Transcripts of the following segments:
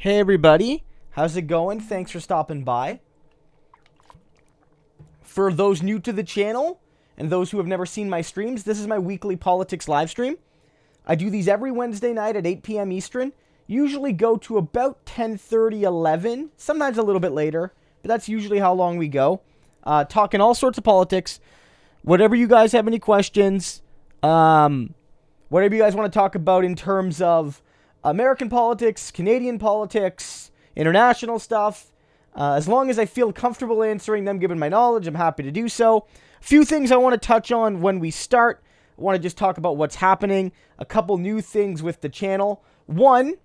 Hey everybody, how's it going? Thanks for stopping by. For those new to the channel and those who have never seen my streams, this is my weekly politics live stream. I do these every Wednesday night at 8 p.m. Eastern. Usually go to about 10:30, 11, sometimes a little bit later, but that's usually how long we go. Talking all sorts of politics. Whatever you guys have any questions, whatever you guys want to talk about in terms of American politics, Canadian politics, international stuff. As long as I feel comfortable answering them, given my knowledge, I'm happy to do so. A few things I want to touch on when we start. I want to just talk about what's happening. A couple new things with the channel. One,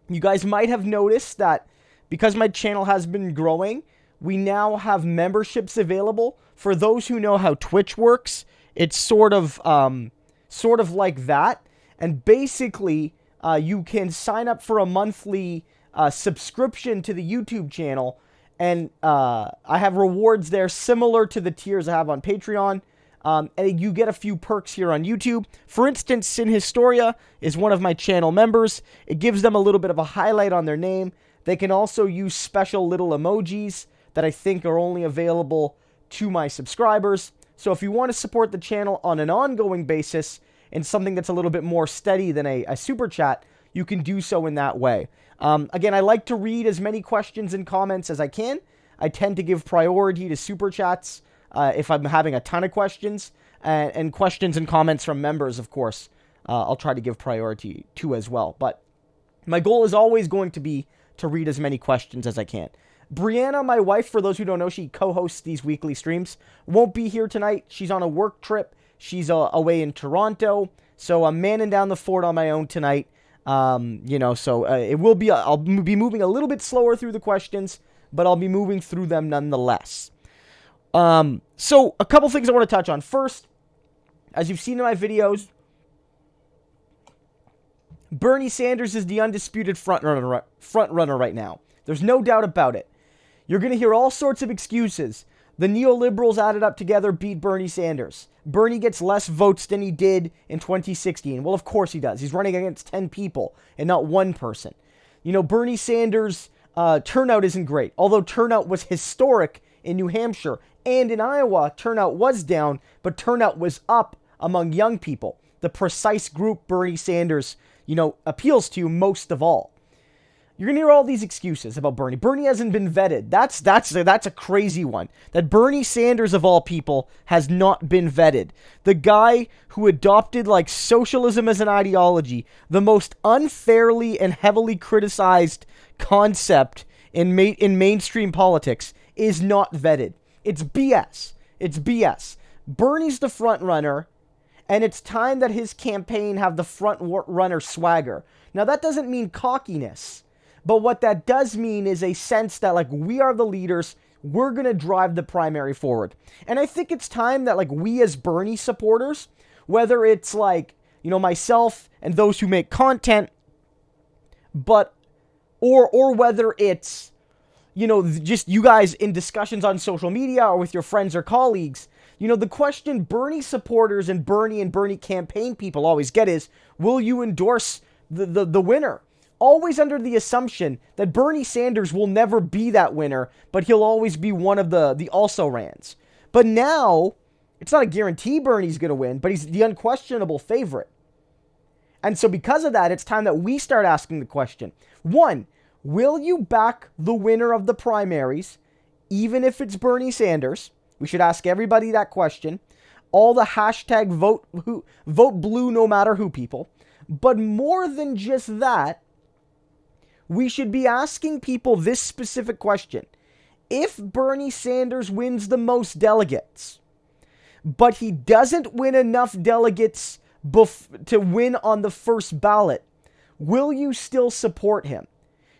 you guys might have noticed that because my channel has been growing, we now have memberships available. For those who know how Twitch works, it's sort of like that. And basically, you can sign up for a monthly subscription to the YouTube channel, and I have rewards there similar to the tiers I have on Patreon, and you get a few perks here on YouTube. For instance, Sin Historia is one of my channel members. It gives them a little bit of a highlight on their name. They can also use special little emojis that I think are only available to my subscribers. So if you want to support the channel on an ongoing basis, and something that's a little bit more steady than a super chat, you can do so in that way. Again, I like to read as many questions and comments as I can. I tend to give priority to super chats if I'm having a ton of questions, and questions and comments from members, of course, I'll try to give priority to as well. But my goal is always going to be to read as many questions as I can. Brianna, my wife, for those who don't know, she co-hosts these weekly streams, won't be here tonight. She's on a work trip. She's away in Toronto, so I'm manning down the fort on my own tonight. It will be, I'll be moving a little bit slower through the questions, but I'll be moving through them nonetheless. So a couple things I want to touch on. First, as you've seen in my videos, Bernie Sanders is the undisputed frontrunner right now. There's no doubt about it. You're going to hear all sorts of excuses. The neoliberals added up together beat Bernie Sanders. Bernie gets less votes than he did in 2016. Well, of course he does. He's running against 10 people and not one person. You know, Bernie Sanders' turnout isn't great. Although turnout was historic in New Hampshire and in Iowa, turnout was down, but turnout was up among young people. The precise group Bernie Sanders, appeals to most of all. You're going to hear all these excuses about Bernie. Bernie hasn't been vetted. That's a crazy one. That Bernie Sanders, of all people, has not been vetted. The guy who adopted, socialism as an ideology, the most unfairly and heavily criticized concept in mainstream politics, is not vetted. It's BS. It's BS. Bernie's the front runner, and it's time that his campaign have the front runner swagger. Now, that doesn't mean cockiness. But what that does mean is a sense that, we are the leaders, we're going to drive the primary forward. And I think it's time that, we as Bernie supporters, whether it's, myself and those who make content, or whether it's, just you guys in discussions on social media or with your friends or colleagues, the question Bernie supporters and Bernie campaign people always get is, will you endorse the winner? Always under the assumption that Bernie Sanders will never be that winner, but he'll always be one of the also-rans. But now, it's not a guarantee Bernie's going to win, but he's the unquestionable favorite. And so because of that, it's time that we start asking the question. One, will you back the winner of the primaries, even if it's Bernie Sanders? We should ask everybody that question. All the hashtag vote blue no matter who people. But more than just that, we should be asking people this specific question. If Bernie Sanders wins the most delegates, but he doesn't win enough delegates to win on the first ballot, will you still support him?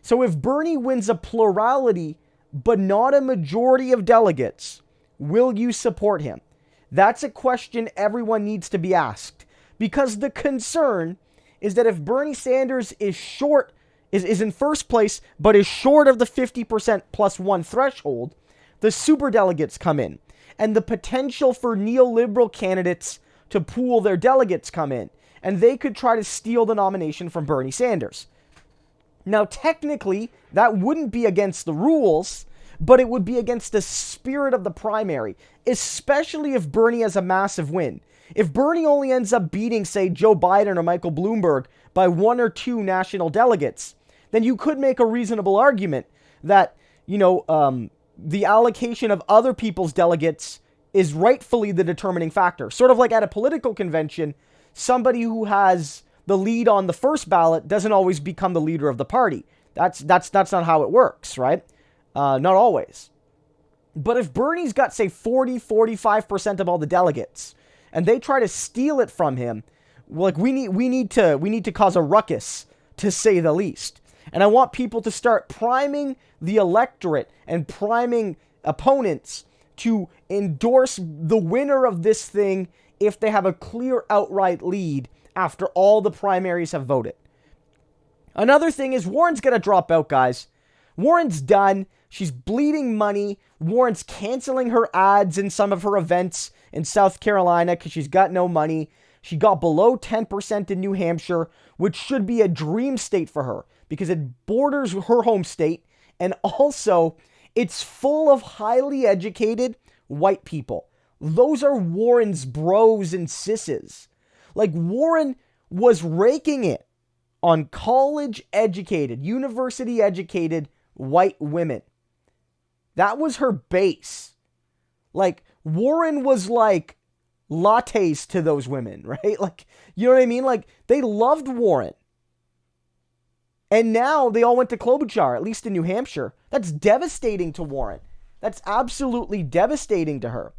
So if Bernie wins a plurality, but not a majority of delegates, will you support him? That's a question everyone needs to be asked. Because the concern is that if Bernie Sanders is in first place, but is short of the 50% plus one threshold, the superdelegates come in. And the potential for neoliberal candidates to pool their delegates come in. And they could try to steal the nomination from Bernie Sanders. Now, technically, that wouldn't be against the rules, but it would be against the spirit of the primary, especially if Bernie has a massive win. If Bernie only ends up beating, say, Joe Biden or Michael Bloomberg by 1 or 2 national delegates, then you could make a reasonable argument that, the allocation of other people's delegates is rightfully the determining factor. Sort of like at a political convention, somebody who has the lead on the first ballot doesn't always become the leader of the party. That's not how it works, right? Not always. But if Bernie's got, say, 45% of all the delegates, and they try to steal it from him, like we need to cause a ruckus, to say the least. And I want people to start priming the electorate and priming opponents to endorse the winner of this thing if they have a clear outright lead after all the primaries have voted. Another thing is Warren's going to drop out, guys. Warren's done. She's bleeding money. Warren's canceling her ads in some of her events in South Carolina because she's got no money. She got below 10% in New Hampshire, which should be a dream state for her because it borders her home state, and also it's full of highly educated white people. Those are Warren's bros and sisses. Like, Warren was raking it on college-educated, university-educated white women. That was her base. Like, Warren was like lattes to those women, right? Like, you know what I mean? Like, they loved Warren. And now they all went to Klobuchar, at least in New Hampshire. That's devastating to Warren. That's absolutely devastating to her.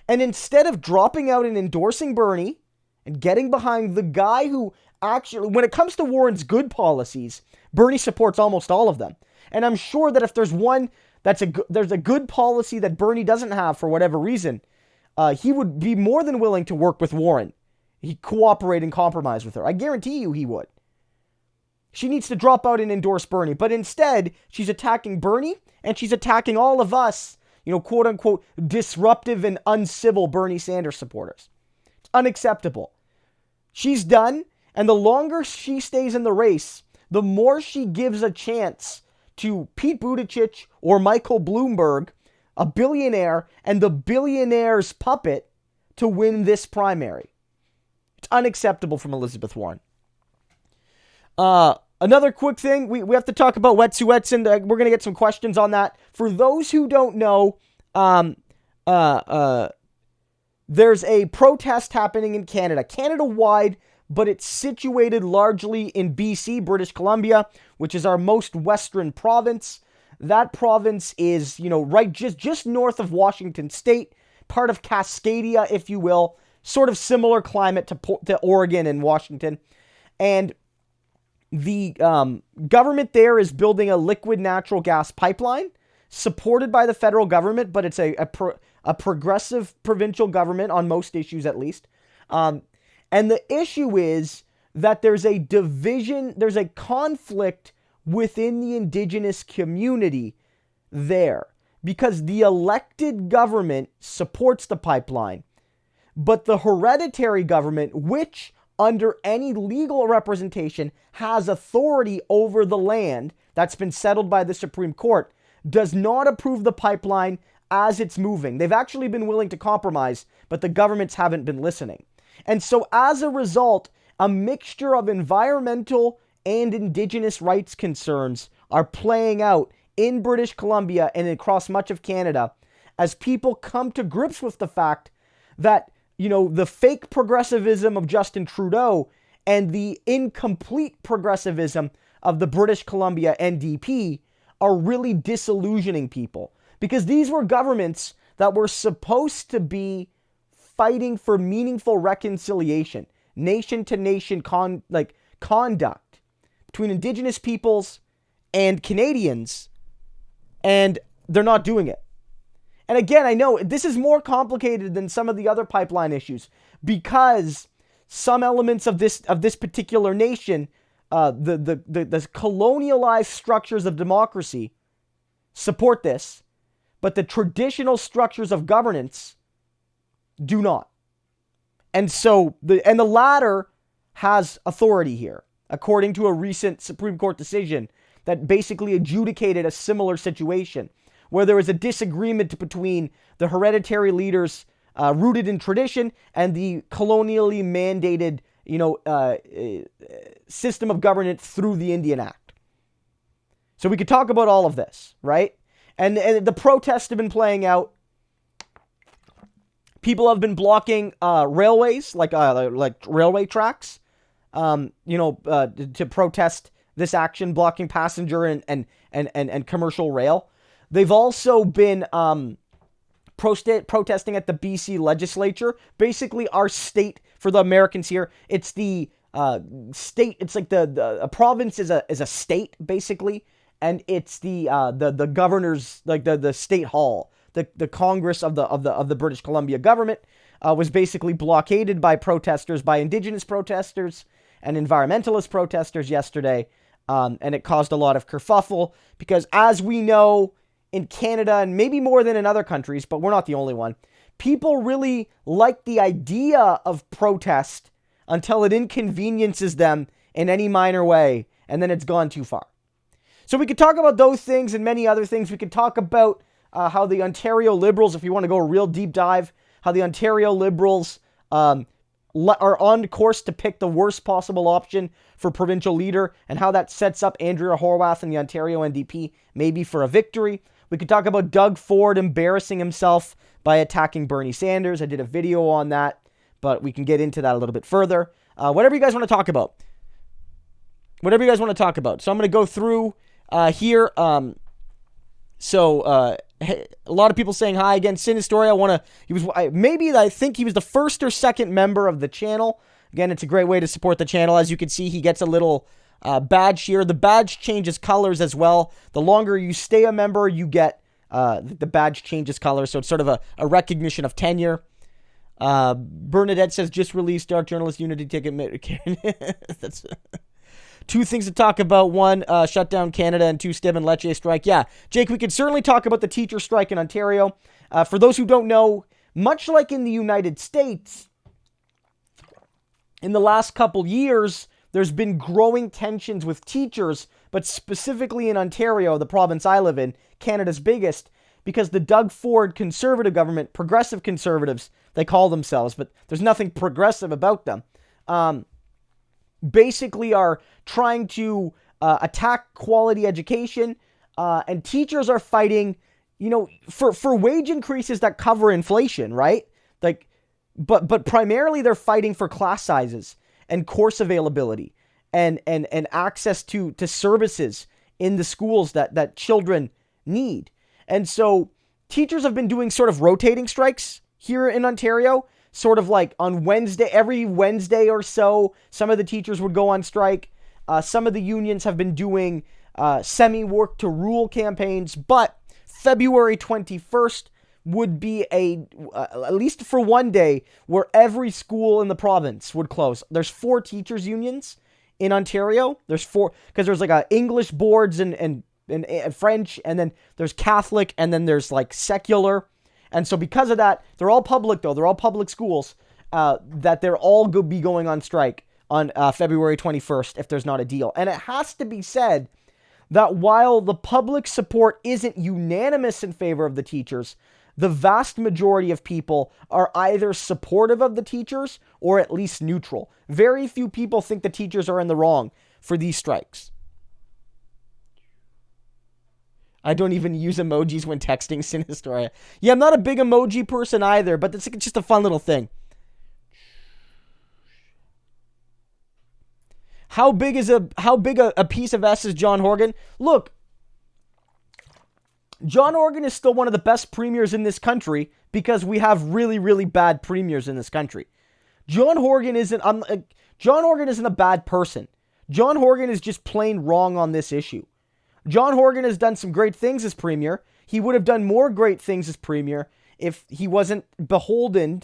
And instead of dropping out and endorsing Bernie and getting behind the guy who actually, when it comes to Warren's good policies, Bernie supports almost all of them. And I'm sure that if there's one there's a good policy that Bernie doesn't have for whatever reason, he would be more than willing to work with Warren. He'd cooperate and compromise with her. I guarantee you he would. She needs to drop out and endorse Bernie. But instead, she's attacking Bernie and she's attacking all of us, quote unquote, disruptive and uncivil Bernie Sanders supporters. It's unacceptable. She's done. And the longer she stays in the race, the more she gives a chance to Pete Buttigieg or Michael Bloomberg, a billionaire and the billionaire's puppet, to win this primary. It's unacceptable from Elizabeth Warren. Another quick thing, we have to talk about Wet'suwet'en, and we're going to get some questions on that. For those who don't know, there's a protest happening in Canada, Canada-wide, but it's situated largely in BC, British Columbia, which is our most western province. That province is, right just north of Washington State, part of Cascadia, if you will, sort of similar climate to Oregon and Washington. And the government there is building a liquid natural gas pipeline supported by the federal government, but it's a progressive provincial government on most issues, at least. And the issue is that there's a division, there's a conflict within the Indigenous community there because the elected government supports the pipeline, but the hereditary government, which under any legal representation has authority over the land that's been settled by the Supreme Court, does not approve the pipeline as it's moving. They've actually been willing to compromise, but the governments haven't been listening. And so as a result, a mixture of environmental and Indigenous rights concerns are playing out in British Columbia and across much of Canada as people come to grips with the fact that, the fake progressivism of Justin Trudeau and the incomplete progressivism of the British Columbia NDP are really disillusioning people. Because these were governments that were supposed to be fighting for meaningful reconciliation, nation-to-nation conduct between Indigenous peoples and Canadians, and they're not doing it. And again, I know this is more complicated than some of the other pipeline issues because some elements of this particular nation, the colonialized structures of democracy support this, but the traditional structures of governance do not. And so the latter has authority here. according to a recent Supreme Court decision that basically adjudicated a similar situation, where there was a disagreement between the hereditary leaders rooted in tradition and the colonially mandated, system of governance through the Indian Act. So we could talk about all of this, right? And the protests have been playing out. People have been blocking railways, like railway tracks, to protest this action, blocking passenger and commercial rail. They've also been protesting at the BC legislature. Basically, our state, for the Americans here, it's the state. It's like a province is a state, basically, and it's the governor's, like the state hall. The Congress of the British Columbia government was basically blockaded by protesters, by Indigenous protesters and environmentalist protesters yesterday, and it caused a lot of kerfuffle because, as we know, in Canada and maybe more than in other countries, but we're not the only one, people really like the idea of protest until it inconveniences them in any minor way, and then it's gone too far. So we could talk about those things and many other things. We could talk about how the Ontario Liberals, if you want to go a real deep dive, how the Ontario Liberals are on course to pick the worst possible option for provincial leader, and how that sets up Andrea Horwath and the Ontario NDP maybe for a victory. We could talk about Doug Ford embarrassing himself by attacking Bernie Sanders. I did a video on that, but we can get into that a little bit further. Whatever you guys want to talk about. Whatever you guys want to talk about. So I'm going to go through here. A lot of people saying hi again. Sinistory, I think he was the first or second member of the channel. Again, it's a great way to support the channel. As you can see, he gets a little badge here. The badge changes colors as well. The longer you stay a member, you get the badge changes colors. So it's sort of a recognition of tenure. Bernadette says, just released Dark Journalist Unity ticket. That's two things to talk about. One, shut down Canada, and two, Stib and Lecce strike. Yeah, Jake, we could certainly talk about the teacher strike in Ontario. For those who don't know, much like in the United States, in the last couple years, there's been growing tensions with teachers, but specifically in Ontario, the province I live in, Canada's biggest, because the Doug Ford conservative government, progressive conservatives, they call themselves, but there's nothing progressive about them, basically are trying to attack quality education, and teachers are fighting, for wage increases that cover inflation, right? But primarily they're fighting for class sizes and course availability and access to services in the schools that children need. And so teachers have been doing sort of rotating strikes here in Ontario, sort of like on Wednesday, every Wednesday or so, some of the teachers would go on strike. Some of the unions have been doing semi-work to rule campaigns, but February 21st would be at least for one day, where every school in the province would close. There's 4 teachers unions in Ontario. There's 4, because there's like English boards and French, and then there's Catholic, and then there's like secular. And so because of that, they're all public though. They're all public schools, that they're all be going on strike on February 21st if there's not a deal. And it has to be said that while the public support isn't unanimous in favor of the teachers, the vast majority of people are either supportive of the teachers or at least neutral. Very few people think the teachers are in the wrong for these strikes. I don't even use emojis when texting, Sinistoria. Yeah, I'm not a big emoji person either, but it's just a fun little thing. How big a piece of S is John Horgan? Look, John Horgan is still one of the best premiers in this country because we have really, really bad premiers in this country. John Horgan isn't a bad person. John Horgan is just plain wrong on this issue. John Horgan has done some great things as premier. He would have done more great things as premier if he wasn't beholden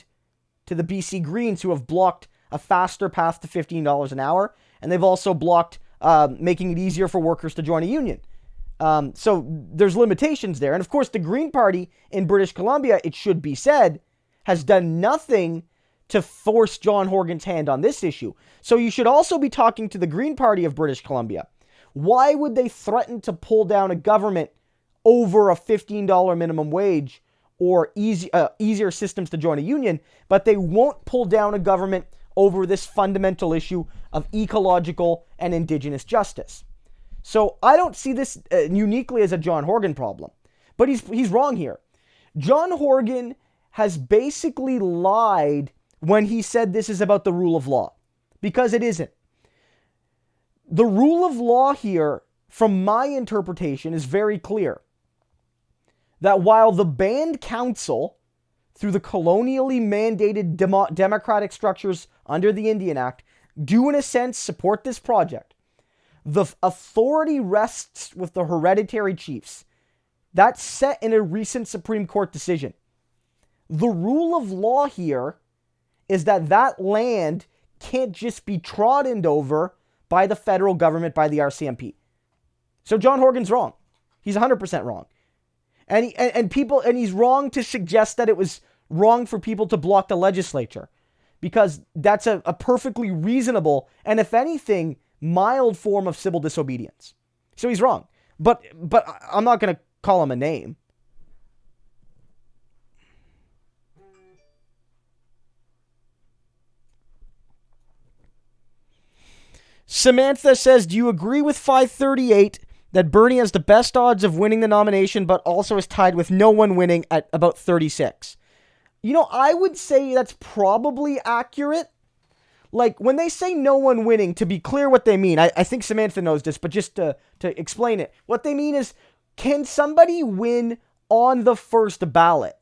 to the BC Greens, who have blocked a faster path to $15 an hour, and they've also blocked making it easier for workers to join a union. So there's limitations there. And of course, the Green Party in British Columbia, it should be said, has done nothing to force John Horgan's hand on this issue. So you should also be talking to the Green Party of British Columbia. Why would they threaten to pull down a government over a $15 minimum wage or easier systems to join a union, but they won't pull down a government over this fundamental issue of ecological and Indigenous justice? So I don't see this uniquely as a John Horgan problem, but he's wrong here. John Horgan has basically lied when he said this is about the rule of law, because it isn't. The rule of law here, from my interpretation, is very clear. That while the Band Council, through the colonially mandated democratic structures under the Indian Act, do in a sense support this project, the authority rests with the hereditary chiefs. That's set in a recent Supreme Court decision. The rule of law here is that land can't just be trodden over by the federal government, by the RCMP. So John Horgan's wrong. He's 100% wrong. And he's wrong to suggest that it was wrong for people to block the legislature, because that's a perfectly reasonable and, if anything, mild form of civil disobedience. So he's wrong. But I'm not going to call him a name. Samantha says, do you agree with 538 that Bernie has the best odds of winning the nomination, but also is tied with no one winning at about 36? You know, I would say that's probably accurate. Like, when they say no one winning, to be clear what they mean, I think Samantha knows this, but just to explain it, what they mean is, can somebody win on the first ballot?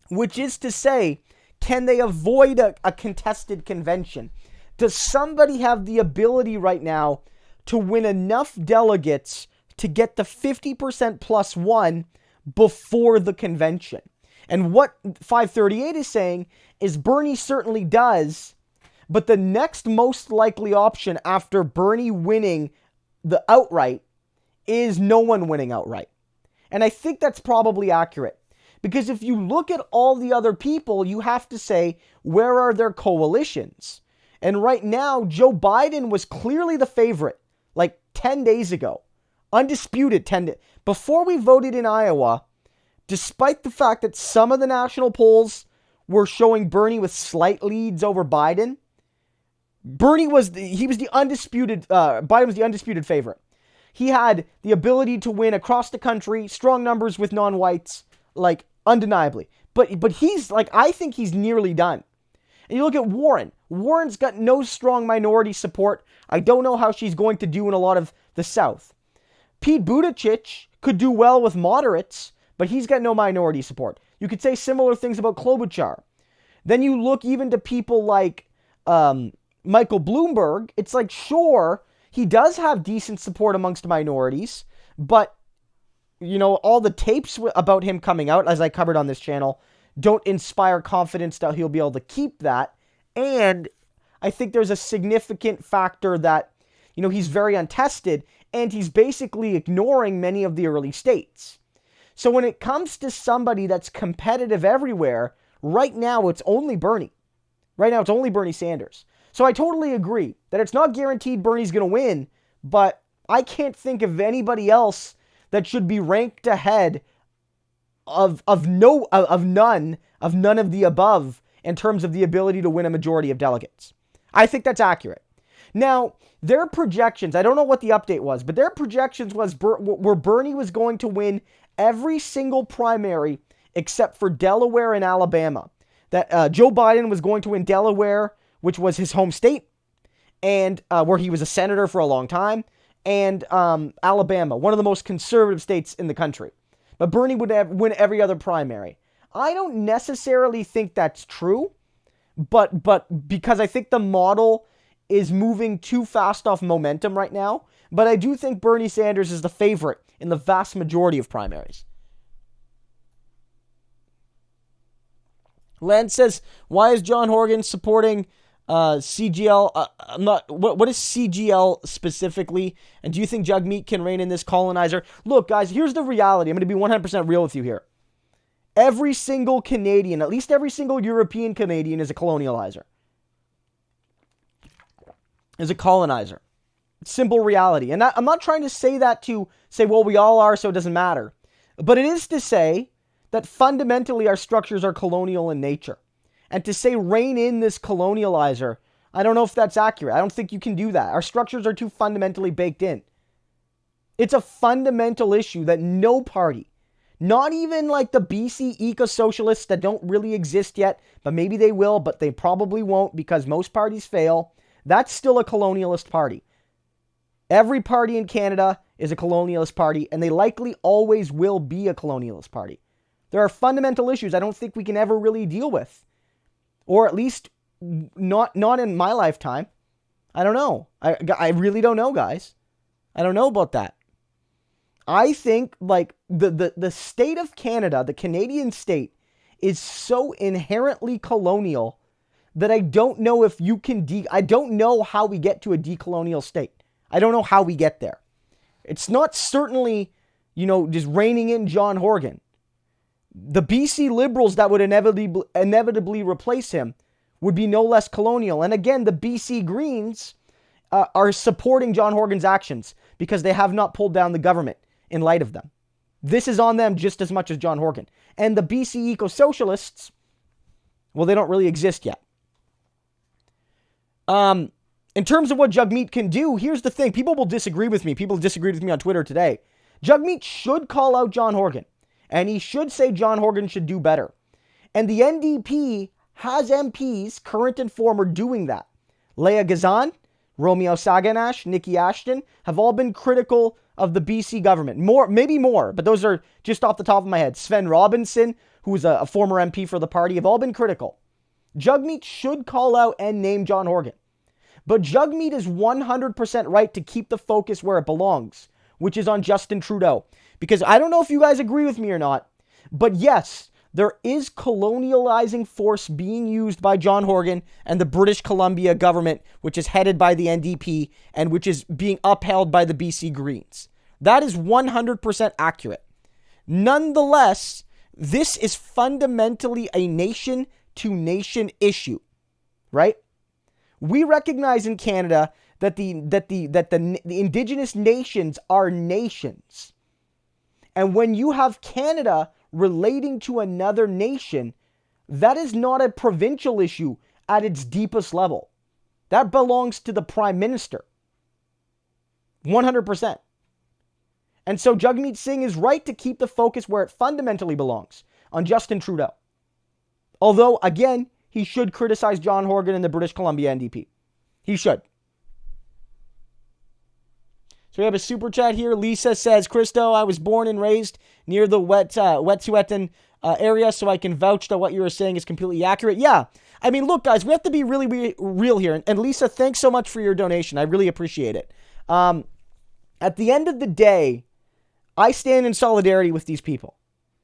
Which is to say, can they avoid a contested convention? Does somebody have the ability right now to win enough delegates to get the 50% plus one before the convention? And what 538 is saying is Bernie certainly does, but the next most likely option after Bernie winning the outright is no one winning outright. And I think that's probably accurate. Because if you look at all the other people, you have to say, where are their coalitions? And right now, Joe Biden was clearly the favorite, like 10 days ago. Undisputed 10 days. Before we voted in Iowa, despite the fact that some of the national polls were showing Bernie with slight leads over Biden, Biden was the undisputed favorite. He had the ability to win across the country, strong numbers with non-whites, like, undeniably. But he's, like, I think he's nearly done. And you look at Warren. Warren's got no strong minority support. I don't know how she's going to do in a lot of the South. Pete Buttigieg could do well with moderates, but he's got no minority support. You could say similar things about Klobuchar. Then you look even to people like Michael Bloomberg. It's like, sure, he does have decent support amongst minorities, but, you know, all the tapes about him coming out, as I covered on this channel, don't inspire confidence that he'll be able to keep that. And I think there's a significant factor that, you know, he's very untested, and he's basically ignoring many of the early states. So when it comes to somebody that's competitive everywhere, right now it's only Bernie. Right now it's only Bernie Sanders. So I totally agree that it's not guaranteed Bernie's going to win, but I can't think of anybody else that should be ranked ahead of none of the above in terms of the ability to win a majority of delegates. I think that's accurate. Now, their projections, I don't know what the update was, but their projections were Bernie was going to win every single primary except for Delaware and Alabama. That Joe Biden was going to win Delaware, which was his home state, and where he was a senator for a long time, and Alabama, one of the most conservative states in the country. But Bernie would win every other primary. I don't necessarily think that's true, but because I think the model is moving too fast off momentum right now. But I do think Bernie Sanders is the favorite in the vast majority of primaries. Len says, why is John Horgan supporting CGL? What is CGL specifically? And do you think Jagmeet can rein in this colonizer? Look, guys, here's the reality. I'm going to be 100% real with you here. every single Canadian, at least every single European Canadian, is a colonializer. Is a colonizer. Simple reality. And I'm not trying to say that to say, well, we all are, so it doesn't matter. But it is to say that fundamentally our structures are colonial in nature. And to say rein in this colonializer, I don't know if that's accurate. I don't think you can do that. Our structures are too fundamentally baked in. It's a fundamental issue that no party, not even like the BC eco-socialists that don't really exist yet, but maybe they will, but they probably won't because most parties fail, that's still a colonialist party. Every party in Canada is a colonialist party, and they likely always will be a colonialist party. There are fundamental issues I don't think we can ever really deal with. Or at least not in my lifetime. I don't know. I really don't know, guys. I don't know about that. I think like the state of Canada, the Canadian state, is so inherently colonial that I don't know if you can I don't know how we get to a decolonial state. I don't know how we get there. It's not certainly, just reining in John Horgan. The BC Liberals that would inevitably replace him would be no less colonial. And again, the BC Greens are supporting John Horgan's actions because they have not pulled down the government in light of them. This is on them just as much as John Horgan. And the BC eco-socialists, well, they don't really exist yet. In terms of what Jagmeet can do, here's the thing. People will disagree with me. People disagreed with me on Twitter today. Jagmeet should call out John Horgan. And he should say John Horgan should do better. And the NDP has MPs, current and former, doing that. Leah Gazan, Romeo Saganash, Nikki Ashton have all been critical of the BC government. Maybe more, but those are just off the top of my head. Sven Robinson, who is a former MP for the party, have all been critical. Jagmeet should call out and name John Horgan. But Jagmeet is 100% right to keep the focus where it belongs, which is on Justin Trudeau. Because I don't know if you guys agree with me or not, but yes, there is colonializing force being used by John Horgan and the British Columbia government, which is headed by the NDP and which is being upheld by the BC Greens. That is 100% accurate. Nonetheless, this is fundamentally a nation-to-nation issue, right? We recognize in Canada that the Indigenous nations are nations. And when you have Canada relating to another nation, that is not a provincial issue at its deepest level. That belongs to the Prime Minister. 100%. And so Jagmeet Singh is right to keep the focus where it fundamentally belongs, on Justin Trudeau. Although, again, he should criticize John Horgan and the British Columbia NDP. He should. So we have a super chat here. Lisa says, Christo, I was born and raised near the Wet'suwet'en area, so I can vouch that what you were saying is completely accurate. Yeah. I mean, look, guys, we have to be really real here. And Lisa, thanks so much for your donation. I really appreciate it. At the end of the day, I stand in solidarity with these people.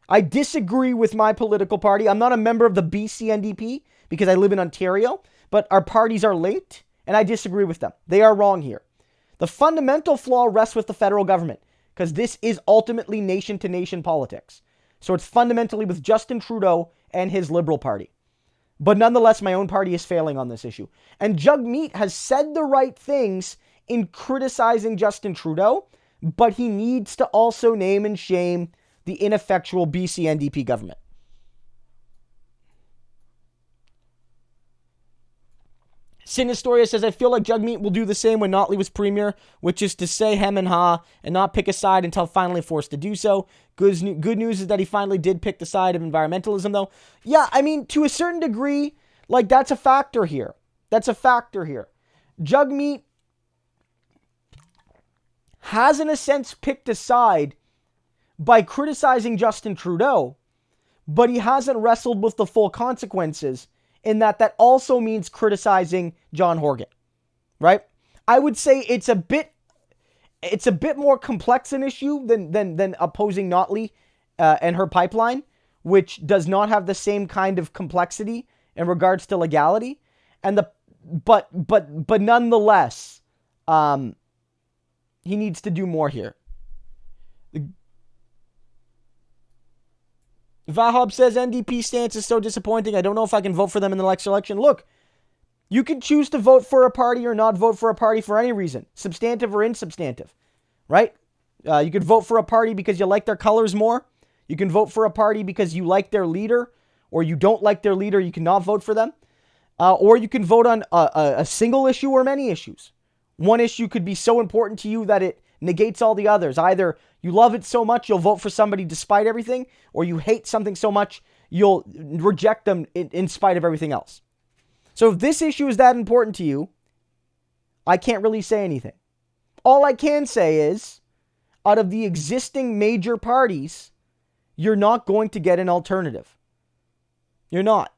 I disagree with my political party. I'm not a member of the BC NDP because I live in Ontario, but our parties are linked, and I disagree with them. They are wrong here. The fundamental flaw rests with the federal government because this is ultimately nation-to-nation politics. So it's fundamentally with Justin Trudeau and his Liberal Party. But nonetheless, my own party is failing on this issue. And Jagmeet has said the right things in criticizing Justin Trudeau, but he needs to also name and shame the ineffectual BC NDP government. Sinistoria says, I feel like Jagmeet will do the same when Notley was premier, which is to say hem and ha and not pick a side until finally forced to do so. Good news is that he finally did pick the side of environmentalism, though. Yeah, I mean, to a certain degree, like, that's a factor here. Jagmeet has, in a sense, picked a side by criticizing Justin Trudeau, but he hasn't wrestled with the full consequences in that also means criticizing John Horgan, right? I would say it's a bit more complex an issue than opposing Notley and her pipeline, which does not have the same kind of complexity in regards to legality, but nonetheless, he needs to do more here. Vahab says NDP stance is so disappointing. I don't know if I can vote for them in the next election. Look, you can choose to vote for a party or not vote for a party for any reason, substantive or insubstantive, right? You could vote for a party because you like their colors more. You can vote for a party because you like their leader, or you don't like their leader. You cannot vote for them. Or you can vote on a single issue or many issues. One issue could be so important to you that it negates all the others. Either you love it so much you'll vote for somebody despite everything, or you hate something so much you'll reject them in spite of everything else. So if this issue is that important to you, I can't really say anything. All I can say is, out of the existing major parties, you're not going to get an alternative. You're not.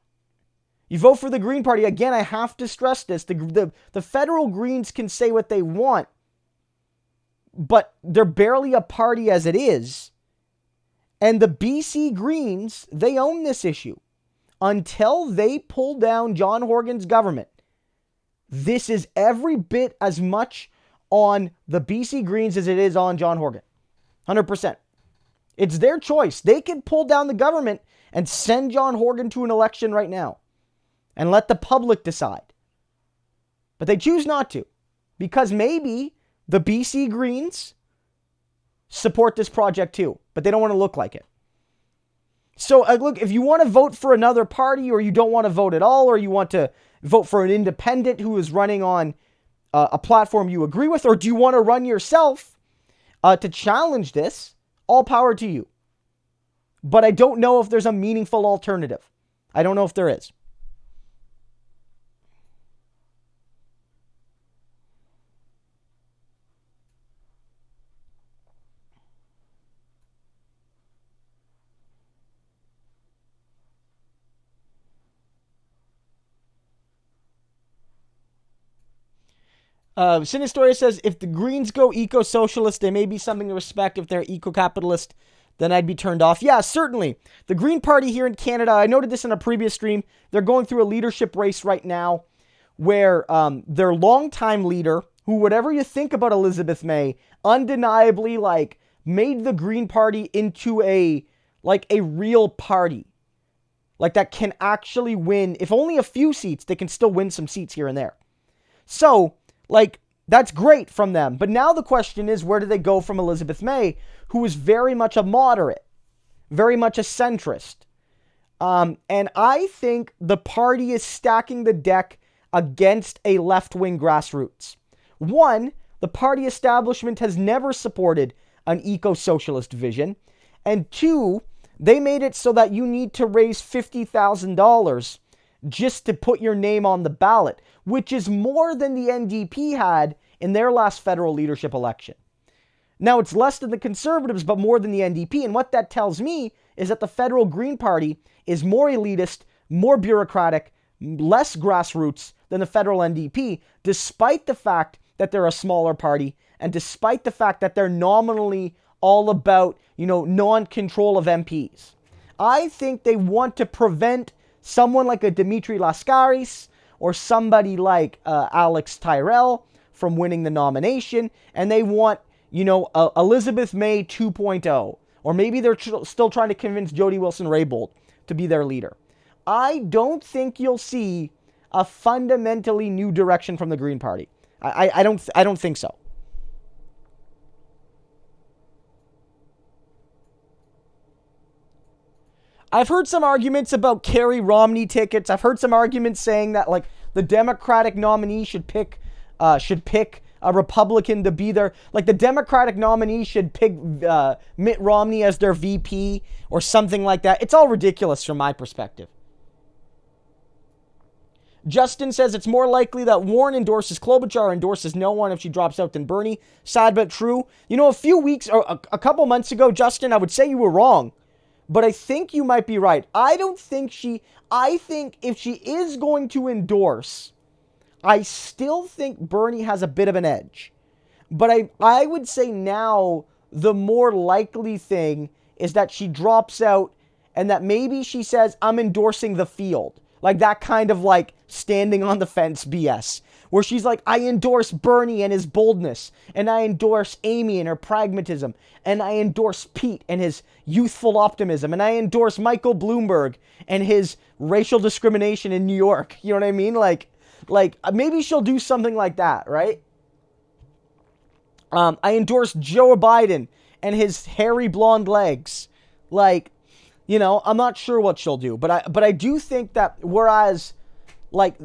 You vote for the Green Party. Again, I have to stress this. The federal Greens can say what they want, but they're barely a party as it is. And the BC Greens, they own this issue. Until they pull down John Horgan's government, this is every bit as much on the BC Greens as it is on John Horgan. 100%. It's their choice. They can pull down the government and send John Horgan to an election right now and let the public decide. But they choose not to, because maybe the BC Greens support this project too, but they don't want to look like it. So look, if you want to vote for another party, or you don't want to vote at all, or you want to vote for an independent who is running on a platform you agree with, or do you want to run yourself to challenge this, all power to you. But I don't know if there's a meaningful alternative. I don't know if there is. Sinistoria says, if the Greens go eco-socialist, they may be something to respect. If they're eco-capitalist, then I'd be turned off. Yeah, certainly. The Green Party here in Canada, I noted this in a previous stream, they're going through a leadership race right now where their longtime leader, who, whatever you think about Elizabeth May, undeniably made the Green Party into a real party. That can actually win. If only a few seats, they can still win some seats here and there. So, that's great from them. But now the question is, where do they go from Elizabeth May, who is very much a moderate, very much a centrist? And I think the party is stacking the deck against a left-wing grassroots. One, the party establishment has never supported an eco-socialist vision. And two, they made it so that you need to raise $50,000 just to put your name on the ballot, which is more than the NDP had in their last federal leadership election. Now, it's less than the Conservatives, but more than the NDP. And what that tells me is that the federal Green Party is more elitist, more bureaucratic, less grassroots than the federal NDP, despite the fact that they're a smaller party and despite the fact that they're nominally all about, non-control of MPs. I think they want to prevent someone like a Dimitri Lascaris or somebody like Alex Tyrell from winning the nomination, and they want, Elizabeth May 2.0, or maybe they're still trying to convince Jody Wilson-Raybould to be their leader. I don't think you'll see a fundamentally new direction from the Green Party. I don't think so. I've heard some arguments about Kerry Romney tickets. I've heard some arguments saying that the Democratic nominee should pick a Republican to be their, the Democratic nominee should pick Mitt Romney as their VP or something like that. It's all ridiculous from my perspective. Justin says it's more likely that Warren endorses Klobuchar, endorses no one if she drops out than Bernie. Sad but true. A few weeks or a couple months ago, Justin, I would say you were wrong. But I think you might be right. I think if she is going to endorse, I still think Bernie has a bit of an edge. But I would say now the more likely thing is that she drops out and that maybe she says, I'm endorsing the field. That kind of standing on the fence BS. where she's like, I endorse Bernie and his boldness, and I endorse Amy and her pragmatism, and I endorse Pete and his youthful optimism, and I endorse Michael Bloomberg and his racial discrimination in New York. You know what I mean? Like maybe she'll do something like that, right? I endorse Joe Biden and his hairy blonde legs. Like, you know, I'm not sure what she'll do, but I do think that whereas, like,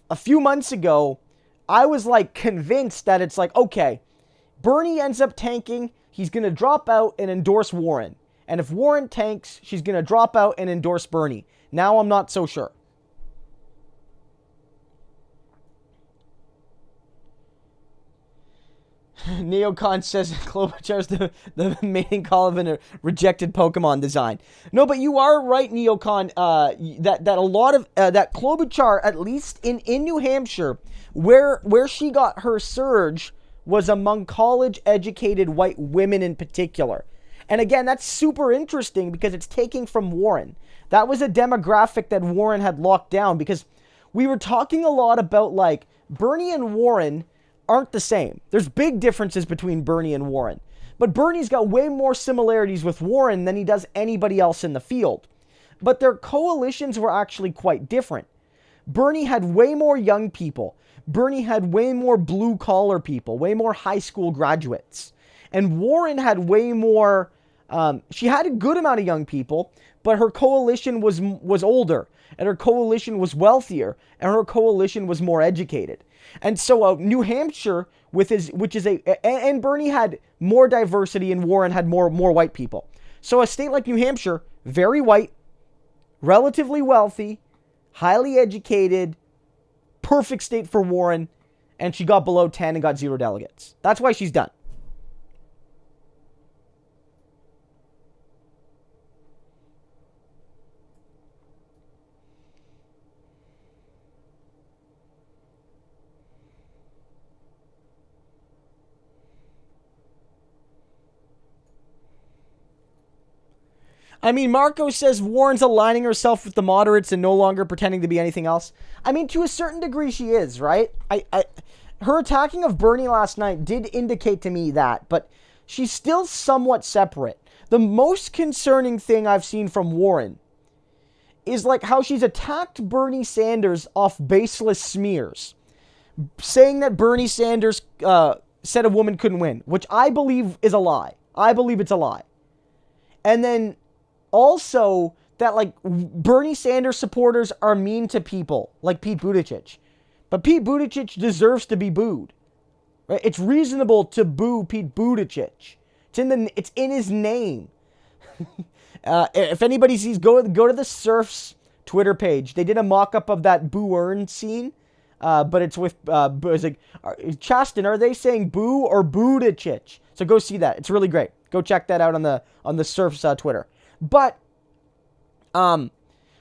a few months ago, I was, like, convinced that it's like, okay, Bernie ends up tanking, he's going to drop out and endorse Warren. And if Warren tanks, she's going to drop out and endorse Bernie. Now I'm not so sure. Neocon says Klobuchar's the mating call of a rejected Pokemon design. No, but you are right, Neocon, that a lot of, that Klobuchar, at least in New Hampshire, where she got her surge was among college-educated white women in particular. And again, that's super interesting because it's taking from Warren. That was a demographic that Warren had locked down because we were talking a lot about, like, Bernie and Warren aren't the same. There's big differences between Bernie and Warren. But Bernie's got way more similarities with Warren than he does anybody else in the field. But their coalitions were actually quite different. Bernie had way more young people. Bernie had way more blue-collar people, way more high school graduates. And Warren had way more, she had a good amount of young people, but her coalition was older, and her coalition was wealthier, and her coalition was more educated. And so New Hampshire, and Bernie had more diversity and Warren had more white people. So a state like New Hampshire, very white, relatively wealthy, highly educated, perfect state for Warren, and she got below 10 and got 0 delegates. That's why she's done. I mean, Marco says Warren's aligning herself with the moderates and no longer pretending to be anything else. I mean, to a certain degree she is, right? Her attacking of Bernie last night did indicate to me that, but she's still somewhat separate. The most concerning thing I've seen from Warren is like how she's attacked Bernie Sanders off baseless smears, saying that Bernie Sanders said a woman couldn't win, which I believe is a lie. I believe it's a lie. And then also that, like, Bernie Sanders supporters are mean to people like Pete Buttigieg. But Pete Buttigieg deserves to be booed. Right? It's reasonable to boo Pete Buttigieg. It's in his name. If anybody sees, go to the Surf's Twitter page. They did a mock-up of that Boo Earn scene. But it's with, it's like, Chaston, are they saying boo or Buttigieg? So go see that. It's really great. Go check that out on the Surf's Twitter. But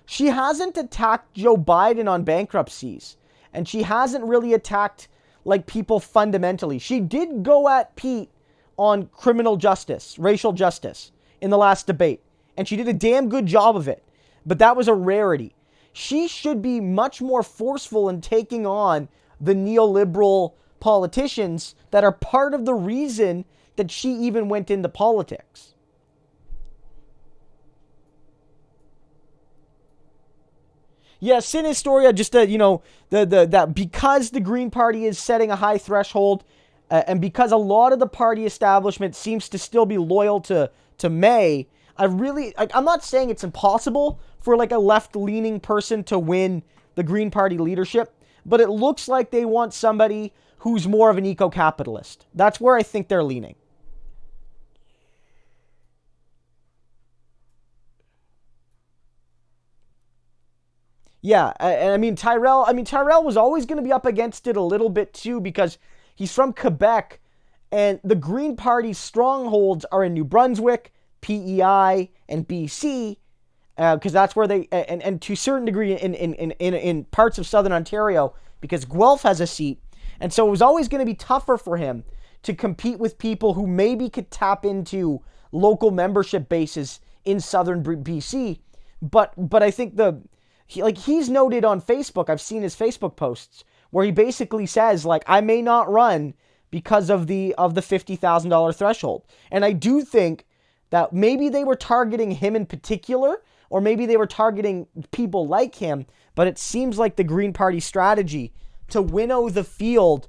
she hasn't attacked Joe Biden on bankruptcies, and she hasn't really attacked, like, people fundamentally. She did go at Pete on criminal justice, racial justice, in the last debate, and she did a damn good job of it. But that was a rarity. She should be much more forceful in taking on the neoliberal politicians that are part of the reason that she even went into politics. Yeah, Sin Historia, just that because the Green Party is setting a high threshold, and because a lot of the party establishment seems to still be loyal to May, I'm not saying it's impossible for, like, a left-leaning person to win the Green Party leadership, but it looks like they want somebody who's more of an eco-capitalist. That's where I think they're leaning. Yeah, and I mean, Tyrell was always going to be up against it a little bit too because he's from Quebec, and the Green Party's strongholds are in New Brunswick, PEI, and BC, because that's where they, and to a certain degree in parts of Southern Ontario, because Guelph has a seat, and so it was always going to be tougher for him to compete with people who maybe could tap into local membership bases in Southern BC, but I think he's noted on Facebook, I've seen his Facebook posts, where he basically says, like, I may not run because of the $50,000 threshold. And I do think that maybe they were targeting him in particular, or maybe they were targeting people like him, but it seems like the Green Party strategy to winnow the field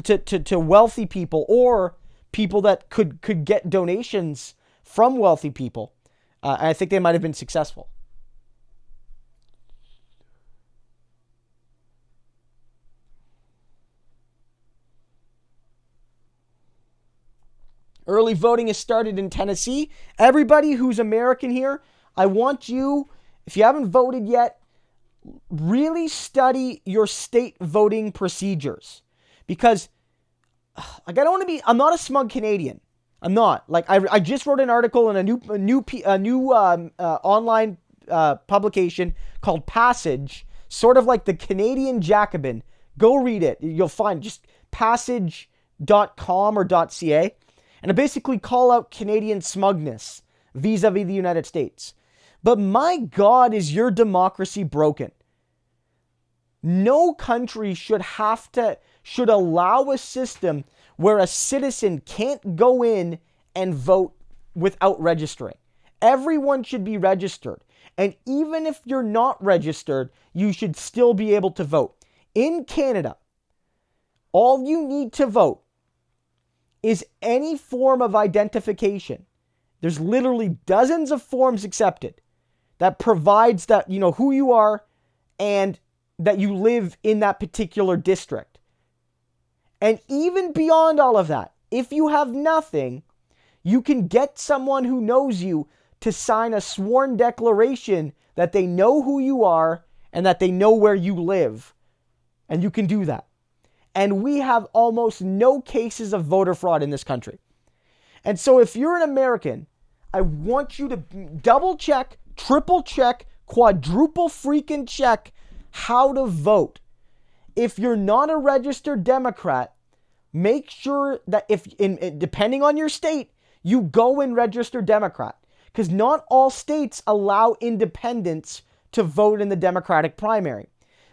to wealthy people or people that could get donations from wealthy people. I think they might have been successful. Early voting has started in Tennessee. Everybody who's American here, I want you, if you haven't voted yet, really study your state voting procedures. Because, like, I'm not a smug Canadian. I'm not. Like, I just wrote an article in a new online publication called Passage, sort of like the Canadian Jacobin. Go read it. You'll find just passage.com or .ca. And I basically call out Canadian smugness vis-a-vis the United States. But my God, is your democracy broken? No country should allow a system where a citizen can't go in and vote without registering. Everyone should be registered. And even if you're not registered, you should still be able to vote. In Canada, all you need to vote is any form of identification. There's literally dozens of forms accepted that provides that, you know, who you are and that you live in that particular district. And even beyond all of that, if you have nothing, you can get someone who knows you to sign a sworn declaration that they know who you are and that they know where you live. And you can do that. And we have almost no cases of voter fraud in this country. And so if you're an American, I want you to double check, triple check, quadruple freaking check how to vote. If you're not a registered Democrat, make sure that depending on your state, you go and register Democrat. Because not all states allow independents to vote in the Democratic primary.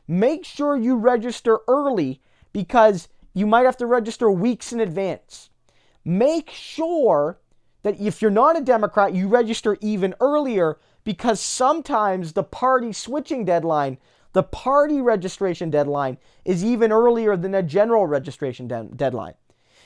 Make sure you register early, because you might have to register weeks in advance. Make sure that if you're not a Democrat, you register even earlier, because sometimes the party switching deadline, the party registration deadline, is even earlier than a general registration deadline.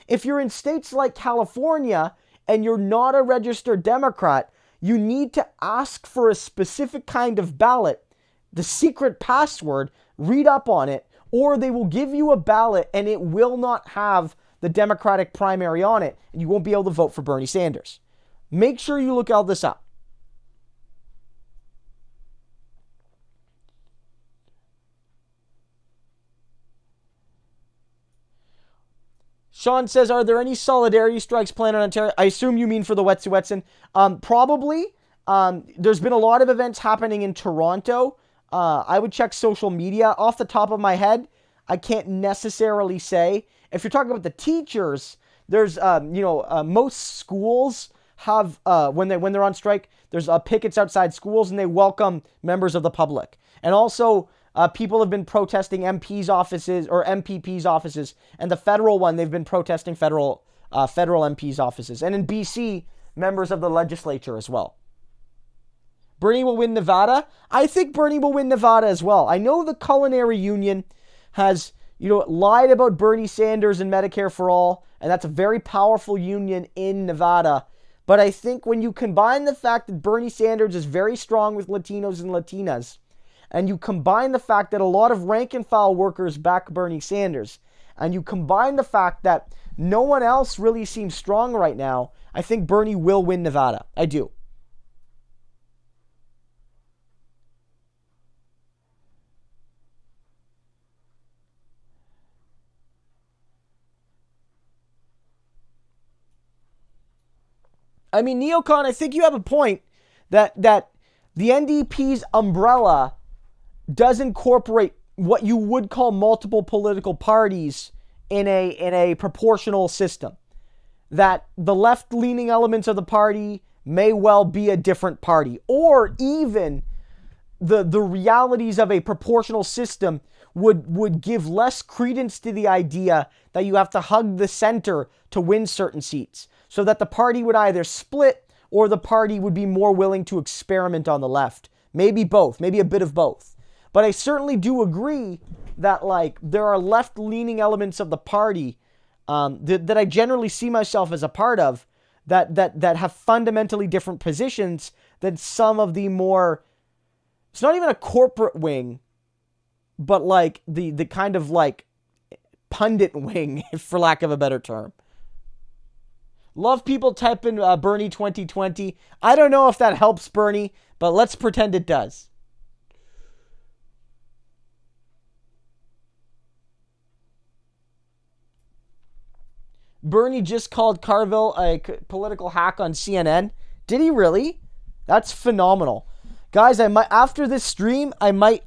If you're in states like California and you're not a registered Democrat, you need to ask for a specific kind of ballot, the secret password, read up on it, or they will give you a ballot and it will not have the Democratic primary on it, and you won't be able to vote for Bernie Sanders. Make sure you look all this up. Sean says, are there any solidarity strikes planned on Ontario? I assume you mean for the Wet'suwet'en. Probably. There's been a lot of events happening in Toronto. I would check social media. Off the top of my head, I can't necessarily say. If you're talking about the teachers, there's, most schools have, when they're on strike, there's pickets outside schools and they welcome members of the public. And also, people have been protesting MPs' offices or MPPs' offices. And the federal one, they've been protesting federal MPs' offices. And in BC, members of the legislature as well. Bernie will win Nevada. I think Bernie will win Nevada as well. I know the Culinary Union has, lied about Bernie Sanders and Medicare for all, and that's a very powerful union in Nevada. But I think when you combine the fact that Bernie Sanders is very strong with Latinos and Latinas, and you combine the fact that a lot of rank and file workers back Bernie Sanders, and you combine the fact that no one else really seems strong right now, I think Bernie will win Nevada. I do. I mean, Neocon, I think you have a point that the NDP's umbrella does incorporate what you would call multiple political parties in a proportional system. That the left-leaning elements of the party may well be a different party, or even the realities of a proportional system would give less credence to the idea that you have to hug the center to win certain seats, so that the party would either split or the party would be more willing to experiment on the left. Maybe both, maybe a bit of both. But I certainly do agree that like there are left-leaning elements of the party that I generally see myself as a part of that have fundamentally different positions than some of the more, it's not even a corporate wing, but like the kind of like pundit wing, for lack of a better term. Love people type in Bernie 2020. I don't know if that helps Bernie, but let's pretend it does. Bernie just called Carville a political hack on CNN. Did he really? That's phenomenal. Guys, I might, after this stream, I might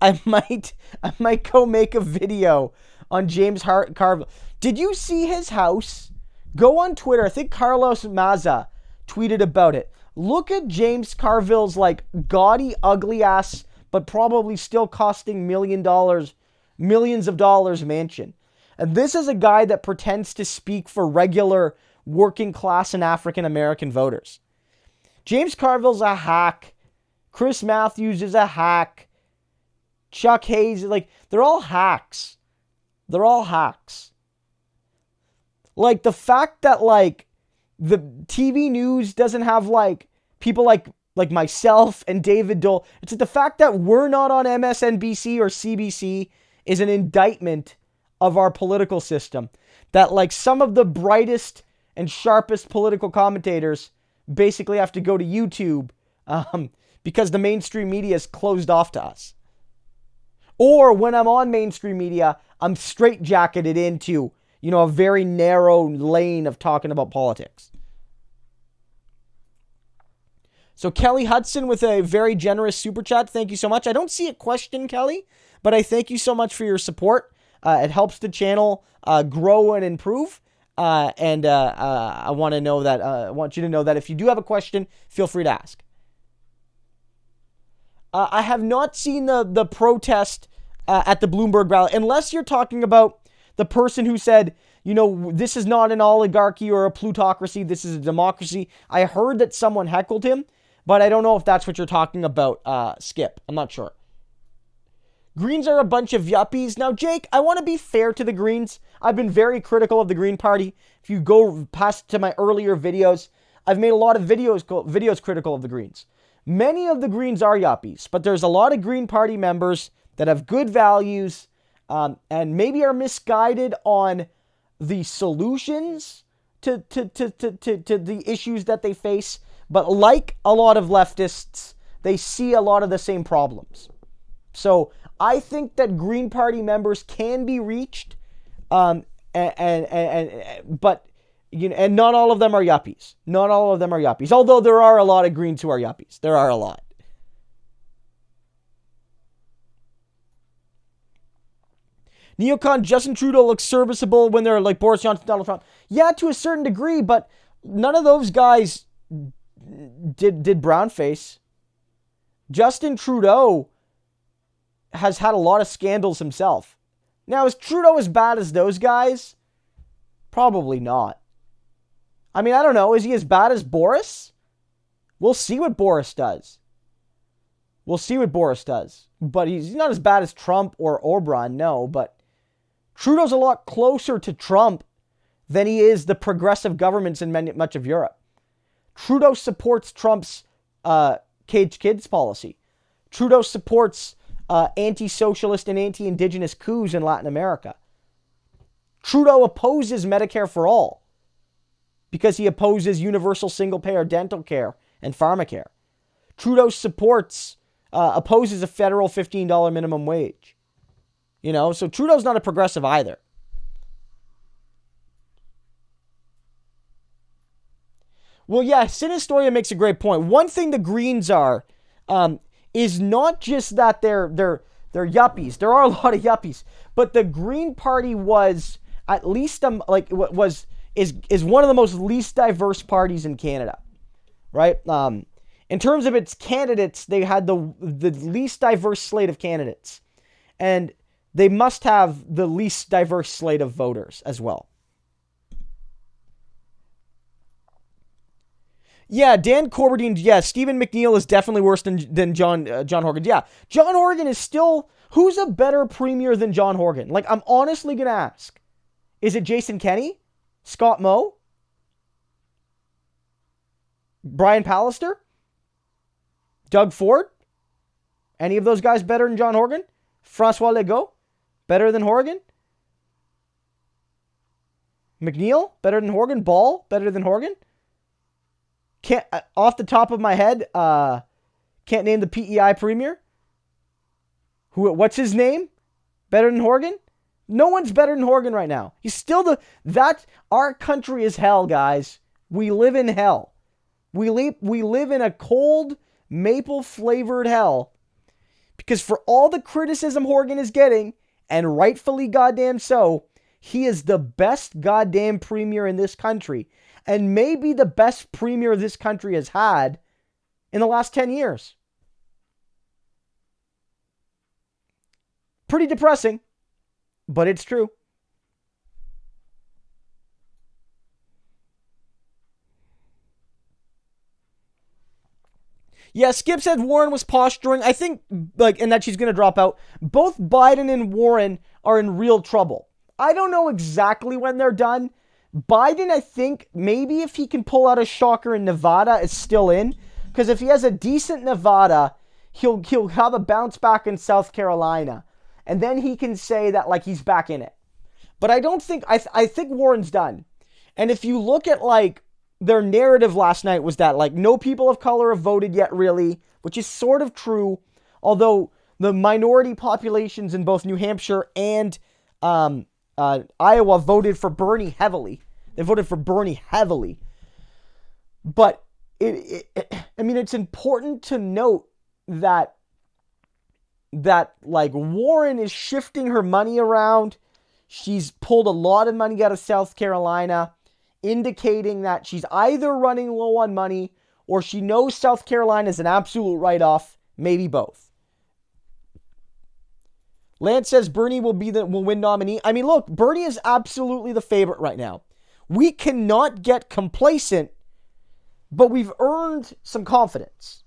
go make a video on James Carville. Did you see his house? Go on Twitter. I think Carlos Maza tweeted about it. Look at James Carville's like gaudy, ugly ass, but probably still costing millions of dollars mansion. And this is a guy that pretends to speak for regular working class and African American voters. James Carville's a hack. Chris Matthews is a hack. Chuck Hayes, like, they're all hacks. They're all hacks. Like, the fact that, like, the TV news doesn't have, like, people like myself and David Dole. It's the fact that we're not on MSNBC or CBC is an indictment of our political system. That, like, some of the brightest and sharpest political commentators basically have to go to YouTube because the mainstream media is closed off to us. Or when I'm on mainstream media, I'm straitjacketed into, you know, a very narrow lane of talking about politics. So Kelly Hudson with a very generous super chat. Thank you so much. I don't see a question, Kelly, but I thank you so much for your support. It helps the channel grow and improve. And I want you to know that if you do have a question, feel free to ask. I have not seen the protest at the Bloomberg rally, unless you're talking about the person who said, you know, this is not an oligarchy or a plutocracy, this is a democracy. I heard that someone heckled him, but I don't know if that's what you're talking about, Skip. I'm not sure. Greens are a bunch of yuppies. Now, Jake, I want to be fair to the Greens. I've been very critical of the Green Party. If you go past to my earlier videos, I've made a lot of videos critical of the Greens. Many of the Greens are yuppies, but there's a lot of Green Party members that have good values and maybe are misguided on the solutions to the issues that they face. But like a lot of leftists, they see a lot of the same problems. So I think that Green Party members can be reached, but you know, and not all of them are yuppies. Not all of them are yuppies. Although there are a lot of Greens who are yuppies. There are a lot. Neocon Justin Trudeau looks serviceable when they're like Boris Johnson, Donald Trump. Yeah, to a certain degree, but none of those guys did brownface. Justin Trudeau has had a lot of scandals himself. Now, is Trudeau as bad as those guys? Probably not. I mean, I don't know. Is he as bad as Boris? We'll see what Boris does. But he's not as bad as Trump or Orban, no. But Trudeau's a lot closer to Trump than he is the progressive governments in much of Europe. Trudeau supports Trump's caged kids policy. Trudeau supports anti-socialist and anti-indigenous coups in Latin America. Trudeau opposes Medicare for all because he opposes universal single-payer dental care and pharmacare. Trudeau opposes a federal $15 minimum wage. You know, so Trudeau's not a progressive either. Well, yeah, Sinistoria makes a great point. One thing the Greens are is not just that they're yuppies. There are a lot of yuppies, but the Green Party was at least is one of the most least diverse parties in Canada, right? In terms of its candidates, they had the least diverse slate of candidates, and they must have the least diverse slate of voters as well. Yeah, Dan Corberdine, yeah, Stephen McNeil is definitely worse than John Horgan. Yeah, John Horgan is still, who's a better premier than John Horgan? Like, I'm honestly going to ask. Is it Jason Kenney? Scott Moe? Brian Pallister? Doug Ford? Any of those guys better than John Horgan? Francois Legault? Better than Horgan? McNeil? Better than Horgan? Ball? Better than Horgan? Can't, off the top of my head, can't name the PEI premier. What's his name? Better than Horgan? No one's better than Horgan right now. He's still our country is hell, guys. We live in hell. We live in a cold, maple-flavored hell. Because for all the criticism Horgan is getting, and rightfully goddamn so, he is the best goddamn premier in this country. And maybe the best premier this country has had in the last 10 years. Pretty depressing, but it's true. Yeah, Skip said Warren was posturing. I think, and that she's going to drop out. Both Biden and Warren are in real trouble. I don't know exactly when they're done. Biden, I think, maybe if he can pull out a shocker in Nevada, is still in. Because if he has a decent Nevada, he'll have a bounce back in South Carolina. And then he can say that, like, he's back in it. But I don't think, I think Warren's done. And if you look at, like, their narrative last night was that, like, no people of color have voted yet, really, which is sort of true. Although the minority populations in both New Hampshire and Iowa voted for Bernie heavily. They voted for Bernie heavily. But, it's important to note that like, Warren is shifting her money around. She's pulled a lot of money out of South Carolina, indicating that she's either running low on money or she knows South Carolina is an absolute write-off, maybe both. Lance says Bernie will win nominee. I mean, look, Bernie is absolutely the favorite right now. We cannot get complacent, but we've earned some confidence.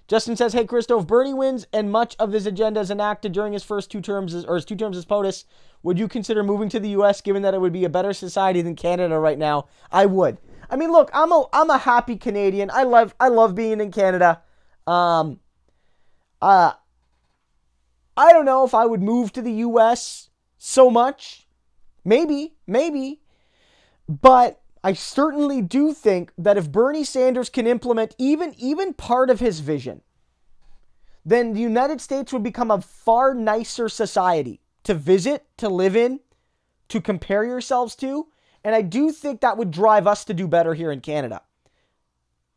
Justin says, hey, Christo, if Bernie wins and much of his agenda is enacted during his first 2 terms, or his 2 terms as POTUS, would you consider moving to the U.S., given that it would be a better society than Canada right now? I would. I mean, look, I'm a happy Canadian. I love being in Canada. I don't know if I would move to the U.S. so much. Maybe. But I certainly do think that if Bernie Sanders can implement even part of his vision, then the United States would become a far nicer society to visit, to live in, to compare yourselves to. And I do think that would drive us to do better here in Canada.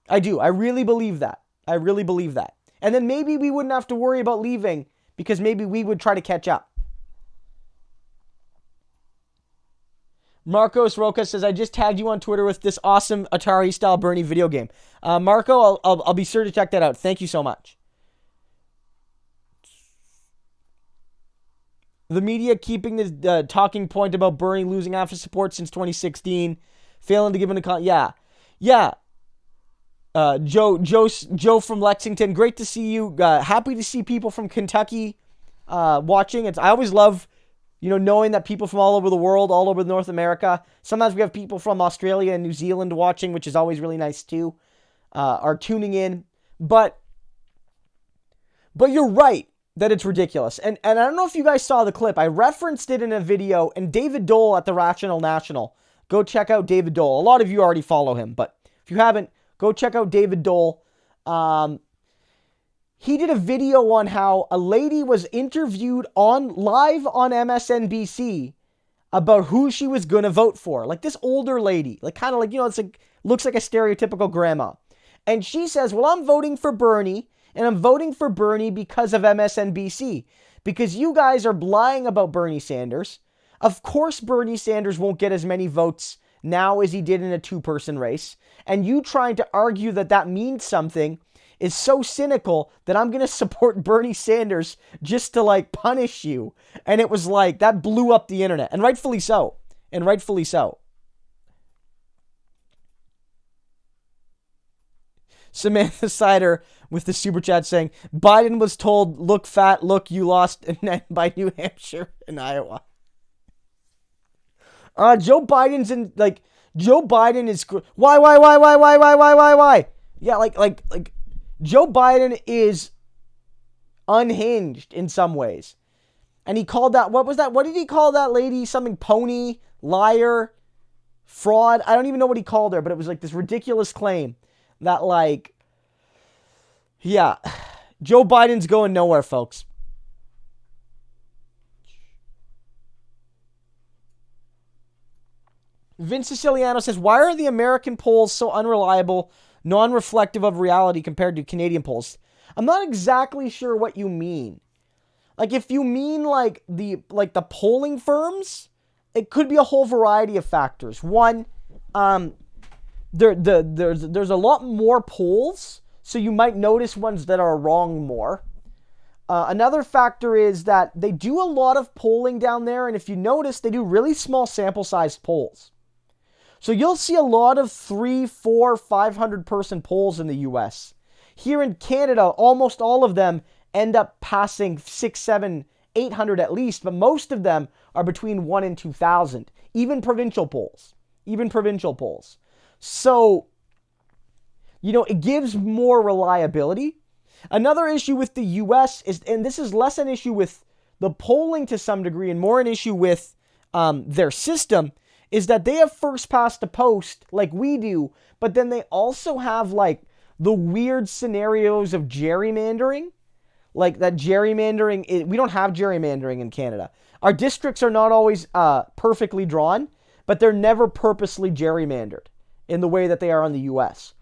I do. I really believe that. And then maybe we wouldn't have to worry about leaving because maybe we would try to catch up. Marcos Roca says, I just tagged you on Twitter with this awesome Atari-style Bernie video game. Marco, I'll be sure to check that out. Thank you so much. The media keeping the talking point about Bernie losing half his support since 2016, failing to give him a yeah. Joe from Lexington, great to see you. Happy to see people from Kentucky watching. I always love, knowing that people from all over the world, all over North America. Sometimes we have people from Australia and New Zealand watching, which is always really nice too. Are tuning in, but you're right that it's ridiculous. And I don't know if you guys saw the clip. I referenced it in a video, and David Dole at the Rational National. Go check out David Dole. A lot of you already follow him, but if you haven't, go check out David Dole. He did a video on how a lady was interviewed live on MSNBC about who she was going to vote for. Like this older lady, like kind of like, it's like, looks like a stereotypical grandma. And she says, well, I'm voting for Bernie, and I'm voting for Bernie because of MSNBC, because you guys are lying about Bernie Sanders. Of course, Bernie Sanders won't get as many votes now as he did in a 2-person race. And you trying to argue that means something is so cynical that I'm going to support Bernie Sanders just to like punish you. And it was like, that blew up the internet. And rightfully so. And rightfully so. Samantha Sider with the super chat saying, Biden was told, look fat, look, you lost, and then by New Hampshire and Iowa. Joe Biden is, why? Yeah, like, Joe Biden is unhinged in some ways. And he called that, what was that? What did he call that lady? Something pony, liar, fraud. I don't even know what he called her, but it was like this ridiculous claim that like, yeah, Joe Biden's going nowhere, folks. Vince Siciliano says, why are the American polls so unreliable, non-reflective of reality compared to Canadian polls? I'm not exactly sure what you mean. Like, if you mean like the polling firms, it could be a whole variety of factors. One, there's a lot more polls, so you might notice ones that are wrong more. Another factor is that they do a lot of polling down there, and if you notice, they do really small sample-sized polls. So you'll see a lot of 300, 400, 500 person polls in the US. Here in Canada, almost all of them end up passing 600, 700, 800 at least, but most of them are between 1 and 2,000. Even provincial polls. So, you know, it gives more reliability. Another issue with the US is, and this is less an issue with the polling to some degree and more an issue with their system, is that they have first past the post like we do, but then they also have like the weird scenarios of gerrymandering. Like that gerrymandering, we don't have gerrymandering in Canada. Our districts are not always perfectly drawn, but they're never purposely gerrymandered in the way that they are in the US.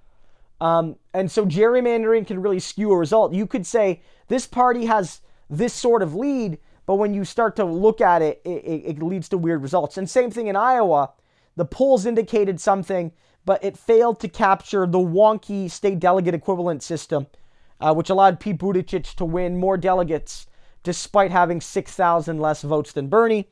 And so gerrymandering can really skew a result. You could say this party has this sort of lead, but when you start to look at it, it leads to weird results. And same thing in Iowa. The polls indicated something, but it failed to capture the wonky state delegate equivalent system, which allowed Pete Buttigieg to win more delegates despite having 6,000 less votes than Bernie.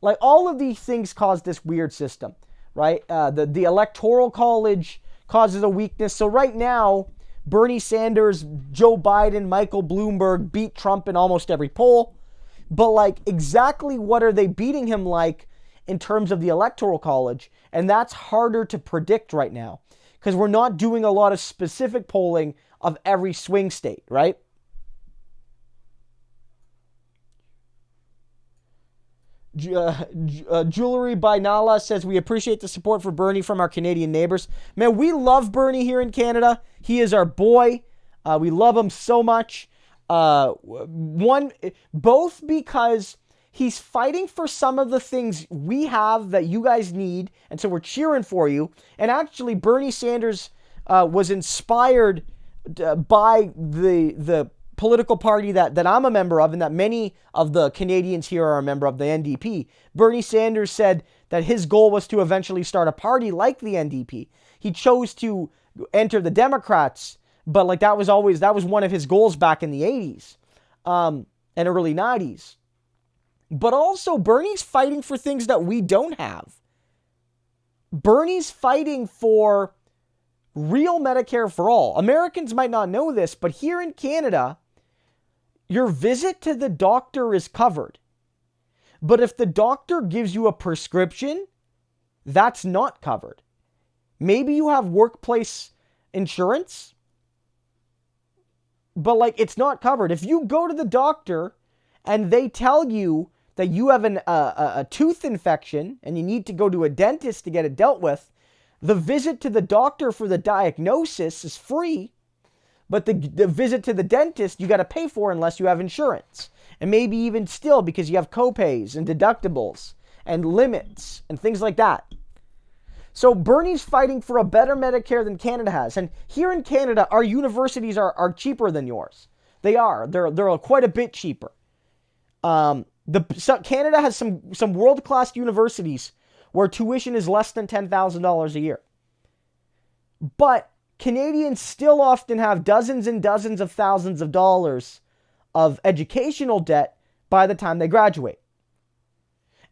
Like, all of these things caused this weird system, right? The Electoral College causes a weakness. So right now, Bernie Sanders, Joe Biden, Michael Bloomberg beat Trump in almost every poll. But like, exactly what are they beating him like in terms of the Electoral College? And that's harder to predict right now because we're not doing a lot of specific polling of every swing state, right? Jewelry by Nala says, we appreciate the support for Bernie from our Canadian neighbors. Man, we love Bernie here in Canada. He is our boy. We love him so much. Both because he's fighting for some of the things we have that you guys need, and so we're cheering for you. And actually, Bernie Sanders was inspired by the political party that I'm a member of, and that many of the Canadians here are a member of, the NDP. Bernie Sanders said that his goal was to eventually start a party like the NDP. He chose to enter the Democrats, but like that was one of his goals back in the 80s and early 90s. But also, Bernie's fighting for things that we don't have. Bernie's fighting for real Medicare for all. Americans might not know this, but here in Canada, your visit to the doctor is covered. But if the doctor gives you a prescription, that's not covered. Maybe you have workplace insurance, but like it's not covered. If you go to the doctor and they tell you that you have a tooth infection and you need to go to a dentist to get it dealt with, the visit to the doctor for the diagnosis is free, but the visit to the dentist you got to pay for unless you have insurance. And maybe even still because you have copays and deductibles and limits and things like that. So Bernie's fighting for a better Medicare than Canada has. And here in Canada, our universities are cheaper than yours. They are. They're quite a bit cheaper. Canada has some world-class universities where tuition is less than $10,000 a year. But Canadians still often have dozens and dozens of thousands of dollars of educational debt by the time they graduate.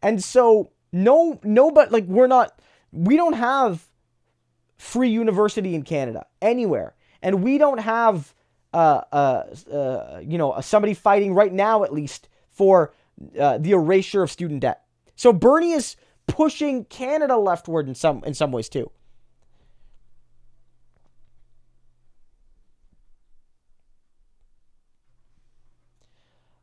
And so, but like we don't have free university in Canada anywhere. And we don't have, somebody fighting right now, at least, for the erasure of student debt. So Bernie is pushing Canada leftward in some ways too.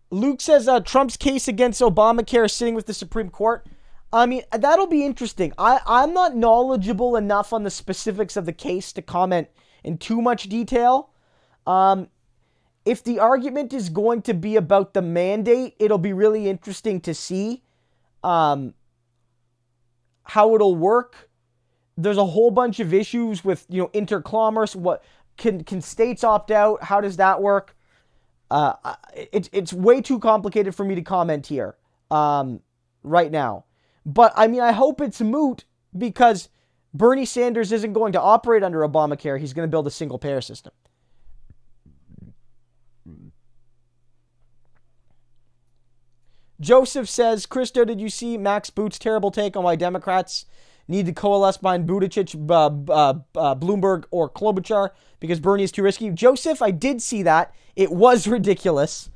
Luke says Trump's case against Obamacare is sitting with the Supreme Court. I mean, that'll be interesting. I'm not knowledgeable enough on the specifics of the case to comment in too much detail. If the argument is going to be about the mandate, it'll be really interesting to see how it'll work. There's a whole bunch of issues with, intercommerce. What can states opt out? How does that work? It's way too complicated for me to comment here right now. But I mean, I hope it's moot because Bernie Sanders isn't going to operate under Obamacare. He's going to build a single payer system. Joseph says, Christo, did you see Max Boot's terrible take on why Democrats need to coalesce behind Buttigieg, Bloomberg, or Klobuchar because Bernie is too risky? Joseph, I did see that. It was ridiculous.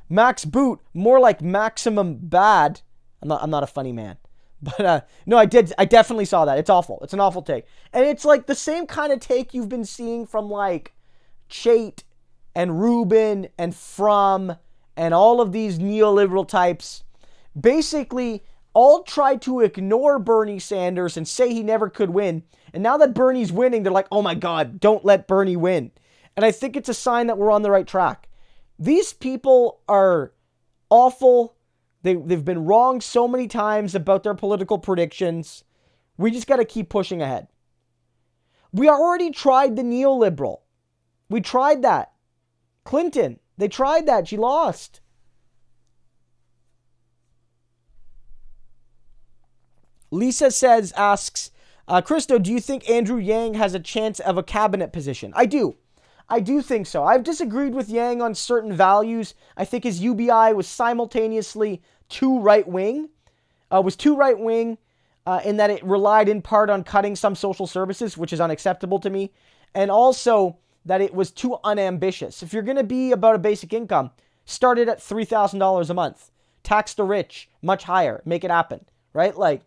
Max Boot, more like maximum bad. I'm not a funny man. But no, I definitely saw that. It's awful. It's an awful take. And it's like the same kind of take you've been seeing from like Chait and Rubin and Frum and all of these neoliberal types. Basically, all tried to ignore Bernie Sanders and say he never could win. And now that Bernie's winning, they're like, oh my God, don't let Bernie win. And I think it's a sign that we're on the right track. These people are awful. They've been wrong so many times about their political predictions. We just got to keep pushing ahead. We already tried the neoliberal. We tried that. Clinton, they tried that. She lost. Lisa asks, Christo, do you think Andrew Yang has a chance of a cabinet position? I do. I do think so. I've disagreed with Yang on certain values. I think his UBI was simultaneously too right-wing. In that it relied in part on cutting some social services, which is unacceptable to me. And also that it was too unambitious. If you're going to be about a basic income, start it at $3,000 a month. Tax the rich much higher. Make it happen. Right? Like,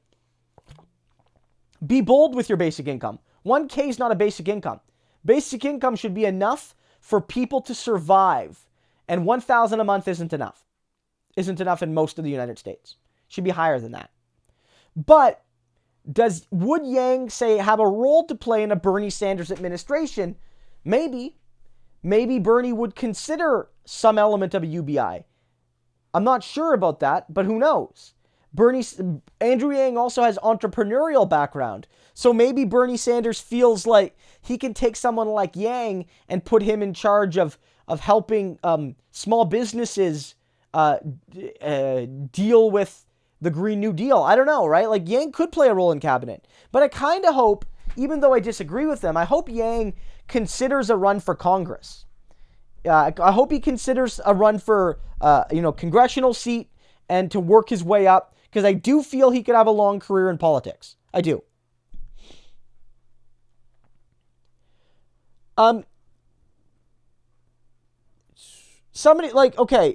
be bold with your basic income. 1K is not a basic income. Basic income should be enough for people to survive. And $1,000 a month isn't enough. Isn't enough in most of the United States. Should be higher than that. But would Yang say have a role to play in a Bernie Sanders administration? Maybe. Maybe Bernie would consider some element of a UBI. I'm not sure about that, but who knows? Andrew Yang also has entrepreneurial background. So maybe Bernie Sanders feels like he can take someone like Yang and put him in charge of helping small businesses deal with the Green New Deal. I don't know, right? Like Yang could play a role in cabinet. But I kind of hope, even though I disagree with them, I hope Yang considers a run for Congress. I hope he considers a run for congressional seat and to work his way up, because I do feel he could have a long career in politics. I do.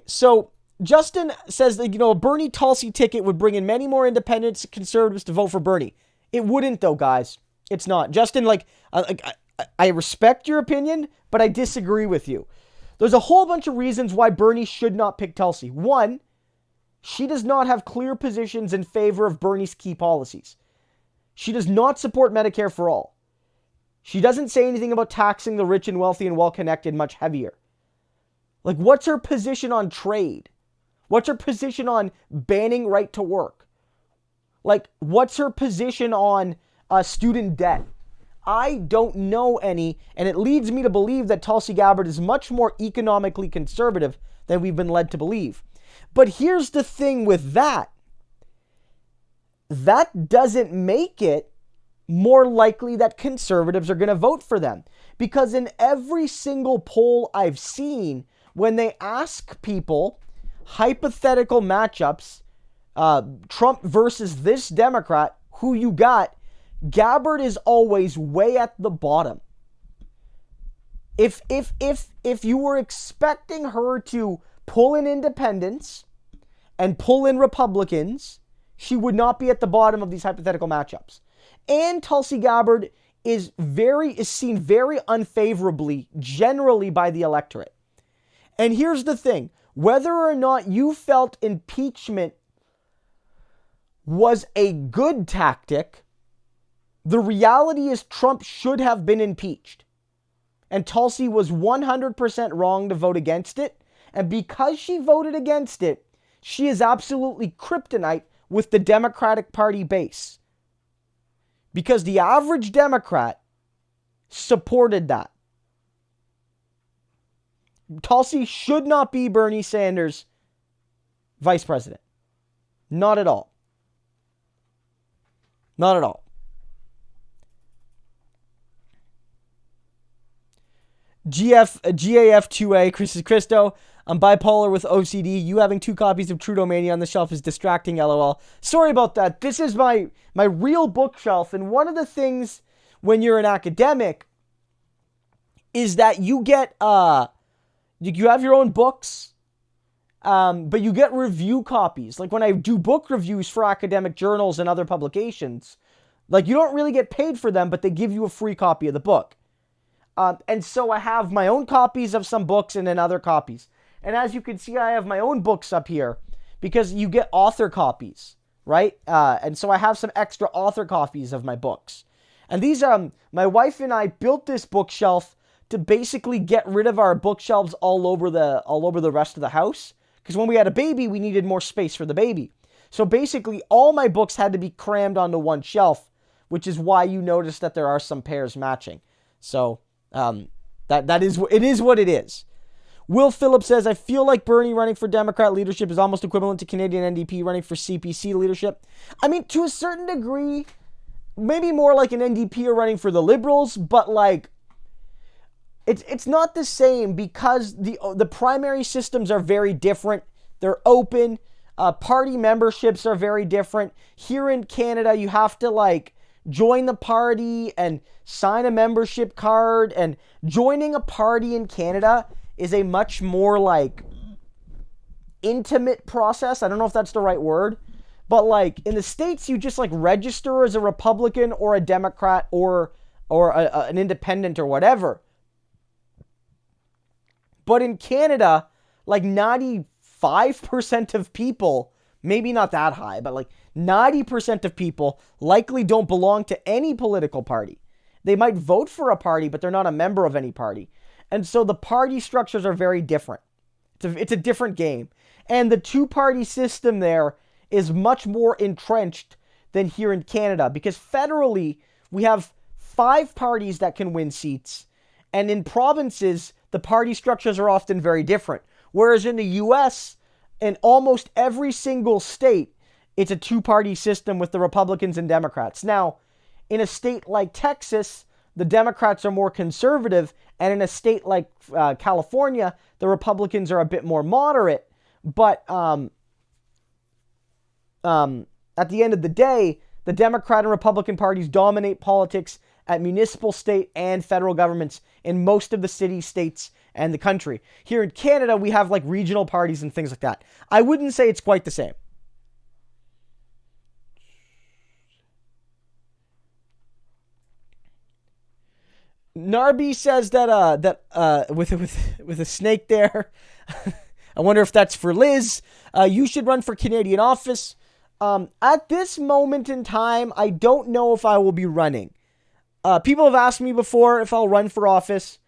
So Justin says that, a Bernie Tulsi ticket would bring in many more independents and conservatives to vote for Bernie. It wouldn't, though, guys. It's not. Justin, I respect your opinion, but I disagree with you. There's a whole bunch of reasons why Bernie should not pick Tulsi. One, she does not have clear positions in favor of Bernie's key policies. She does not support Medicare for all. She doesn't say anything about taxing the rich and wealthy and well-connected much heavier. Like, what's her position on trade? What's her position on banning right to work? Like, what's her position on student debt? I don't know any, and it leads me to believe that Tulsi Gabbard is much more economically conservative than we've been led to believe. But here's the thing with that. That doesn't make it more likely that conservatives are going to vote for them. Because in every single poll I've seen, when they ask people hypothetical matchups, Trump versus this Democrat, who you got, Gabbard is always way at the bottom. If you were expecting her to pull in independents and pull in Republicans, she would not be at the bottom of these hypothetical matchups. And Tulsi Gabbard is seen very unfavorably generally by the electorate. And here's the thing, whether or not you felt impeachment was a good tactic, the reality is Trump should have been impeached. And Tulsi was 100% wrong to vote against it. And because she voted against it, she is absolutely kryptonite with the Democratic Party base. Because the average Democrat supported that. Tulsi should not be Bernie Sanders' vice president. Not at all. Not at all. GAF2A, Christo, I'm bipolar with OCD. You having 2 copies of Trudeau Mania on the shelf is distracting, LOL. Sorry about that. This is my real bookshelf. And one of the things when you're an academic is that you get, you have your own books, but you get review copies. Like when I do book reviews for academic journals and other publications, like you don't really get paid for them, but they give you a free copy of the book. And so I have my own copies of some books and then other copies. And as you can see, I have my own books up here because you get author copies, right? And so I have some extra author copies of my books. And these, my wife and I built this bookshelf to basically get rid of our bookshelves all over the rest of the house. Because when we had a baby, we needed more space for the baby. So basically, all my books had to be crammed onto one shelf, which is why you notice that there are some pairs matching. So it is what it is. Will Phillips says, I feel like Bernie running for Democrat leadership is almost equivalent to Canadian NDP running for CPC leadership. I mean, to a certain degree, maybe more like an NDP running for the Liberals, but like, it's not the same because the primary systems are very different. They're open. Party memberships are very different. Here in Canada, you have to like join the party and sign a membership card, and joining a party in Canada is a much more like intimate process. I don't know if that's the right word, but like in the States, you just like register as a Republican or a Democrat or an independent or whatever. But in Canada, like 95% of people, maybe not that high, but like 90% of people likely don't belong to any political party. They might vote for a party, but they're not a member of any party. And so the party structures are very different. It's a different game. And the two-party system there is much more entrenched than here in Canada, because federally, we have 5 parties that can win seats. And in provinces, the party structures are often very different. Whereas in the U.S., in almost every single state, it's a 2-party system with the Republicans and Democrats. Now, in a state like Texas, the Democrats are more conservative, and in a state like California, the Republicans are a bit more moderate. But at the end of the day, the Democrat and Republican parties dominate politics at municipal, state, and federal governments in most of the cities, states, and the country. Here in Canada, we have like regional parties and things like that. I wouldn't say it's quite the same. Narby says that with a snake there. I wonder if that's for Liz. You should run for Canadian office. At this moment in time, I don't know if I will be running. People have asked me before if I'll run for office.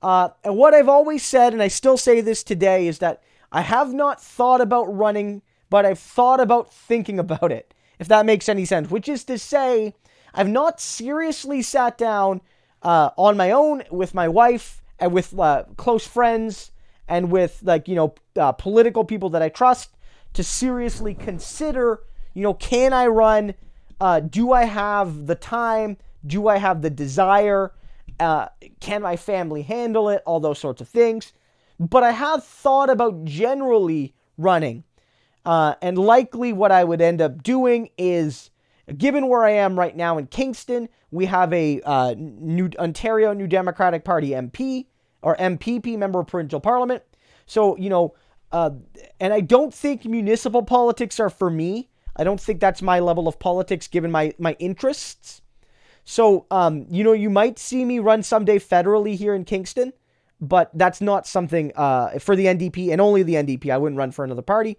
And what I've always said, and I still say this today, is that I have not thought about running, but I've thought about thinking about it, if that makes any sense. Which is to say, I've not seriously sat down on my own with my wife and with close friends and with political people that I trust to seriously consider, can I run? Do I have the time? Do I have the desire? Can my family handle it? All those sorts of things. But I have thought about generally running. And likely what I would end up doing is, given where I am right now in Kingston, we have a Ontario New Democratic Party MP, or MPP, Member of Provincial Parliament. So, and I don't think municipal politics are for me. I don't think that's my level of politics given my interests. So, you might see me run someday federally here in Kingston, but that's not something for the NDP, and only the NDP. I wouldn't run for another party.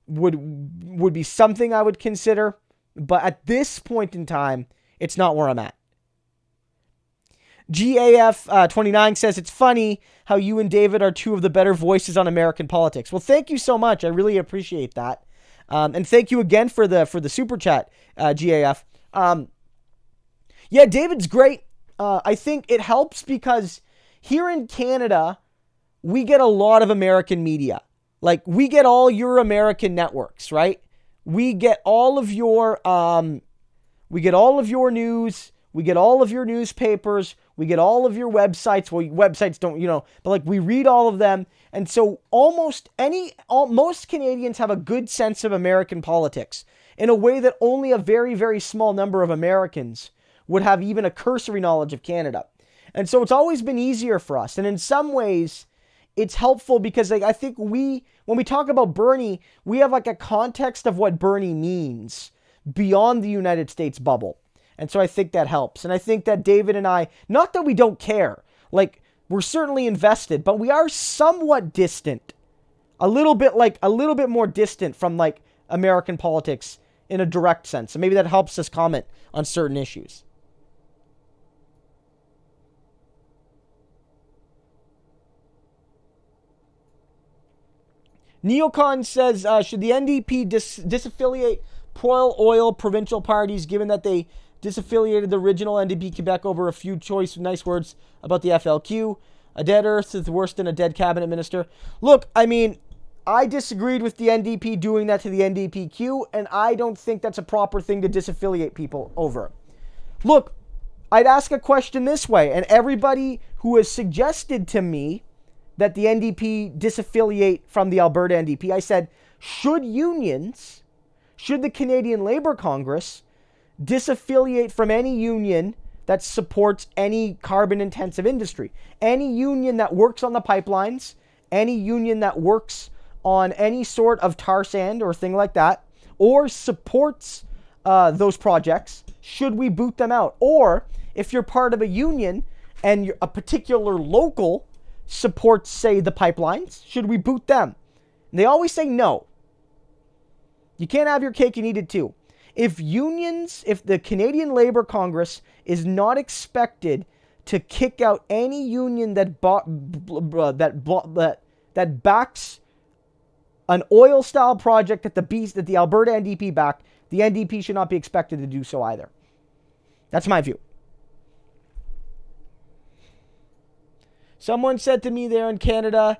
Would be something I would consider, but at this point in time, it's not where I'm at. GAF29 says, it's funny how you and David are two of the better voices on American politics. Well, thank you so much. I really appreciate that. And thank you again for the super chat, GAF. Yeah, David's great. I think it helps because here in Canada, we get a lot of American media. Like, we get all your American networks, right? We get all of your news. We get all of your newspapers. We get all of your websites. Well, websites don't, but like we read all of them. And so most Canadians have a good sense of American politics in a way that only a very, very small number of Americans would have even a cursory knowledge of Canada. And so it's always been easier for us. And in some ways, it's helpful because I think when we talk about Bernie, we have like a context of what Bernie means beyond the United States bubble. And so I think that helps. And I think that David and I, not that we don't care, like we're certainly invested, but we are somewhat distant, a little bit more distant from like American politics in a direct sense. And maybe that helps us comment on certain issues. Neocon says, should the NDP disaffiliate pro-oil provincial parties given that they disaffiliated the original NDP Quebec over a few nice words about the FLQ? A dead earth is worse than a dead cabinet minister. Look, I mean, I disagreed with the NDP doing that to the NDPQ, and I don't think that's a proper thing to disaffiliate people over. Look, I'd ask a question this way, and everybody who has suggested to me that the NDP disaffiliate from the Alberta NDP, I said, should the Canadian Labour Congress disaffiliate from any union that supports any carbon-intensive industry? Any union that works on the pipelines, any union that works on any sort of tar sand or thing like that, or supports those projects, should we boot them out? Or if you're part of a union and a particular local supports, say, the pipelines, should we boot them? And they always say no. You can't have your cake and eat it too. If the Canadian Labour Congress is not expected to kick out any union that backs an oil style project that the Alberta NDP backed, the NDP should not be expected to do so either. That's my view. Someone said to me there in Canada,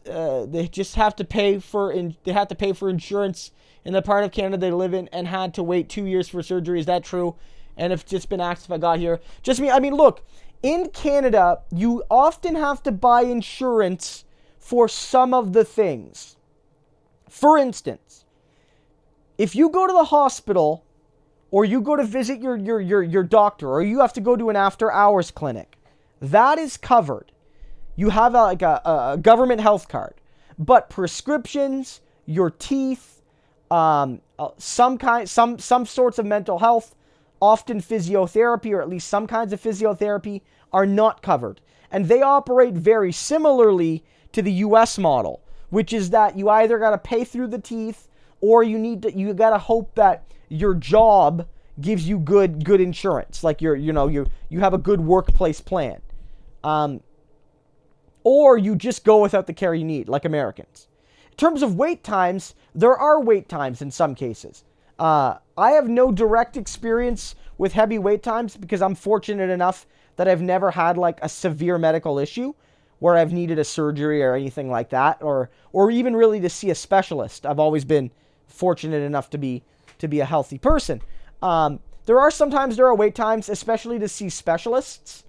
they just have to pay for insurance in the part of Canada they live in and had to wait 2 years for surgery. Is that true? And if just been asked if I got here. Look, in Canada, you often have to buy insurance for some of the things. For instance, if you go to the hospital or you go to visit your doctor or you have to go to an after hours clinic, that is covered. You have a government health card, but prescriptions, your teeth, some sorts of mental health, often physiotherapy, or at least some kinds of physiotherapy, are not covered. And they operate very similarly to the US model, which is that you either got to pay through the teeth or you got to hope that your job gives you good insurance, like you have a good workplace plan. Or you just go without the care you need, like Americans. In terms of wait times, there are wait times in some cases. I have no direct experience with heavy wait times because I'm fortunate enough that I've never had like a severe medical issue where I've needed a surgery or anything like that, or even really to see a specialist. I've always been fortunate enough to be to be a healthy person. There are wait times, especially to see specialists.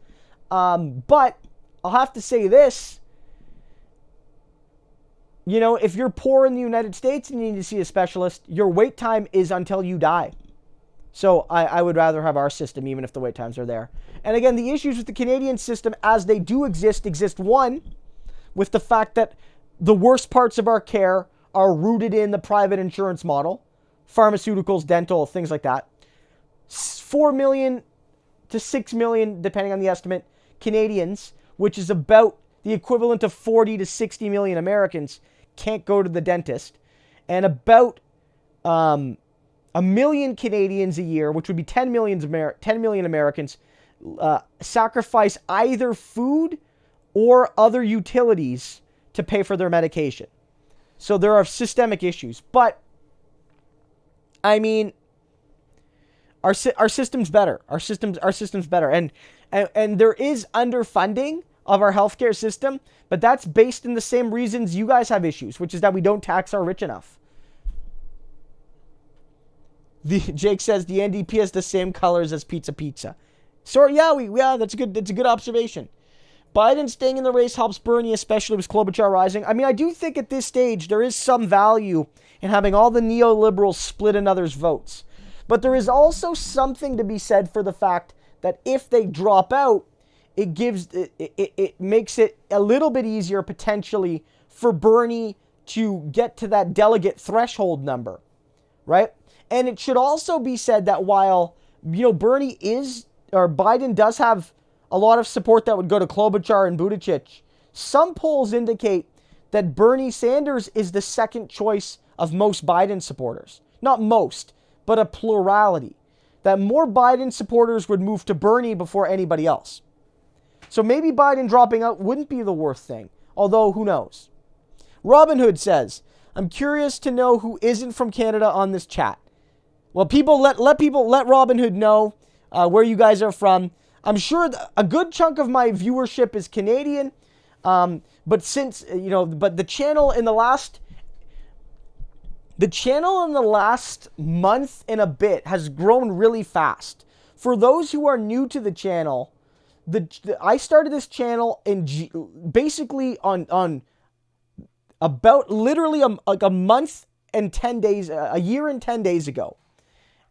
But I'll have to say this. You know, if you're poor in the United States and you need to see a specialist, your wait time is until you die. So I would rather have our system, even if the wait times are there. And again, the issues with the Canadian system, as they do exist, one, with the fact that the worst parts of our care are rooted in the private insurance model, pharmaceuticals, dental, things like that. 4 million to 6 million, depending on the estimate, Canadians, which is about the equivalent of 40 to 60 million Americans, can't go to the dentist. And about a million Canadians a year, which would be 10 million Americans, sacrifice either food or other utilities to pay for their medication. So there are systemic issues. But, I mean, our system's better. Our system's better. And there is underfunding of our healthcare system, but that's based in the same reasons you guys have issues, which is that we don't tax our rich enough. Jake says the NDP has the same colors as pizza. So yeah, that's a good observation. Biden staying in the race helps Bernie, especially with Klobuchar rising. I mean, I do think at this stage there is some value in having all the neoliberals split another's votes. But there is also something to be said for the fact that if they drop out, it makes it a little bit easier potentially for Bernie to get to that delegate threshold number, right? And it should also be said that while, Biden does have a lot of support that would go to Klobuchar and Buttigieg, some polls indicate that Bernie Sanders is the second choice of most Biden supporters. Not most, but a plurality. That more Biden supporters would move to Bernie before anybody else. So maybe Biden dropping out wouldn't be the worst thing, although who knows. Robin Hood says, I'm curious to know who isn't from Canada on this chat. Well, let Robin Hood know where you guys are from. I'm sure a good chunk of my viewership is Canadian, but the channel in the last month and a bit has grown really fast. For those who are new to the channel, I started this channel basically on about literally a month and 10 days, a year and 10 days ago.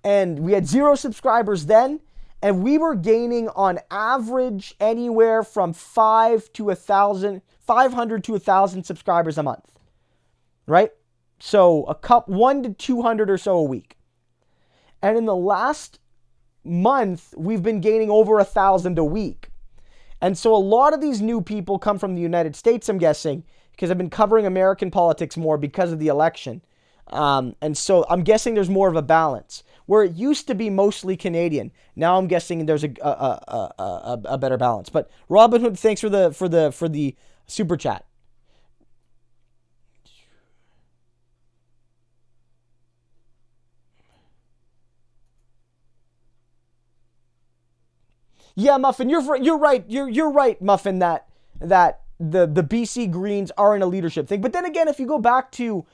And we had 0 subscribers then, and we were gaining on average anywhere from 500 to 1,000 subscribers a month, right? So 1 to 200 or so a week. And in the last month, we've been gaining over 1,000 a week. And so a lot of these new people come from the United States, I'm guessing, because I've been covering American politics more because of the election. And so I'm guessing there's more of a balance. Where it used to be mostly Canadian, now I'm guessing there's a better balance. But Robin Hood, thanks for the super chat. Yeah, Muffin, you're right. You're right, Muffin. That the BC Greens are in a leadership thing. But then again, if you go back to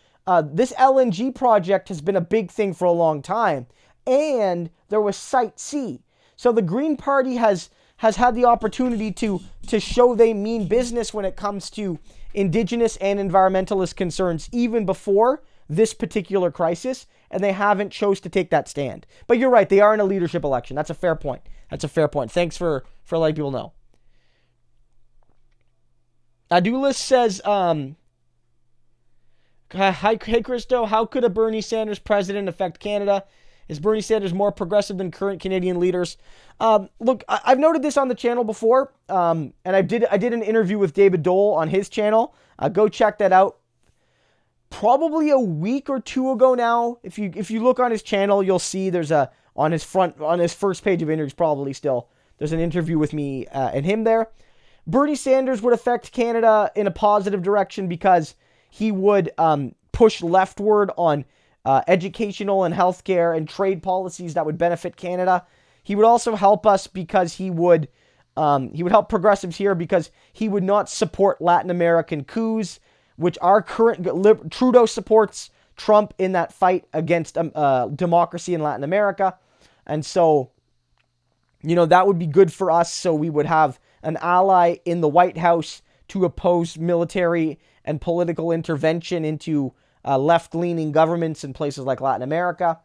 this LNG project has been a big thing for a long time, and there was Site C. So the Green Party has had the opportunity to show they mean business when it comes to Indigenous and environmentalist concerns, even before this particular crisis, and they haven't chose to take that stand. But you're right, they are in a leadership election. That's a fair point. Thanks for letting people know. Adulis says, hey Christo, how could a Bernie Sanders president affect Canada? Is Bernie Sanders more progressive than current Canadian leaders? Look, I've noted this on the channel before, and I did an interview with David Dole on his channel. Go check that out. Probably a week or two ago now. If you look on his channel, you'll see there's on his first page of interviews, probably still there's an interview with me and him there. Bernie Sanders would affect Canada in a positive direction because he would push leftward on educational and healthcare and trade policies that would benefit Canada. He would also help us because he would help progressives here because he would not support Latin American coups, which our current Trudeau supports Trump in that fight against democracy in Latin America. And so, that would be good for us. So we would have an ally in the White House to oppose military and political intervention into left-leaning governments in places like Latin America.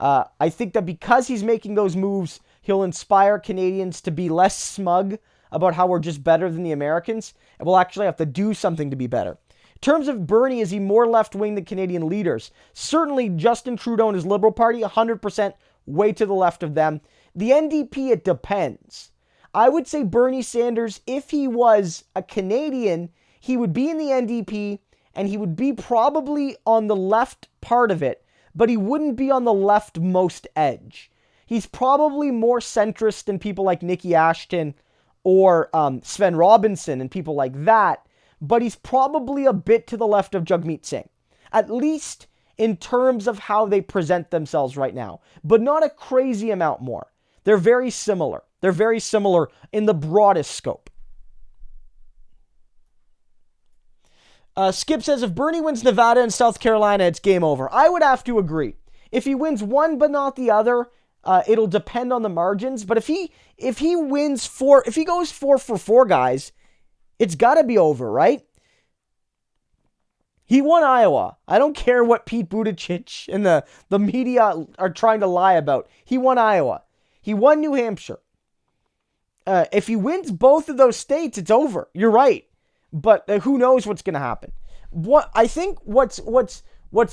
I think that because he's making those moves, he'll inspire Canadians to be less smug about how we're just better than the Americans, and we'll actually have to do something to be better. In terms of Bernie, is he more left-wing than Canadian leaders? Certainly Justin Trudeau and his Liberal Party, 100% way to the left of them. The NDP, it depends. I would say Bernie Sanders, if he was a Canadian, he would be in the NDP, and he would be probably on the left part of it, but he wouldn't be on the leftmost edge. He's probably more centrist than people like Nikki Ashton or Sven Robinson and people like that, but he's probably a bit to the left of Jagmeet Singh, at least in terms of how they present themselves right now, but not a crazy amount more. They're very similar. They're very similar in the broadest scope. Skip says, if Bernie wins Nevada and South Carolina, it's game over. I would have to agree. If he wins one but not the other, it'll depend on the margins. But if he goes 4 for 4, guys, it's got to be over, right? He won Iowa. I don't care what Pete Buttigieg and the media are trying to lie about. He won Iowa. He won New Hampshire. If he wins both of those states, it's over. You're right. But who knows what's going to happen? I think what's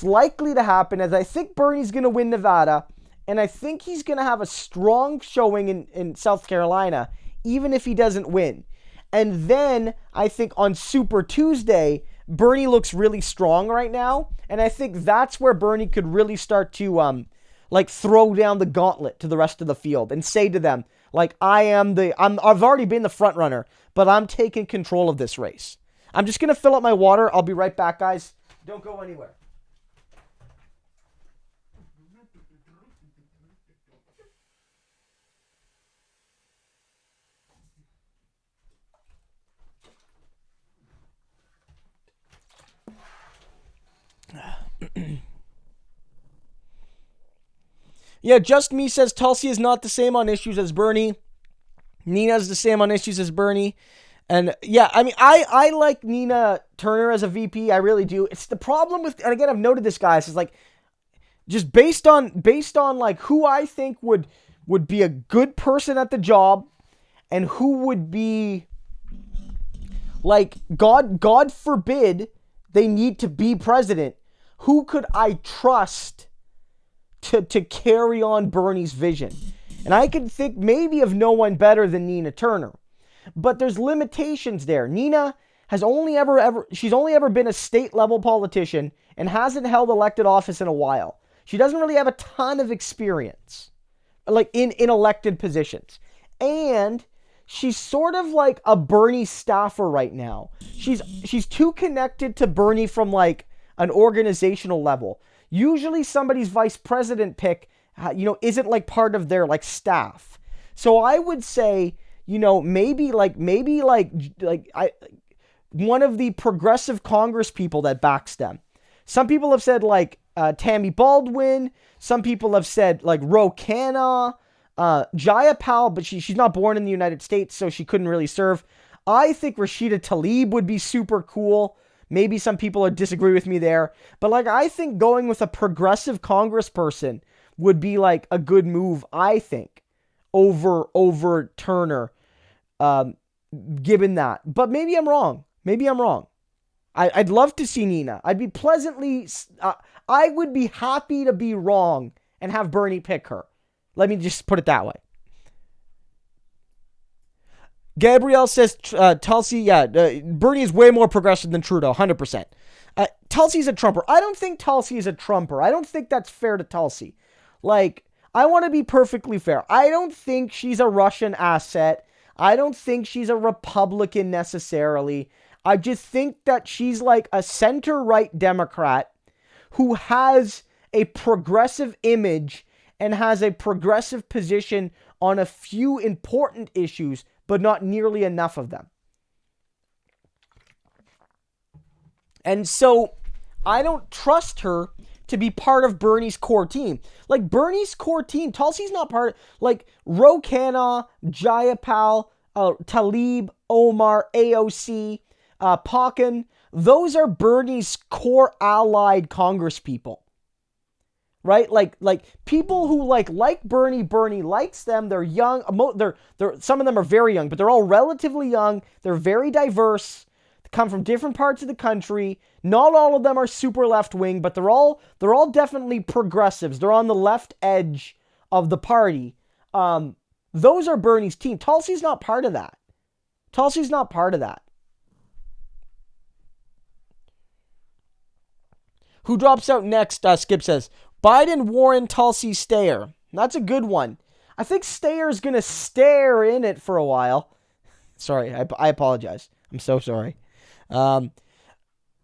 likely to happen is I think Bernie's going to win Nevada, and I think he's going to have a strong showing in South Carolina, even if he doesn't win. And then I think on Super Tuesday, Bernie looks really strong right now, and I think that's where Bernie could really start to throw down the gauntlet to the rest of the field and say to them, like, I've already been the front runner, but I'm taking control of this race. I'm just going to fill up my water. I'll be right back, guys. Don't go anywhere. Yeah, Just Me says Tulsi is not the same on issues as Bernie. Nina's the same on issues as Bernie. And yeah, I mean, I like Nina Turner as a VP. I really do. It's the problem with, and again, I've noted this, guys, is like, just based on like who I think would be a good person at the job and who would be like, God forbid they need to be president. Who could I trust to carry on Bernie's vision? And I can think maybe of no one better than Nina Turner. But there's limitations there. Nina has only ever been a state-level politician and hasn't held elected office in a while. She doesn't really have a ton of experience, like in elected positions. And she's sort of like a Bernie staffer right now. She's too connected to Bernie from like an organizational level. Usually somebody's vice president pick, isn't like part of their like staff. So I would say, maybe one of the progressive Congress people that backs them. Some people have said like Tammy Baldwin. Some people have said like Ro Khanna, Jaya Powell, but she's not born in the United States, so she couldn't really serve. I think Rashida Tlaib would be super cool. Maybe some people would disagree with me there, but like I think going with a progressive congressperson would be like a good move, I think, over Turner, given that. But maybe I'm wrong. I'd love to see Nina. I would be happy to be wrong and have Bernie pick her. Let me just put it that way. Gabrielle says Tulsi, Bernie is way more progressive than Trudeau, 100%. Tulsi's a Trumper. I don't think Tulsi is a Trumper. I don't think that's fair to Tulsi. Like, I want to be perfectly fair. I don't think she's a Russian asset. I don't think she's a Republican necessarily. I just think that she's like a center-right Democrat who has a progressive image and has a progressive position on a few important issues, but not nearly enough of them. And so I don't trust her to be part of Bernie's core team. Like, Bernie's core team, Tulsi's not part, like, Ro Khanna, Jayapal, Tlaib, Omar, AOC, Pakan, those are Bernie's core allied Congress people. Right? Like people who like Bernie likes them. They're young. They're some of them are very young, but they're all relatively young. They're very diverse. They come from different parts of the country. Not all of them are super left wing, but they're all definitely progressives. They're on the left edge of the party. Those are Bernie's team. Tulsi's not part of that. Tulsi's not part of that. Who drops out next? Skip says, Biden, Warren, Tulsi, Steyer. That's a good one. I think Steyer's going to stare in it for a while. Sorry, I apologize. I'm so sorry. Oh,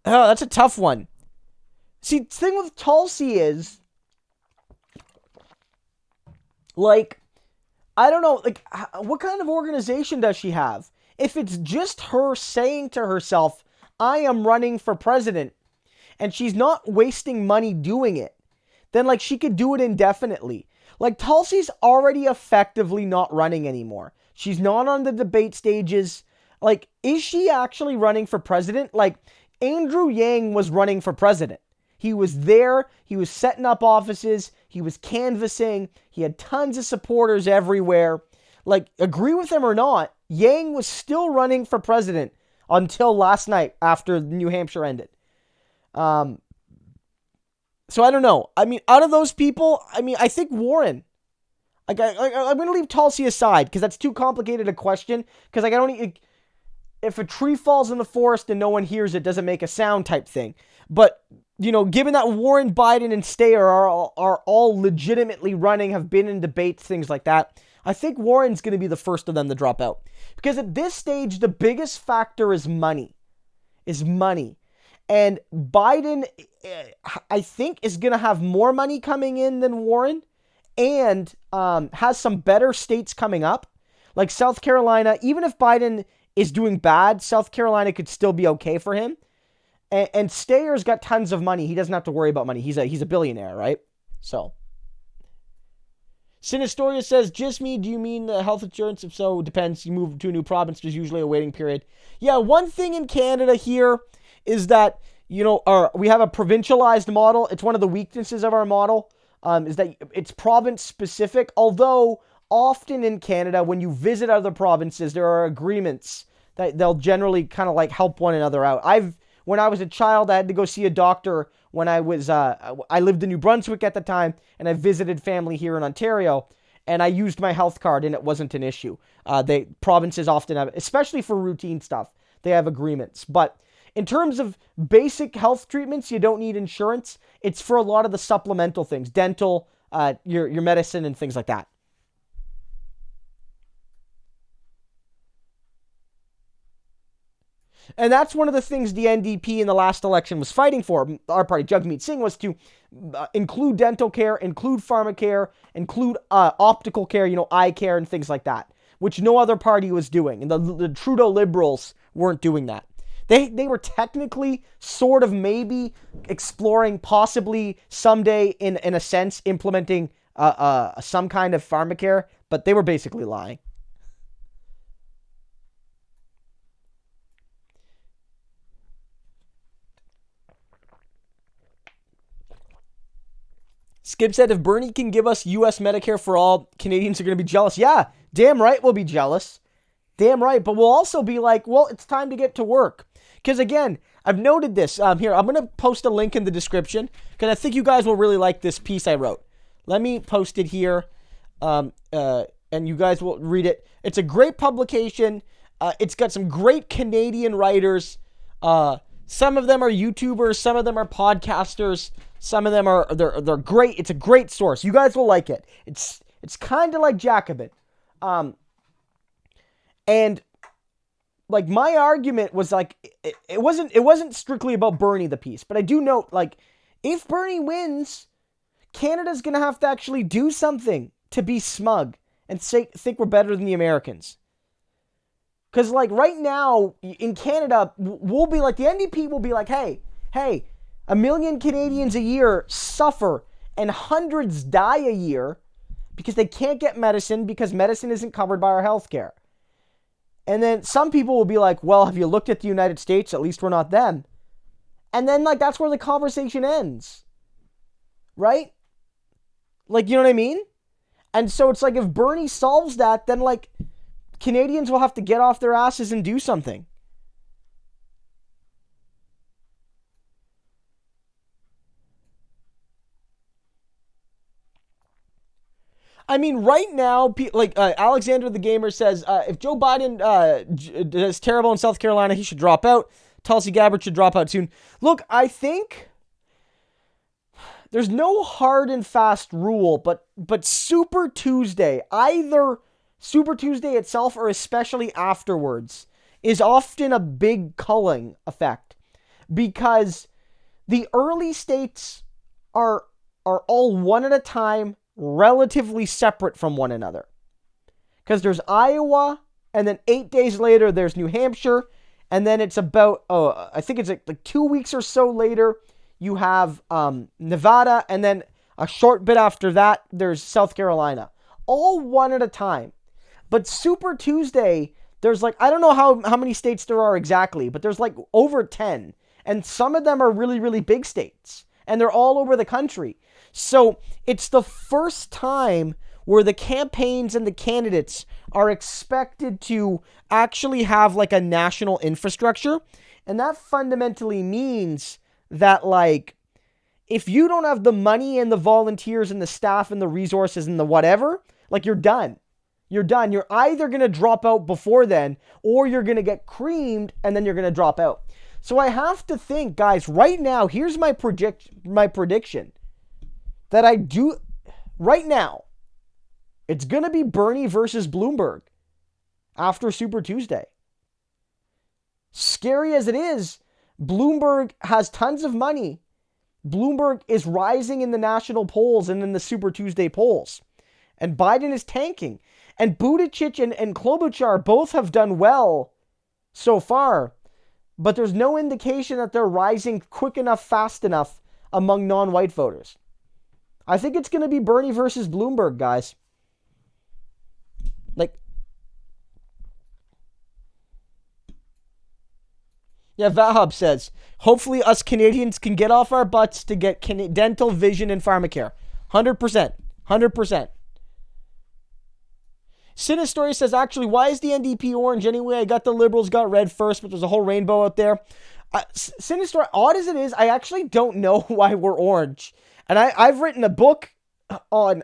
that's a tough one. See, the thing with Tulsi is, like, I don't know, like, what kind of organization does she have? If it's just her saying to herself, I am running for president, and she's not wasting money doing it, then, like, she could do it indefinitely. Like, Tulsi's already effectively not running anymore. She's not on the debate stages. Like, is she actually running for president? Like, Andrew Yang was running for president. He was there. He was setting up offices. He was canvassing. He had tons of supporters everywhere. Like, agree with him or not, Yang was still running for president until last night after New Hampshire ended. So I don't know. I mean, out of those people, I mean, I think Warren. Like, I'm going to leave Tulsi aside because that's too complicated a question. Because, like, I don't... If a tree falls in the forest and no one hears it, doesn't make a sound type thing. But, you know, given that Warren, Biden, and Steyer are all legitimately running, have been in debates, things like that, I think Warren's going to be the first of them to drop out. Because at this stage, the biggest factor is money. And Biden, I think, is going to have more money coming in than Warren, and has some better states coming up. Like South Carolina, even if Biden is doing bad, South Carolina could still be okay for him. And Steyer's got tons of money. He doesn't have to worry about money. He's a billionaire, right? So. Sinistoria says, just me, do you mean health insurance? If so, depends. You move to a new province, there's usually a waiting period. Yeah, one thing in Canada here is that, you know, we have a provincialized model. It's one of the weaknesses of our model, is that it's province specific. Although often in Canada, when you visit other provinces, there are agreements that they'll generally kind of like help one another out. When I was a child, I had to go see a doctor when I lived in New Brunswick at the time, and I visited family here in Ontario, and I used my health card, and it wasn't an issue. Provinces often have, especially for routine stuff, they have agreements. But in terms of basic health treatments, you don't need insurance. It's for a lot of the supplemental things, dental, your medicine, and things like that. And that's one of the things the NDP in the last election was fighting for. Our party, Jagmeet Singh, was to include dental care, include pharmacare, include optical care, eye care and things like that, which no other party was doing. And the Trudeau Liberals weren't doing that. They were technically sort of maybe exploring possibly someday in a sense implementing some kind of pharmacare, but they were basically lying. Skip said, if Bernie can give us U.S. Medicare for all, Canadians are going to be jealous. Yeah, damn right we'll be jealous. Damn right. But we'll also be like, well, it's time to get to work. Because again, I've noted this. Here, I'm going to post a link in the description because I think you guys will really like this piece I wrote. Let me post it here, and you guys will read it. It's a great publication. It's got some great Canadian writers. Some of them are YouTubers. Some of them are podcasters. Some of them they're great. It's a great source. You guys will like it. It's kind of like Jacobin. And like my argument was like it wasn't strictly about Bernie, the piece, but I do note, like, if Bernie wins, Canada's gonna have to actually do something to be smug and think we're better than the Americans. Because, like, right now in Canada, we'll be like, the NDP will be like, hey, 1 million Canadians a year suffer and hundreds die a year because they can't get medicine because medicine isn't covered by our healthcare. And then some people will be like, well, have you looked at the United States? At least we're not them. And then, like, that's where the conversation ends. Right? Like, you know what I mean? And so it's like, if Bernie solves that, then, like, Canadians will have to get off their asses and do something. I mean, right now, like Alexander the Gamer says, if Joe Biden does terrible in South Carolina, he should drop out. Tulsi Gabbard should drop out soon. Look, I think there's no hard and fast rule, but Super Tuesday, either Super Tuesday itself or especially afterwards, is often a big culling effect because the early states are all one at a time, relatively separate from one another. Because there's Iowa, and then 8 days later there's New Hampshire, and then it's about, I think it's like 2 weeks or so later, you have Nevada, and then a short bit after that, there's South Carolina. All one at a time. But Super Tuesday, there's like, I don't know how many states there are exactly, but there's like over 10. And some of them are really, really big states. And they're all over the country. So it's the first time where the campaigns and the candidates are expected to actually have like a national infrastructure. And that fundamentally means that, like, if you don't have the money and the volunteers and the staff and the resources and the whatever, like, you're done. You're done. You're either going to drop out before then, or you're going to get creamed and then you're going to drop out. So I have to think, guys, right now, here's my prediction. That I do right now, it's going to be Bernie versus Bloomberg after Super Tuesday. Scary as it is, Bloomberg has tons of money. Bloomberg is rising in the national polls and in the Super Tuesday polls. And Biden is tanking. And Buttigieg and Klobuchar both have done well so far. But there's no indication that they're rising quick enough, fast enough among non-white voters. I think it's going to be Bernie versus Bloomberg, guys. Like, yeah, Vahab says, hopefully us Canadians can get off our butts to get dental, vision, and pharmacare. 100%. 100%. Sinistory says, actually, why is the NDP orange anyway? I got the Liberals got red first, but there's a whole rainbow out there. Sinistory, odd as it is, I actually don't know why we're orange. And I've written a book on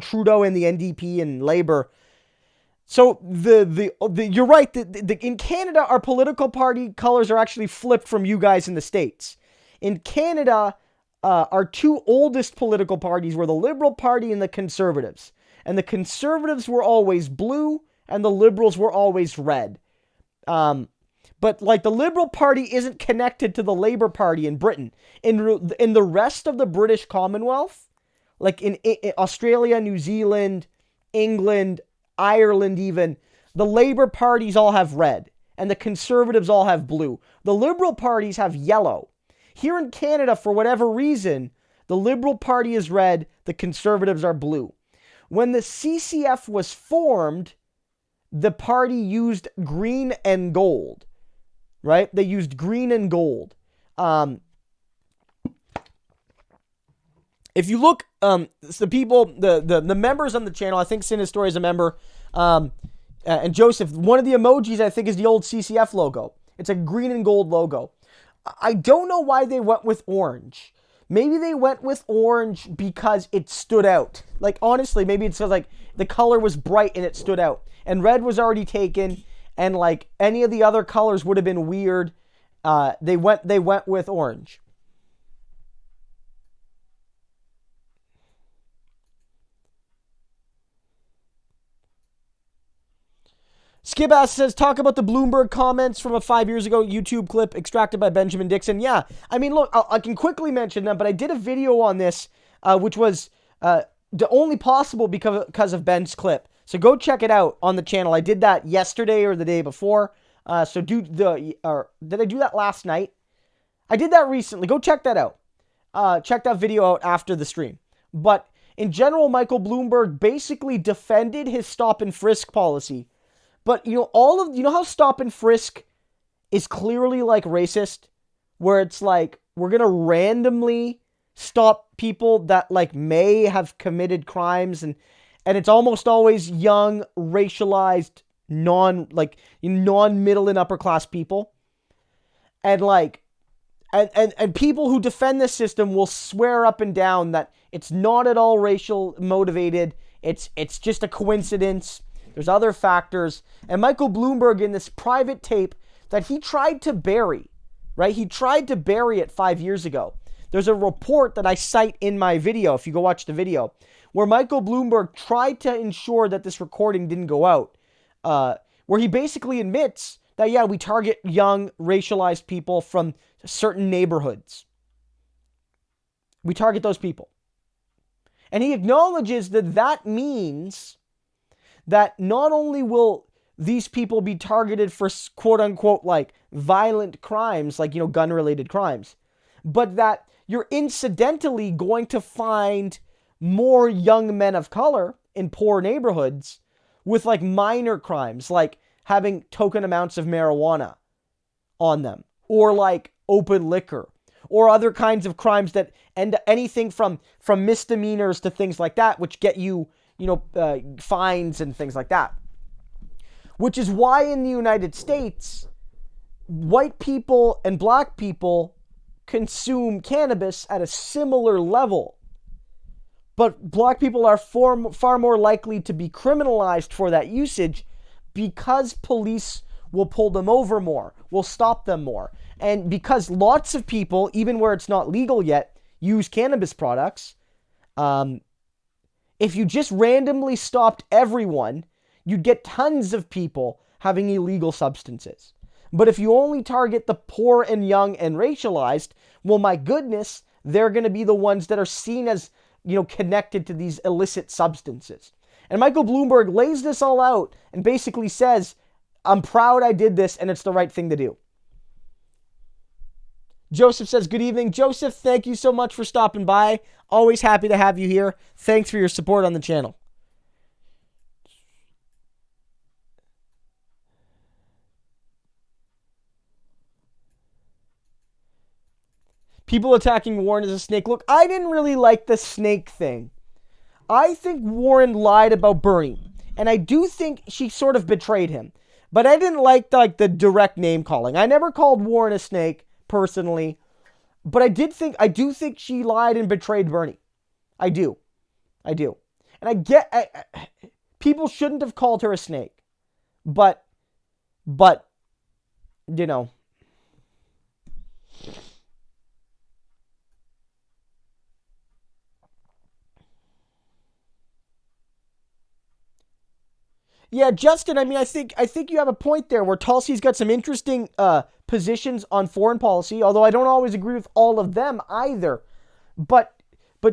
Trudeau and the NDP and Labour. So you're right. In Canada, our political party colors are actually flipped from you guys in the States. In Canada, our two oldest political parties were the Liberal Party and the Conservatives. And the Conservatives were always blue and the Liberals were always red. But like the Liberal Party isn't connected to the Labour Party in Britain. In the rest of the British Commonwealth, like in Australia, New Zealand, England, Ireland even, the Labour parties all have red and the Conservatives all have blue. The Liberal parties have yellow. Here in Canada, for whatever reason, the Liberal Party is red, the Conservatives are blue. When the CCF was formed, the party used green and gold. Right? They used green and gold. If you look, the people, the members on the channel, I think Sinistory is a member, and Joseph, one of the emojis I think is the old CCF logo. It's a green and gold logo. I don't know why they went with orange. Maybe they went with orange because it stood out. Like, honestly, maybe it's because, like, the color was bright and it stood out. And red was already taken. And, like, any of the other colors would have been weird. They went with orange. Skibass says, talk about the Bloomberg comments from a 5 years ago YouTube clip extracted by Benjamin Dixon. Yeah, I mean, look, I can quickly mention them, but I did a video on this, which was only possible because of Ben's clip. So go check it out on the channel. I did that yesterday or the day before. Did I do that last night? I did that recently. Go check that out. Check that video out after the stream. But in general, Michael Bloomberg basically defended his stop and frisk policy. But you know how stop and frisk is clearly like racist, where it's like we're gonna randomly stop people that like may have committed crimes, and it's almost always young, racialized, non-middle and upper class people, and like. And people who defend this system will swear up and down that it's not at all racial motivated. It's just a coincidence. There's other factors. And Michael Bloomberg, in this private tape that he tried to bury, right? He tried to bury it 5 years ago. There's a report that I cite in my video, if you go watch the video, where Michael Bloomberg tried to ensure that this recording didn't go out, where he basically admits that, yeah, we target young, racialized people from certain neighborhoods. We target those people. And he acknowledges that that means that not only will these people be targeted for quote unquote like violent crimes, like, gun-related crimes, but that you're incidentally going to find more young men of color in poor neighborhoods with like minor crimes, like having token amounts of marijuana on them, or like open liquor, or other kinds of crimes that end anything from misdemeanors to things like that, which get you, fines and things like that. Which is why in the United States, white people and black people consume cannabis at a similar level. But black people are far more likely to be criminalized for that usage because police will pull them over more, will stop them more. And because lots of people, even where it's not legal yet, use cannabis products, if you just randomly stopped everyone, you'd get tons of people having illegal substances. But if you only target the poor and young and racialized, well, my goodness, they're going to be the ones that are seen as, connected to these illicit substances. And Michael Bloomberg lays this all out and basically says, I'm proud I did this and it's the right thing to do. Joseph says, good evening. Joseph, thank you so much for stopping by. Always happy to have you here. Thanks for your support on the channel. People attacking Warren as a snake. Look, I didn't really like the snake thing. I think Warren lied about Bernie. And I do think she sort of betrayed him. But I didn't like the direct name calling. I never called Warren a snake, personally. But I do think she lied and betrayed Bernie. I do. And people shouldn't have called her a snake. But, Yeah, Justin, I think you have a point there where Tulsi's got some interesting positions on foreign policy, although I don't always agree with all of them either. But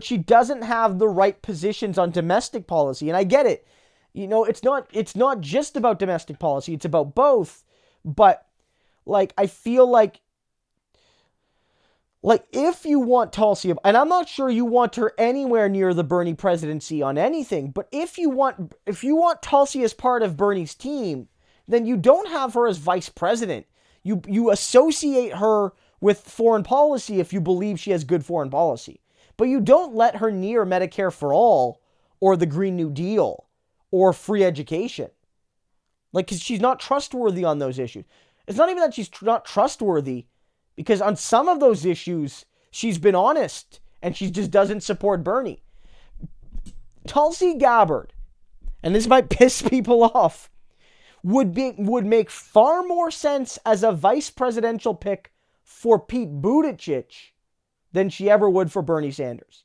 she doesn't have the right positions on domestic policy, and I get it. It's not just about domestic policy, it's about both. But I feel like if you want Tulsi, and I'm not sure you want her anywhere near the Bernie presidency on anything, but if you want Tulsi as part of Bernie's team, then you don't have her as vice president. You associate her with foreign policy if you believe she has good foreign policy. But you don't let her near Medicare for all or the Green New Deal or free education. Because she's not trustworthy on those issues. It's not even that she's not trustworthy. Because on some of those issues, she's been honest, and she just doesn't support Bernie. Tulsi Gabbard, and this might piss people off, would make far more sense as a vice presidential pick for Pete Buttigieg than she ever would for Bernie Sanders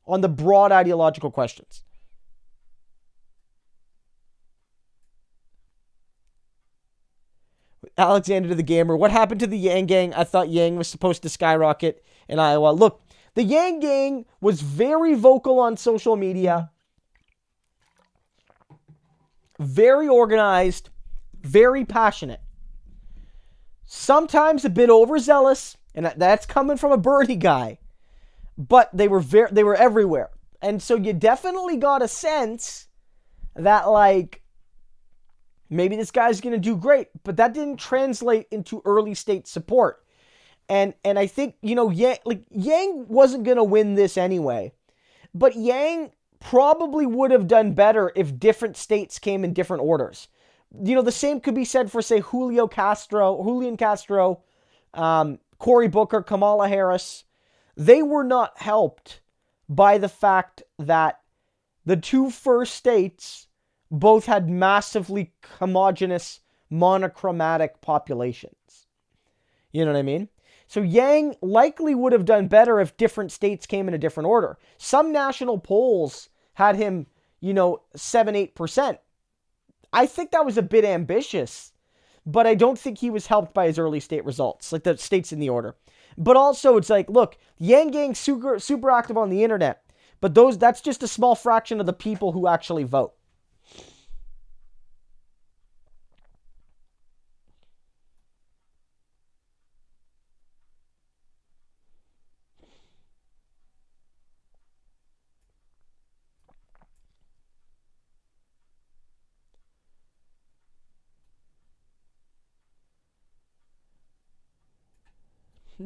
on the broad ideological questions. Alexander the Gamer, what happened to the Yang Gang? I thought Yang was supposed to skyrocket in Iowa. Look, the Yang Gang was very vocal on social media, very organized, very passionate, sometimes a bit overzealous, And that's coming from a Bernie guy. But they were everywhere. And so you definitely got a sense that, like, maybe this guy's going to do great. But that didn't translate into early state support. And I think, Yang wasn't going to win this anyway. But Yang probably would have done better if different states came in different orders. The same could be said for, say, Julian Castro, Cory Booker, Kamala Harris. They were not helped by the fact that the two first states both had massively homogenous, monochromatic populations. You know what I mean? So Yang likely would have done better if different states came in a different order. Some national polls had him, 7-8%. I think that was a bit ambitious, but I don't think he was helped by his early state results, like the states in the order. But also, it's like, look, Yang Gang's super active on the internet, but that's just a small fraction of the people who actually vote.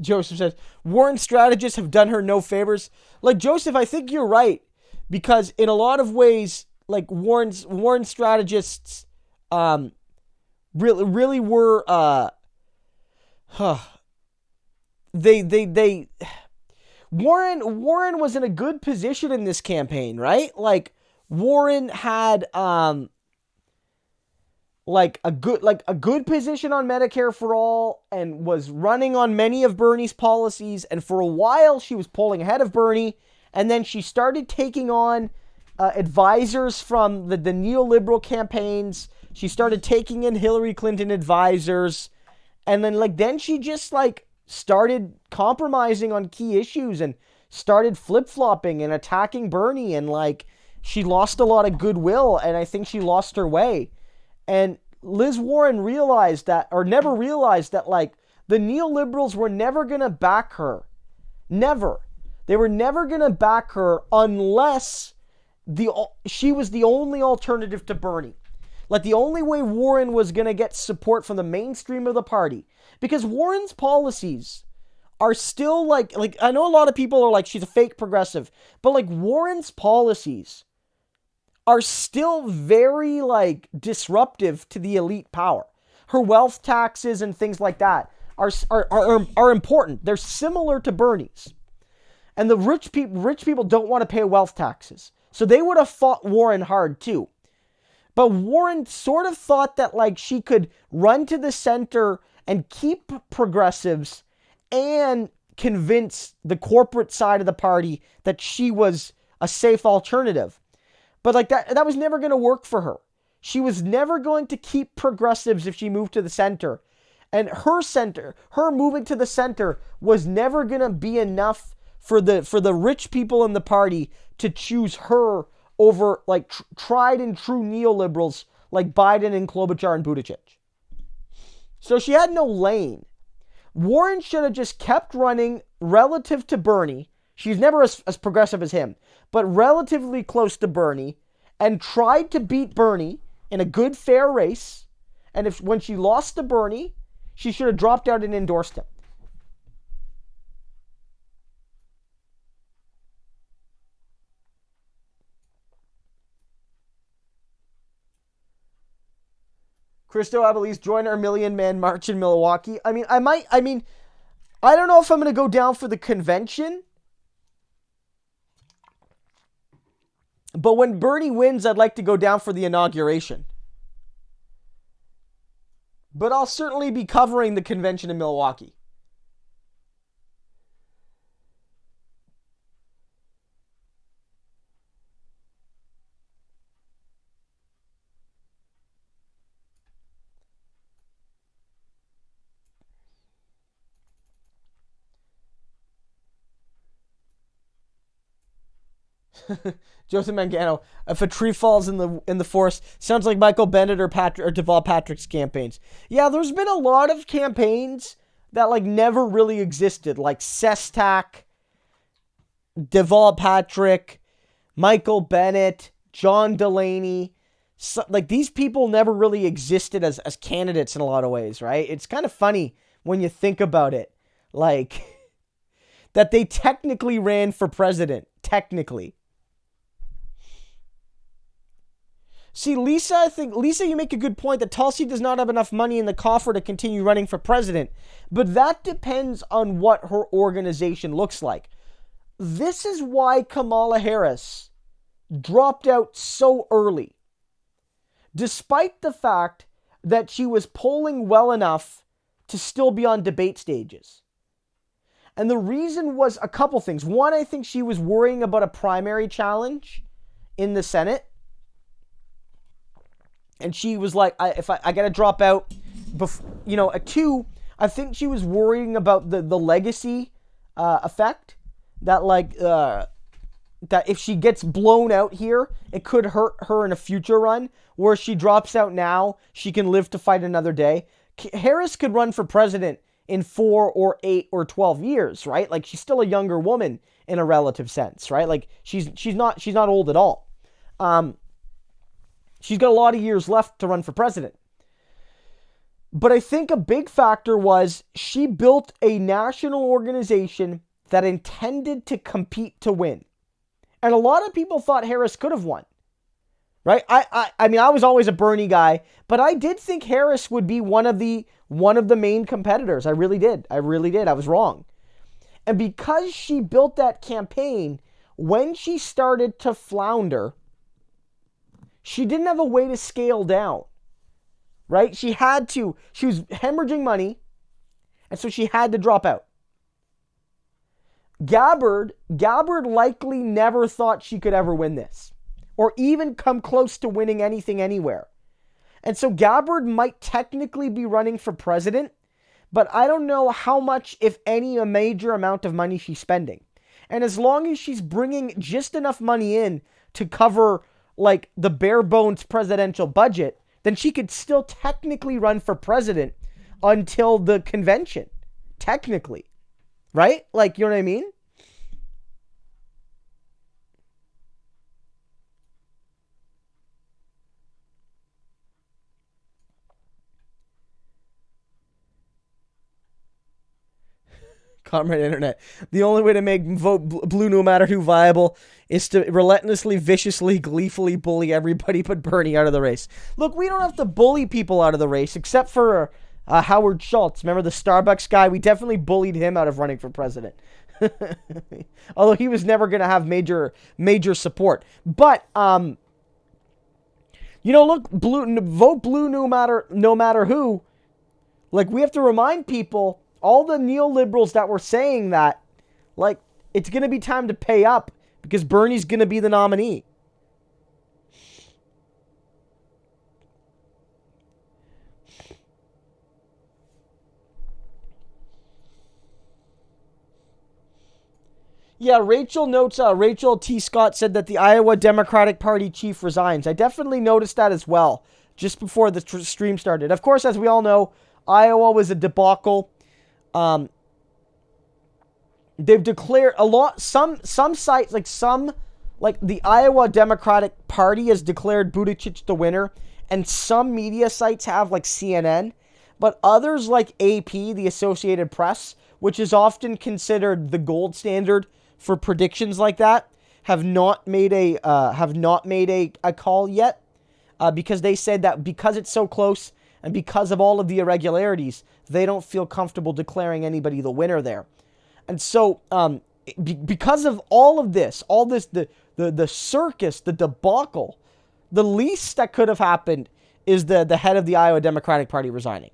Joseph says, Warren strategists have done her no favors. Like, Joseph, I think you're right. Because in a lot of ways, like, Warren strategists really were Warren was in a good position in this campaign, right? Like, Warren had a good position on Medicare for all and was running on many of Bernie's policies. And for a while, she was polling ahead of Bernie. And then she started taking on advisors from the neoliberal campaigns. She started taking in Hillary Clinton advisors. And then she just started compromising on key issues and started flip-flopping and attacking Bernie. And she lost a lot of goodwill. And I think she lost her way. And Liz Warren never realized that, the neoliberals were never going to back her. Never. They were never going to back her unless she was the only alternative to Bernie. Like, the only way Warren was going to get support from the mainstream of the party. Because Warren's policies are still I know a lot of people are like, she's a fake progressive. But Warren's policies are still very, disruptive to the elite power. Her wealth taxes and things like that are important. They're similar to Bernie's. And the rich people don't want to pay wealth taxes. So they would have fought Warren hard, too. But Warren sort of thought that, she could run to the center and keep progressives and convince the corporate side of the party that she was a safe alternative. But that was never going to work for her. She was never going to keep progressives if she moved to the center. And her moving to the center was never going to be enough for the rich people in the party to choose her over tried and true neoliberals like Biden and Klobuchar and Buttigieg. So she had no lane. Warren should have just kept running relative to Bernie. She's never as progressive as him, but relatively close to Bernie, and tried to beat Bernie in a good, fair race. And when she lost to Bernie, she should have dropped out and endorsed him. Christo Abelis, join our Million Man March in Milwaukee. I don't know if I'm going to go down for the convention. But when Bernie wins, I'd like to go down for the inauguration. But I'll certainly be covering the convention in Milwaukee. Joseph Mangano, if a tree falls in the forest, sounds like Michael Bennett or Deval Patrick's campaigns. Yeah, there's been a lot of campaigns that like never really existed, like Sestak, Deval Patrick, Michael Bennett, John Delaney. So, like, these people never really existed as candidates in a lot of ways, right? It's kind of funny when you think about it. Like, that they technically ran for president. Technically. See, Lisa, you make a good point that Tulsi does not have enough money in the coffer to continue running for president. But that depends on what her organization looks like. This is why Kamala Harris dropped out so early. Despite the fact that she was polling well enough to still be on debate stages. And the reason was a couple things. One, I think she was worrying about a primary challenge in the Senate. And she was like, I got to drop out. Two, I think she was worrying about the legacy effect. That if she gets blown out here, it could hurt her in a future run. Where she drops out now, she can live to fight another day. Harris could run for president in 4 or 8 or 12 years, right? Like, she's still a younger woman in a relative sense, right? Like, she's not old at all. She's got a lot of years left to run for president. But I think a big factor was she built a national organization that intended to compete to win. And a lot of people thought Harris could have won. Right? I mean, I was always a Bernie guy, but I did think Harris would be one of the main competitors. I really did. I was wrong. And because she built that campaign, when she started to flounder, she didn't have a way to scale down. Right? She was hemorrhaging money, and so she had to drop out. Gabbard likely never thought she could ever win this. Or even come close to winning anything anywhere. And so Gabbard might technically be running for president, but I don't know how much, if any, a major amount of money she's spending. And as long as she's bringing just enough money in to cover, like, the bare bones presidential budget, then she could still technically run for president until the convention. Technically. Right? Like, you know what I mean? Comrade Internet. The only way to make vote blue no matter who viable is to relentlessly, viciously, gleefully bully everybody but Bernie out of the race. Look, we don't have to bully people out of the race, except for Howard Schultz. Remember the Starbucks guy? We definitely bullied him out of running for president. Although he was never going to have major support. But, look, vote blue no matter who. Like, we have to remind people, all the neoliberals that were saying that, like, it's going to be time to pay up because Bernie's going to be the nominee. Yeah, Rachel notes, Rachel T. Scott said that the Iowa Democratic Party chief resigns. I definitely noticed that as well, just before the stream started. Of course, as we all know, Iowa was a debacle. They've declared a lot, some sites, like the Iowa Democratic Party has declared Buttigieg the winner, and some media sites have, like CNN, but others like AP, the Associated Press, which is often considered the gold standard for predictions like that, have not made a call yet, because they said that because it's so close and because of all of the irregularities, they don't feel comfortable declaring anybody the winner there. And so, because of all this, the circus, the debacle, the least that could have happened is the head of the Iowa Democratic Party resigning.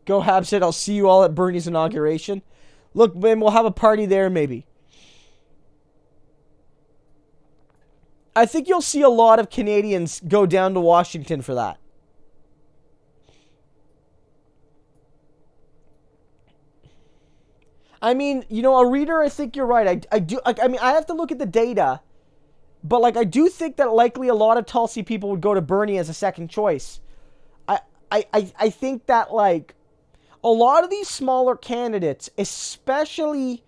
Go Habs said, I'll see you all at Bernie's inauguration. Look, man, we'll have a party there maybe. I think you'll see a lot of Canadians go down to Washington for that. I mean, a reader, I think you're right. I do. I mean, I have to look at the data, but I do think that likely a lot of Tulsi people would go to Bernie as a second choice. I think that a lot of these smaller candidates, especially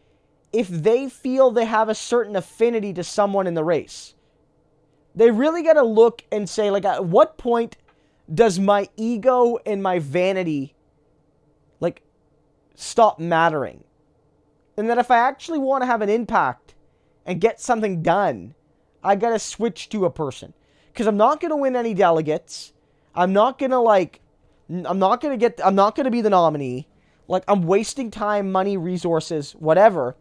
if they feel they have a certain affinity to someone in the race, they really got to look and say, at what point does my ego and my vanity, stop mattering? And that if I actually want to have an impact and get something done, I got to switch to a person. Because I'm not going to win any delegates. I'm not going to be the nominee. I'm wasting time, money, resources, whatever.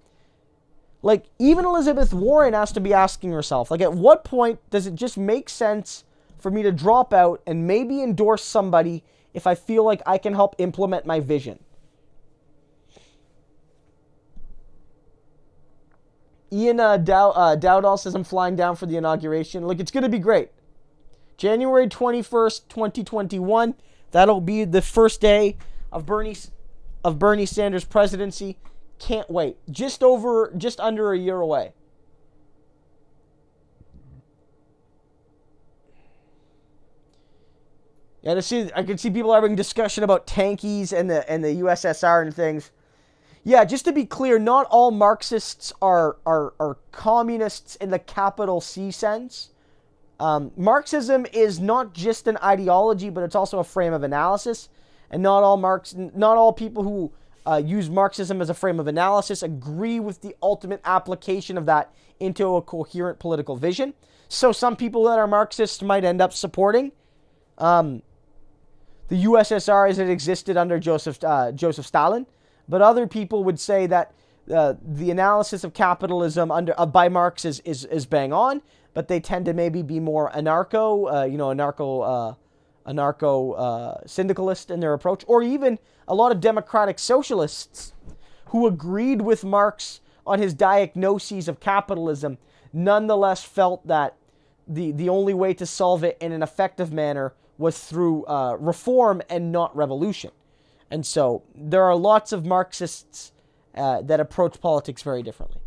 Even Elizabeth Warren has to be asking herself, at what point does it just make sense for me to drop out and maybe endorse somebody if I feel like I can help implement my vision? Ian Dowdall says, I'm flying down for the inauguration. It's going to be great. January 21st, 2021. That'll be the first day of Bernie Sanders' presidency. Can't wait. Just under a year away. Yeah, I can see people having discussion about tankies and the USSR and things. Yeah, just to be clear, not all Marxists are communists in the capital C sense. Marxism is not just an ideology, but it's also a frame of analysis. And not all people who use Marxism as a frame of analysis agree with the ultimate application of that into a coherent political vision. So some people that are Marxists might end up supporting the USSR as it existed under Joseph Stalin. But other people would say that the analysis of capitalism by Marx is bang on, but they tend to maybe be more anarcho-syndicalist in their approach, or even a lot of democratic socialists who agreed with Marx on his diagnoses of capitalism, nonetheless felt that the only way to solve it in an effective manner was through reform and not revolution. And so there are lots of Marxists that approach politics very differently.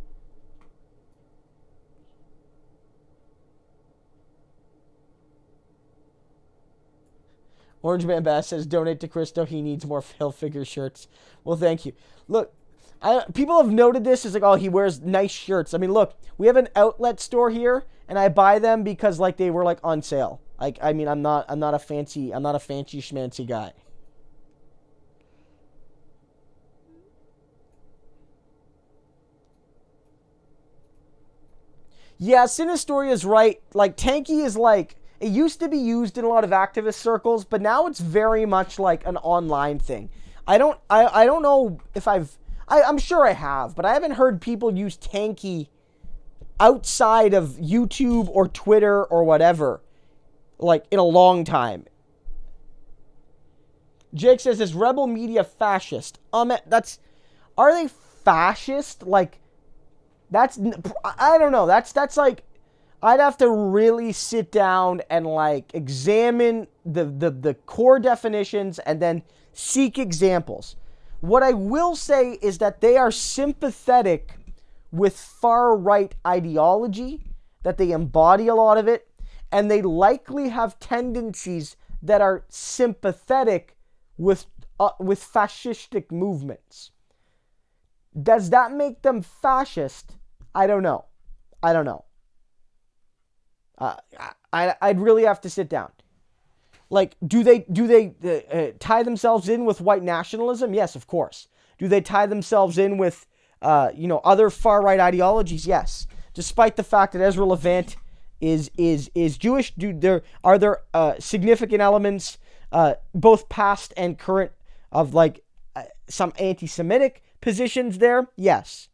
Orange Man Bass says, donate to Christo. He needs more Phil Figure shirts. Well, thank you. Look, people have noted this as he wears nice shirts. I mean, look, we have an outlet store here, and I buy them because they were on sale. I'm not a fancy schmancy guy. Yeah, Sinistoria is right. Tanky is it used to be used in a lot of activist circles, but now it's very much an online thing. I don't know if I'm sure I have, but I haven't heard people use tanky outside of YouTube or Twitter or whatever, in a long time. Jake says, is Rebel Media fascist? Are they fascist? I don't know. That's I'd have to really sit down and examine the core definitions and then seek examples. What I will say is that they are sympathetic with far-right ideology, that they embody a lot of it, and they likely have tendencies that are sympathetic with fascistic movements. Does that make them fascist? I don't know. I'd really have to sit down. Do they tie themselves in with white nationalism? Yes, of course. Do they tie themselves in with other far right ideologies? Yes. Despite the fact that Ezra Levant is Jewish, are there significant elements, both past and current, of some anti-Semitic positions there? Yes.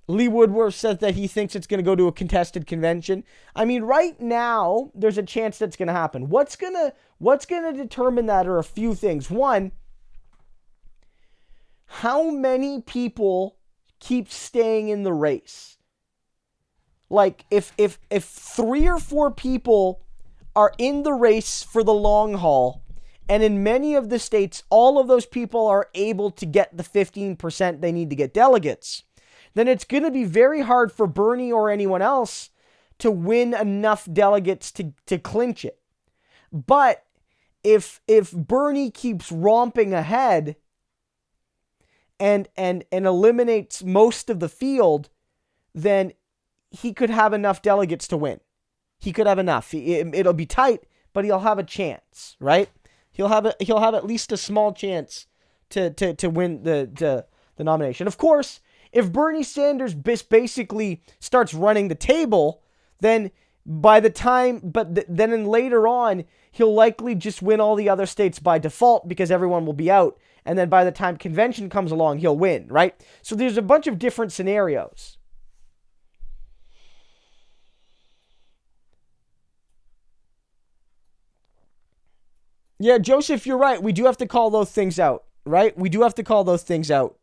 Lee Woodworth says that he thinks it's going to go to a contested convention. I mean, right now, there's a chance that's going to happen. What's going to determine that are a few things. One, how many people keeps staying in the race. Like, if 3 or 4 people are in the race for the long haul, and in many of the states, all of those people are able to get the 15% they need to get delegates, then it's going to be very hard for Bernie or anyone else to win enough delegates to clinch it. But if Bernie keeps romping ahead and eliminates most of the field, then he could have enough delegates to win. He could have enough. It'll be tight, but he'll have a chance, right? He'll have at least a small chance to win the nomination. Of course, if Bernie Sanders basically starts running the table, then then later on, he'll likely just win all the other states by default because everyone will be out. And then by the time convention comes along, he'll win, right? So there's a bunch of different scenarios. Yeah, Joseph, you're right. We do have to call those things out, right? We do have to call those things out.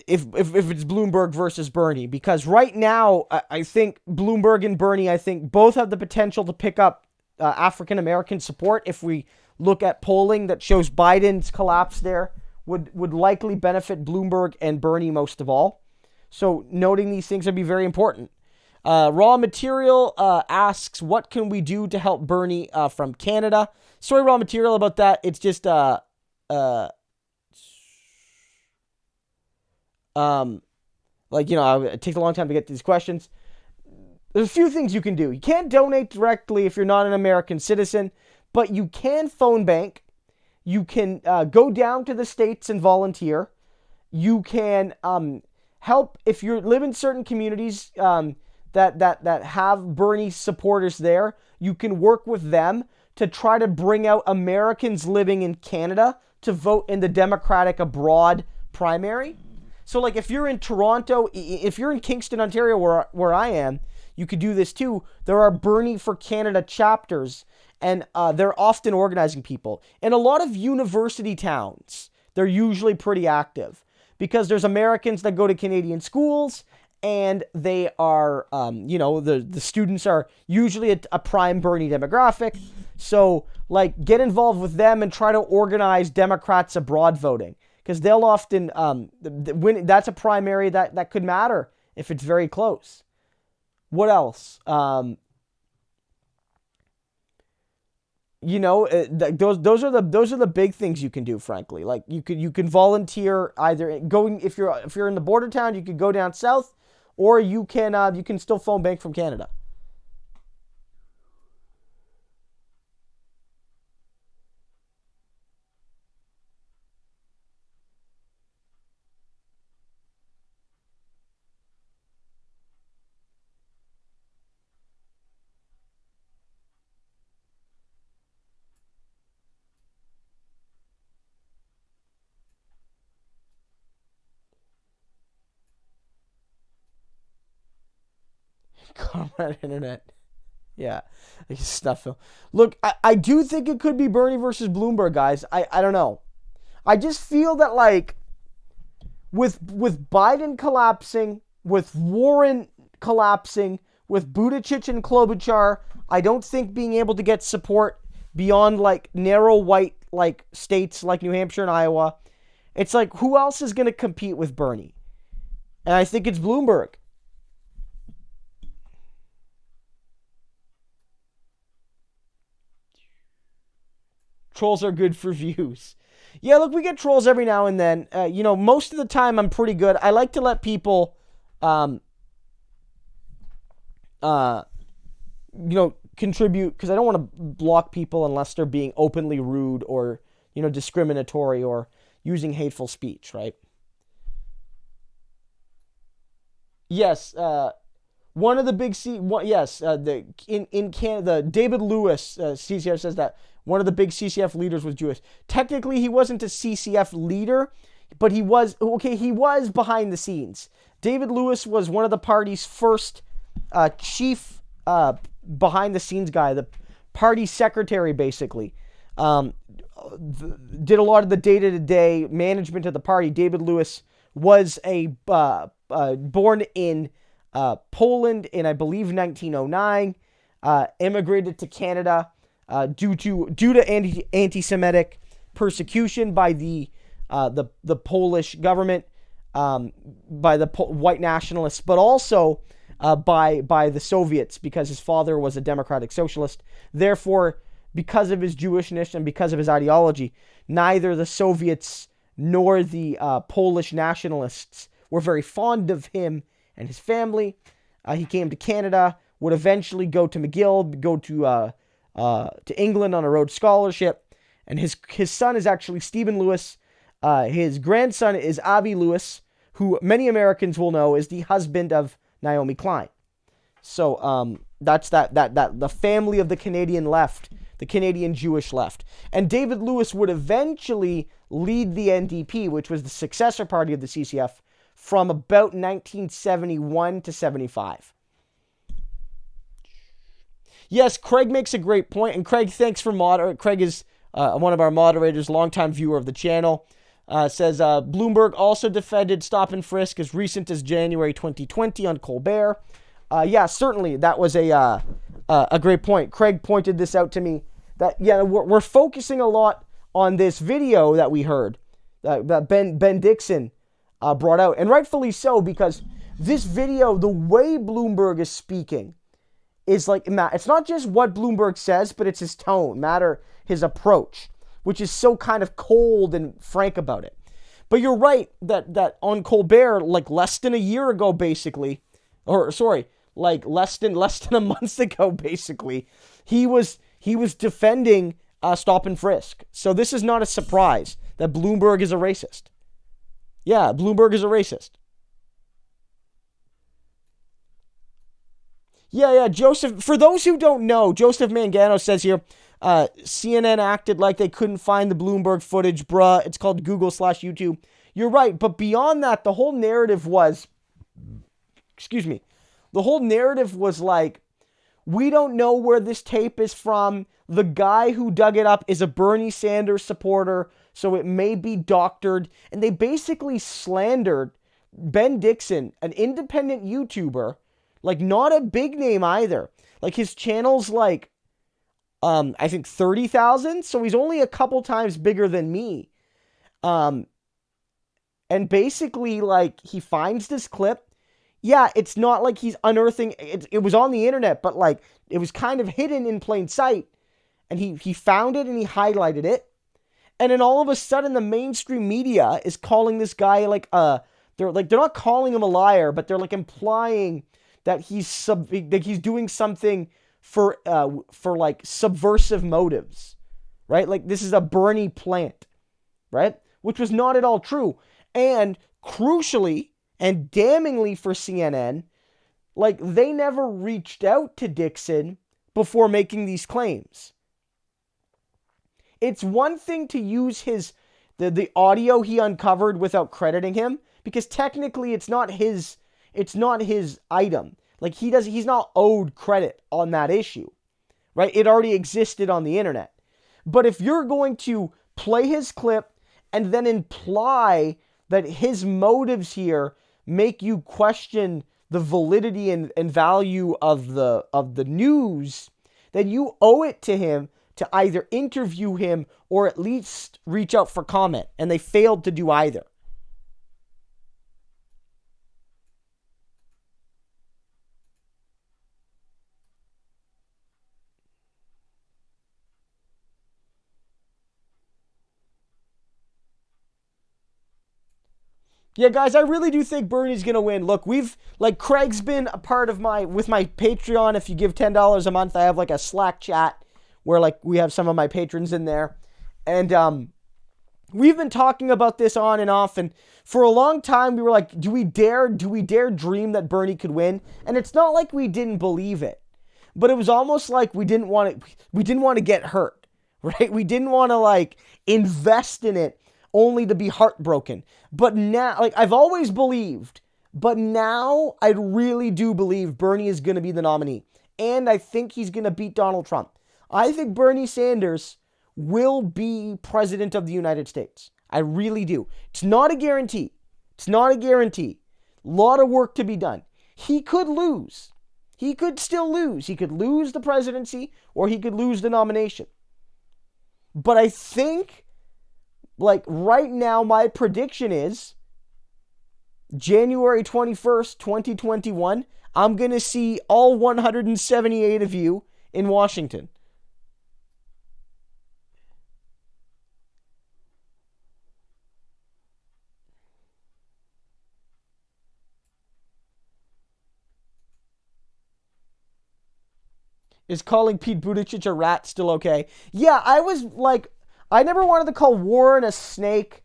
If it's Bloomberg versus Bernie, because right now I think Bloomberg and Bernie, I think both have the potential to pick up African American support. If we look at polling that shows Biden's collapse there would likely benefit Bloomberg and Bernie most of all. So noting these things would be very important. Raw Material asks, what can we do to help Bernie from Canada? Sorry, Raw Material, about that. It's just it takes a long time to get to these questions. There's a few things you can do. You can't donate directly if you're not an American citizen, but you can phone bank. You can go down to the states and volunteer. You can help if you live in certain communities that have Bernie supporters there. You can work with them to try to bring out Americans living in Canada to vote in the Democratic abroad primary. So, like, if you're in Toronto, if you're in Kingston, Ontario, where I am, you could do this too. There are Bernie for Canada chapters, and they're often organizing people. In a lot of university towns, they're usually pretty active because there's Americans that go to Canadian schools, and they are, the students are usually a prime Bernie demographic. So, like, get involved with them and try to organize Democrats abroad voting. Because they'll often, when that's a primary that could matter if it's very close. What else? Those are the big things you can do. Frankly, like you can volunteer either going if you're in the border town, you could go down south, or you can still phone bank from Canada. Comrade Internet. Yeah. Stuff. Look, I do think it could be Bernie versus Bloomberg, guys. I don't know. I just feel that, like, with Biden collapsing, with Warren collapsing, with Buttigieg and Klobuchar, I don't think being able to get support beyond, like, narrow white, like, states like New Hampshire and Iowa, it's like, who else is going to compete with Bernie? And I think it's Bloomberg. Trolls are good for views. Yeah, look, we get trolls every now and then. Most of the time I'm pretty good. I like to let people, contribute, because I don't want to block people unless they're being openly rude or, discriminatory or using hateful speech, right? Yes, one of the big in Canada, David Lewis, CCF, says that one of the big CCF leaders was Jewish. Technically, he wasn't a CCF leader, but he was behind the scenes. David Lewis was one of the party's first chief behind the scenes guy, the party secretary, basically. did a lot of the day-to-day management of the party. David Lewis was born in Poland in, I believe, 1909. Immigrated to Canada due to anti-Semitic persecution by the Polish government, by the white nationalists, but also by the Soviets, because his father was a democratic socialist. Therefore, because of his Jewishness and because of his ideology, neither the Soviets nor the Polish nationalists were very fond of him and his family. He came to Canada, would eventually go to McGill, go to England on a Rhodes Scholarship, and his son is actually Stephen Lewis. His grandson is Avi Lewis, who many Americans will know is the husband of Naomi Klein. So that's the family of the Canadian left, the Canadian Jewish left. And David Lewis would eventually lead the NDP, which was the successor party of the CCF, from about 1971 to 75. Yes, Craig makes a great point, and Craig, thanks for Craig is one of our moderators, longtime viewer of the channel. Says Bloomberg also defended stop and frisk as recent as January 2020 on Colbert. Yeah, certainly that was a great point. Craig pointed this out to me, that we're focusing a lot on this video that we heard that Ben Dixon brought out, and rightfully so, because this video, the way Bloomberg is speaking, is like, it's not just what Bloomberg says, but it's his tone, his approach, which is so kind of cold and frank about it. But you're right that on Colbert, like less than a year ago, basically, like less than a month ago, basically, he was defending stop and frisk. So this is not a surprise that Bloomberg is a racist. Yeah, Bloomberg is a racist. Yeah, Joseph, for those who don't know, Joseph Mangano says here, CNN acted like they couldn't find the Bloomberg footage, bruh. It's called Google/YouTube. You're right, but beyond that, the whole narrative was, like, we don't know where this tape is from. The guy who dug it up is a Bernie Sanders supporter, so it may be doctored. And they basically slandered Ben Dixon, an independent YouTuber, like not a big name either. Like his channel's like, I think 30,000, so he's only a couple times bigger than me. And basically, like, he finds this clip. Yeah, it's not like he's unearthing, it was on the internet, but like, it was kind of hidden in plain sight. And he found it and he highlighted it. And then all of a sudden, the mainstream media is calling this guy like, they're not calling him a liar, but they're like implying that he's doing something for like subversive motives, right? Like this is a Bernie plant, right? Which was not at all true. And crucially and damningly for CNN, like they never reached out to Dixon before making these claims. It's one thing to use the audio he uncovered without crediting him, because technically it's not his item. Like he's not owed credit on that issue, right? It already existed on the internet. But if you're going to play his clip and then imply that his motives here make you question the validity and value of the news, then you owe it to him to either interview him or at least reach out for comment. And they failed to do either. Yeah, guys, I really do think Bernie's going to win. Look, Craig's been a part of with my Patreon. If you give $10 a month, I have like a Slack chat where like we have some of my patrons in there. And we've been talking about this on and off. And for a long time, we were like, do we dare dream that Bernie could win? And it's not like we didn't believe it, but it was almost like we didn't want to get hurt, right? We didn't want to like invest in it only to be heartbroken. But now, like I've always believed, but now I really do believe Bernie is going to be the nominee. And I think he's going to beat Donald Trump. I think Bernie Sanders will be president of the United States. I really do. It's not a guarantee. It's not a guarantee. A lot of work to be done. He could lose. He could still lose. He could lose the presidency or he could lose the nomination. But I think, like right now, my prediction is January 21st, 2021, I'm going to see all 178 of you in Washington. Is calling Pete Buttigieg a rat still okay? Yeah, I never wanted to call Warren a snake.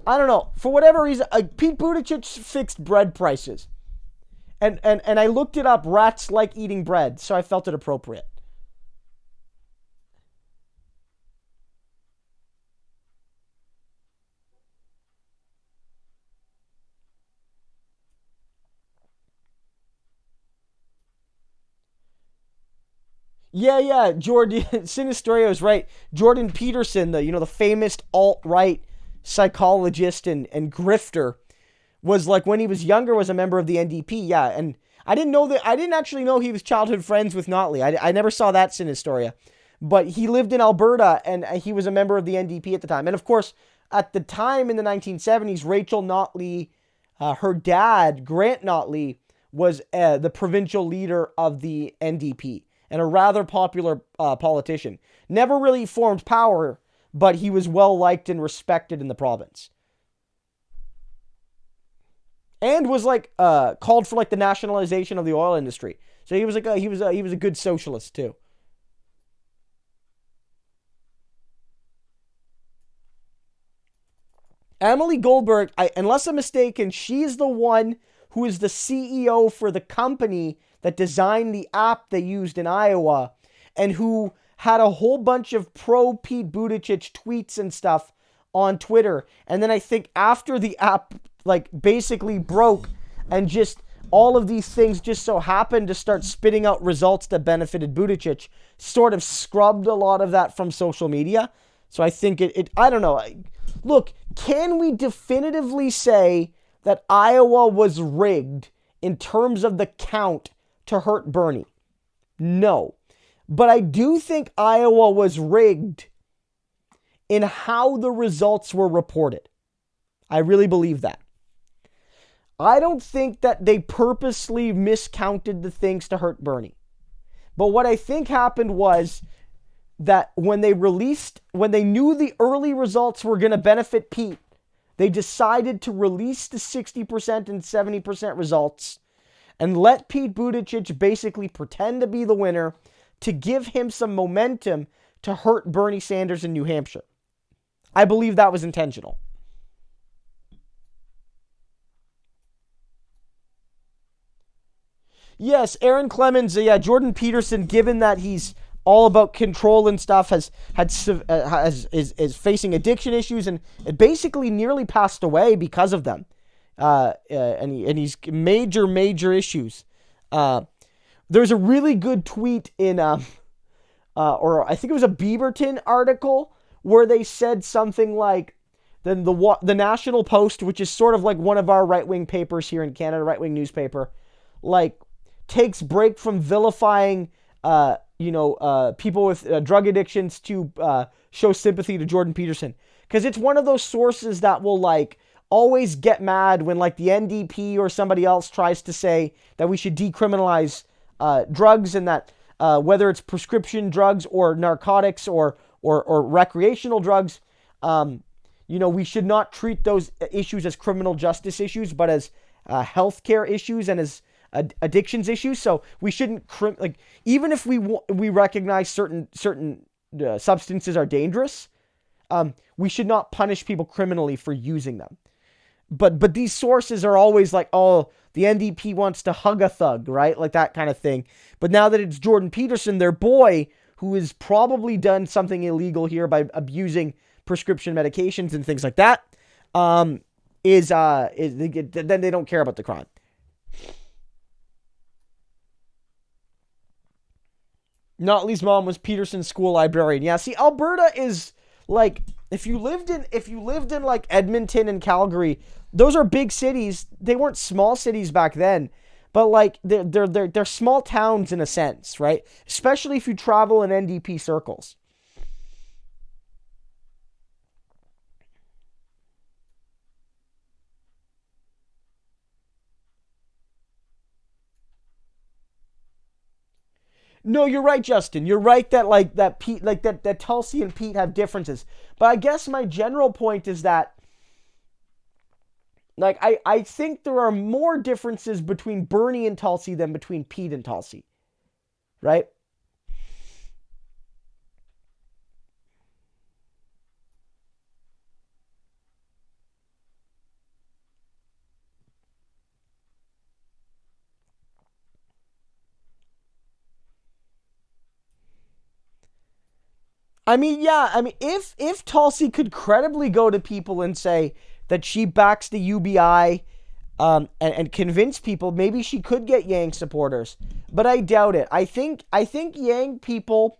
I don't know. For whatever reason, Pete Buttigieg fixed bread prices. And I looked it up. Rats like eating bread, so I felt it appropriate. Yeah, Jordan Sinisterio is right. Jordan Peterson, the famous alt-right psychologist and grifter, was like when he was younger was a member of the NDP. Yeah, and I didn't actually know he was childhood friends with Notley. I never saw that Sinisteria. But he lived in Alberta and he was a member of the NDP at the time. And of course, at the time in the 1970s, Rachel Notley, her dad, Grant Notley, was the provincial leader of the NDP and a rather popular politician. Never really formed power, but he was well liked and respected in the province. And was called for the nationalization of the oil industry. So he was he was a good socialist too. Emily Goldberg, unless I'm mistaken, she's the one who is the CEO for the company that designed the app they used in Iowa and who had a whole bunch of pro-Pete Buttigieg tweets and stuff on Twitter. And then I think after the app basically broke and just all of these things just so happened to start spitting out results that benefited Buttigieg, sort of scrubbed a lot of that from social media. So I think I don't know. Look, can we definitively say that Iowa was rigged in terms of the count to hurt Bernie? No. But I do think Iowa was rigged in how the results were reported. I really believe that. I don't think that they purposely miscounted the things to hurt Bernie. But what I think happened was that when they knew the early results were going to benefit Pete, they decided to release the 60% and 70% results and let Pete Buttigieg basically pretend to be the winner to give him some momentum to hurt Bernie Sanders in New Hampshire. I believe that was intentional. Yes, Aaron Clemens, Jordan Peterson, given that he's all about control and stuff, is facing addiction issues and it basically nearly passed away because of them. And he's major issues. There's a really good tweet in, or I think it was a Beaverton article where they said something like, then the National Post, which is sort of like one of our right-wing papers here in Canada, right-wing newspaper, takes break from vilifying, people with drug addictions to show sympathy to Jordan Peterson. Because it's one of those sources that will, always get mad when, the NDP or somebody else tries to say that we should decriminalize drugs and that whether it's prescription drugs or narcotics or recreational drugs, we should not treat those issues as criminal justice issues, but as healthcare issues and as addictions issues. So we shouldn't even if we recognize certain substances are dangerous, we should not punish people criminally for using them. But these sources are always the NDP wants to hug a thug, right? That kind of thing. But now that it's Jordan Peterson, their boy, who has probably done something illegal here by abusing prescription medications and things like that, then they don't care about the crime. Notley's mom was Peterson's school librarian. Yeah, see, Alberta is like, if you lived in like Edmonton and Calgary, those are big cities. They weren't small cities back then, but like they're small towns in a sense, right? Especially if you travel in NDP circles. No, you're right, Justin. You're right that like that Pete, like that Tulsi and Pete have differences. But I guess my general point is that like I think there are more differences between Bernie and Tulsi than between Pete and Tulsi. Right? I mean, yeah, I mean if Tulsi could credibly go to people and say that she backs the UBI and convince people, maybe she could get Yang supporters. But I doubt it. I think Yang people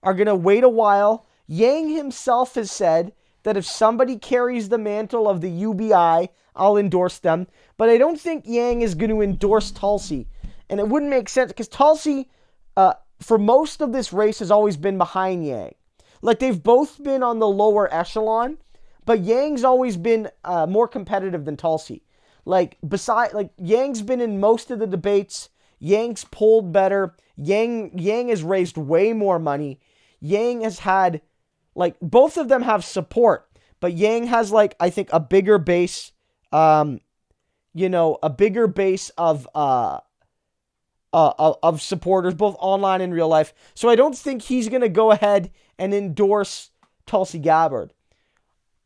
are gonna wait a while. Yang himself has said that if somebody carries the mantle of the UBI, I'll endorse them. But I don't think Yang is going to endorse Tulsi. And it wouldn't make sense because Tulsi, for most of this race, has always been behind Yang. Like they've both been on the lower echelon, but Yang's always been more competitive than Tulsi. Like Yang's been in most of the debates. Yang's polled better. Yang has raised way more money. Yang has had, like, both of them have support, but Yang has, like, I think a bigger base, a bigger base of supporters, both online and real life. So I don't think he's gonna go ahead and endorse Tulsi Gabbard.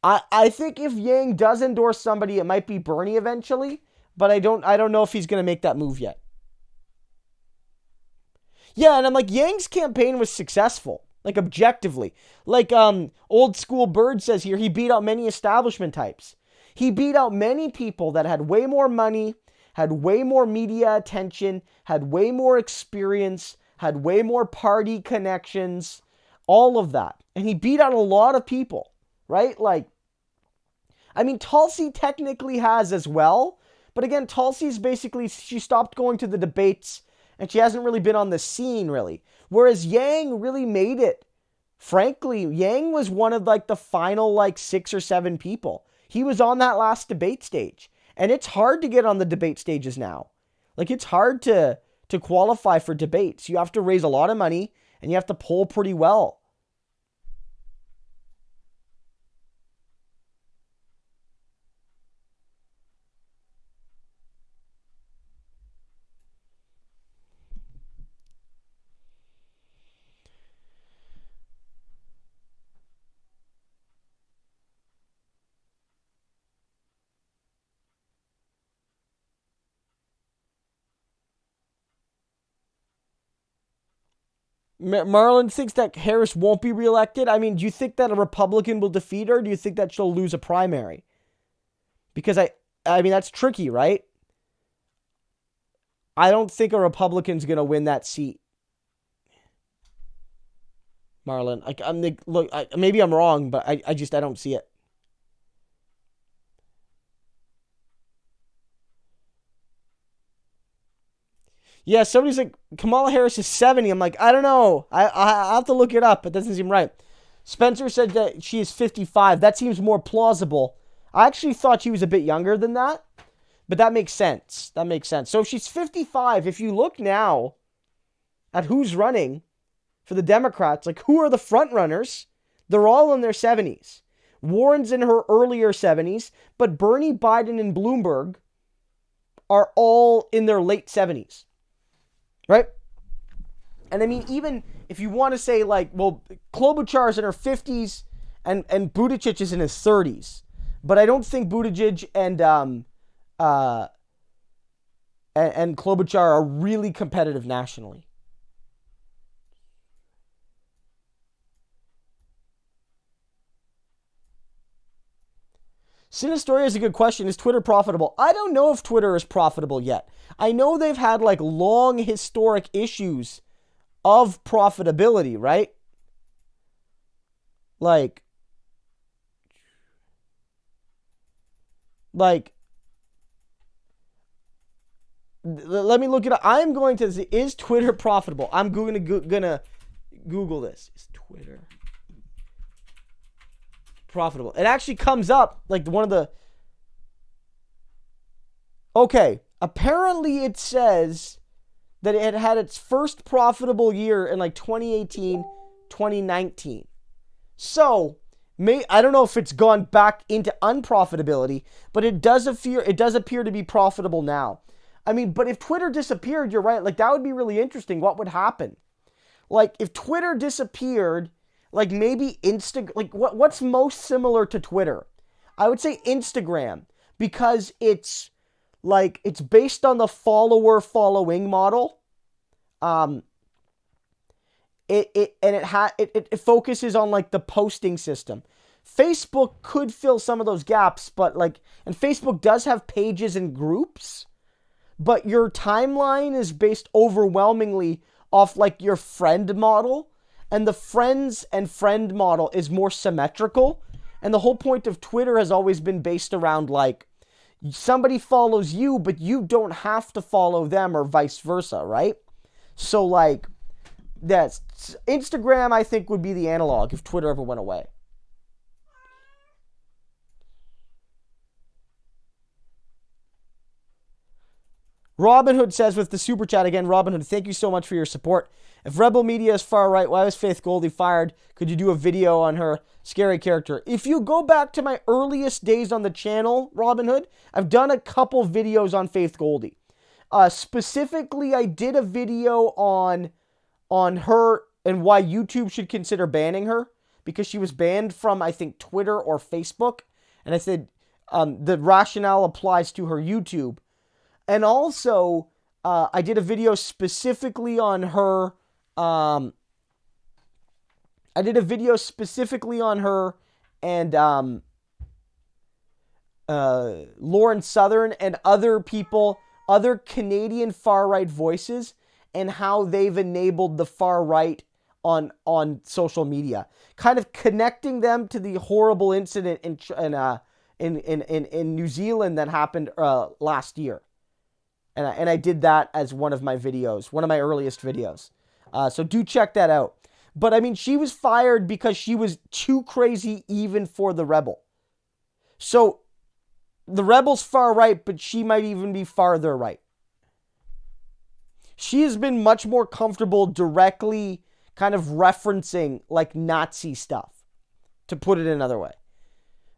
I think if Yang does endorse somebody, it might be Bernie eventually, but I don't know if he's gonna make that move yet. Yeah, and I'm like, Yang's campaign was successful, like objectively. Like Old School Bird says here, he beat out many establishment types. He beat out many people that had way more money, had way more media attention, had way more experience, had way more party connections, all of that. And he beat out a lot of people, right? Like, I mean, Tulsi technically has as well, but again, Tulsi's basically, she stopped going to the debates and she hasn't really been on the scene, really. Whereas Yang really made it. Frankly, Yang was one of, like, the final, like, 6 or 7 people. He was on that last debate stage. And it's hard to get on the debate stages now. Like, it's hard to qualify for debates. You have to raise a lot of money, and you have to poll pretty well. Marlon thinks that Harris won't be reelected. I mean, do you think that a Republican will defeat her? Or do you think that she'll lose a primary? Because I mean, that's tricky, right? I don't think a Republican's going to win that seat. Marlon, maybe I'm wrong, but I don't see it. Yeah, somebody's like, Kamala Harris is 70. I'm like, I don't know. I have to look it up. It doesn't seem right. Spencer said that she is 55. That seems more plausible. I actually thought she was a bit younger than that, but that makes sense. That makes sense. So if she's 55, if you look now at who's running for the Democrats, like who are the front runners? They're all in their 70s. Warren's in her earlier 70s, but Bernie, Biden, and Bloomberg are all in their late 70s. Right? And I mean, even if you want to say like, well, Klobuchar's in her 50s and Buttigieg is in his 30s. But I don't think Buttigieg and Klobuchar are really competitive nationally. Sinistoria is a good question. Is Twitter profitable? I don't know if Twitter is profitable yet. I know they've had like long historic issues of profitability, right? Like, let me look it up. I'm going to see, is Twitter profitable? I'm gonna Google this. Is Twitter profitable? It actually comes up like one of the. Okay, apparently it says that it had its first profitable year in like 2018, 2019. So, I don't know if it's gone back into unprofitability, but it does appear to be profitable now. I mean, but if Twitter disappeared, you're right, like that would be really interesting. What would happen? Like if Twitter disappeared, like maybe like what's most similar to Twitter? I would say Instagram, because it's based on the following model. It focuses on like the posting system. Facebook could fill some of those gaps, but and Facebook does have pages and groups, but your timeline is based overwhelmingly off like your friend model, and the friends and friend model is more symmetrical. And the whole point of Twitter has always been based around like somebody follows you, but you don't have to follow them, or vice versa, right? So like that's Instagram, I think, would be the analog if Twitter ever went away. Robinhood says with the super chat again, Robinhood, thank you so much for your support. If Rebel Media is far right, why was Faith Goldie fired? Could you do a video on her scary character? If you go back to my earliest days on the channel, Robinhood, I've done a couple videos on Faith Goldie. Specifically, I did a video on her and why YouTube should consider banning her, because she was banned from, I think, Twitter or Facebook. And I said the rationale applies to her YouTube. And also, I did a video specifically on her. I did a video specifically on her and Lauren Southern and other people, other Canadian far-right voices, and how they've enabled the far-right on social media. Kind of connecting them to the horrible incident in New Zealand that happened last year. And I did that as one of my videos, one of my earliest videos. So do check that out. But I mean, she was fired because she was too crazy even for the Rebel. So the Rebel's far right, but she might even be farther right. She has been much more comfortable directly kind of referencing like Nazi stuff, to put it another way.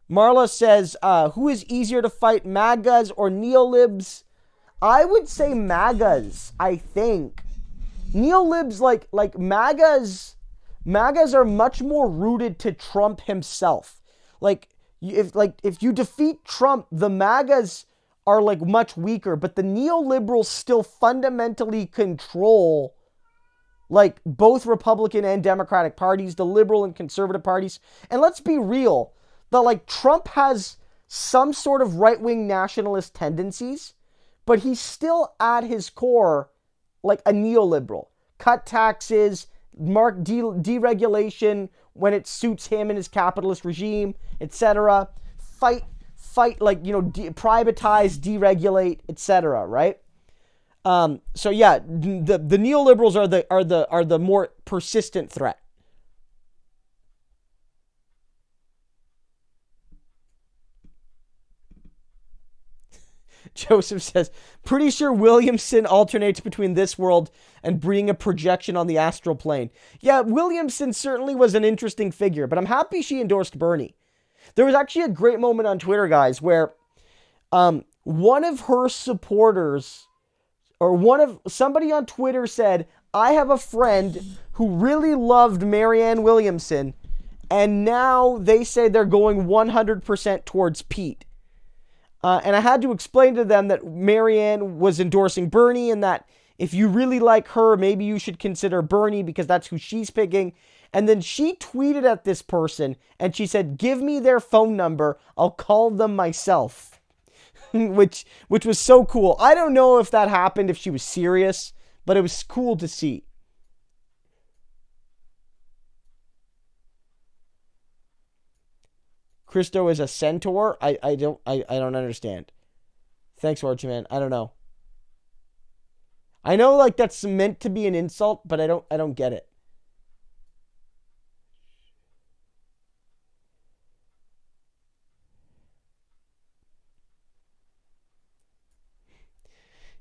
Marla says, who is easier to fight, MAGAs or neolibs? I would say MAGAs, I think. Neolibs, like MAGAs are much more rooted to Trump himself. If you defeat Trump, the MAGAs are like much weaker, but the neoliberals still fundamentally control like both Republican and Democratic parties, the liberal and conservative parties. And let's be real, Trump has some sort of right-wing nationalist tendencies, but he's still at his core like a neoliberal. Cut taxes, mark deregulation when it suits him and his capitalist regime, etc. Fight, privatize, deregulate, etc. Right? So yeah, the neoliberals are the more persistent threat. Joseph says, pretty sure Williamson alternates between this world and being a projection on the astral plane. Yeah, Williamson certainly was an interesting figure, but I'm happy she endorsed Bernie. There was actually a great moment on Twitter, guys, where one of her supporters, or somebody on Twitter said, I have a friend who really loved Marianne Williamson, and now they say they're going 100% towards Pete. And I had to explain to them that Marianne was endorsing Bernie, and that if you really like her, maybe you should consider Bernie because that's who she's picking. And then she tweeted at this person and she said, give me their phone number. I'll call them myself, which was so cool. I don't know if that happened, if she was serious, but it was cool to see. Christo is a centaur? I don't understand. Thanks, Orchman. I don't know. I know like that's meant to be an insult, but I don't get it.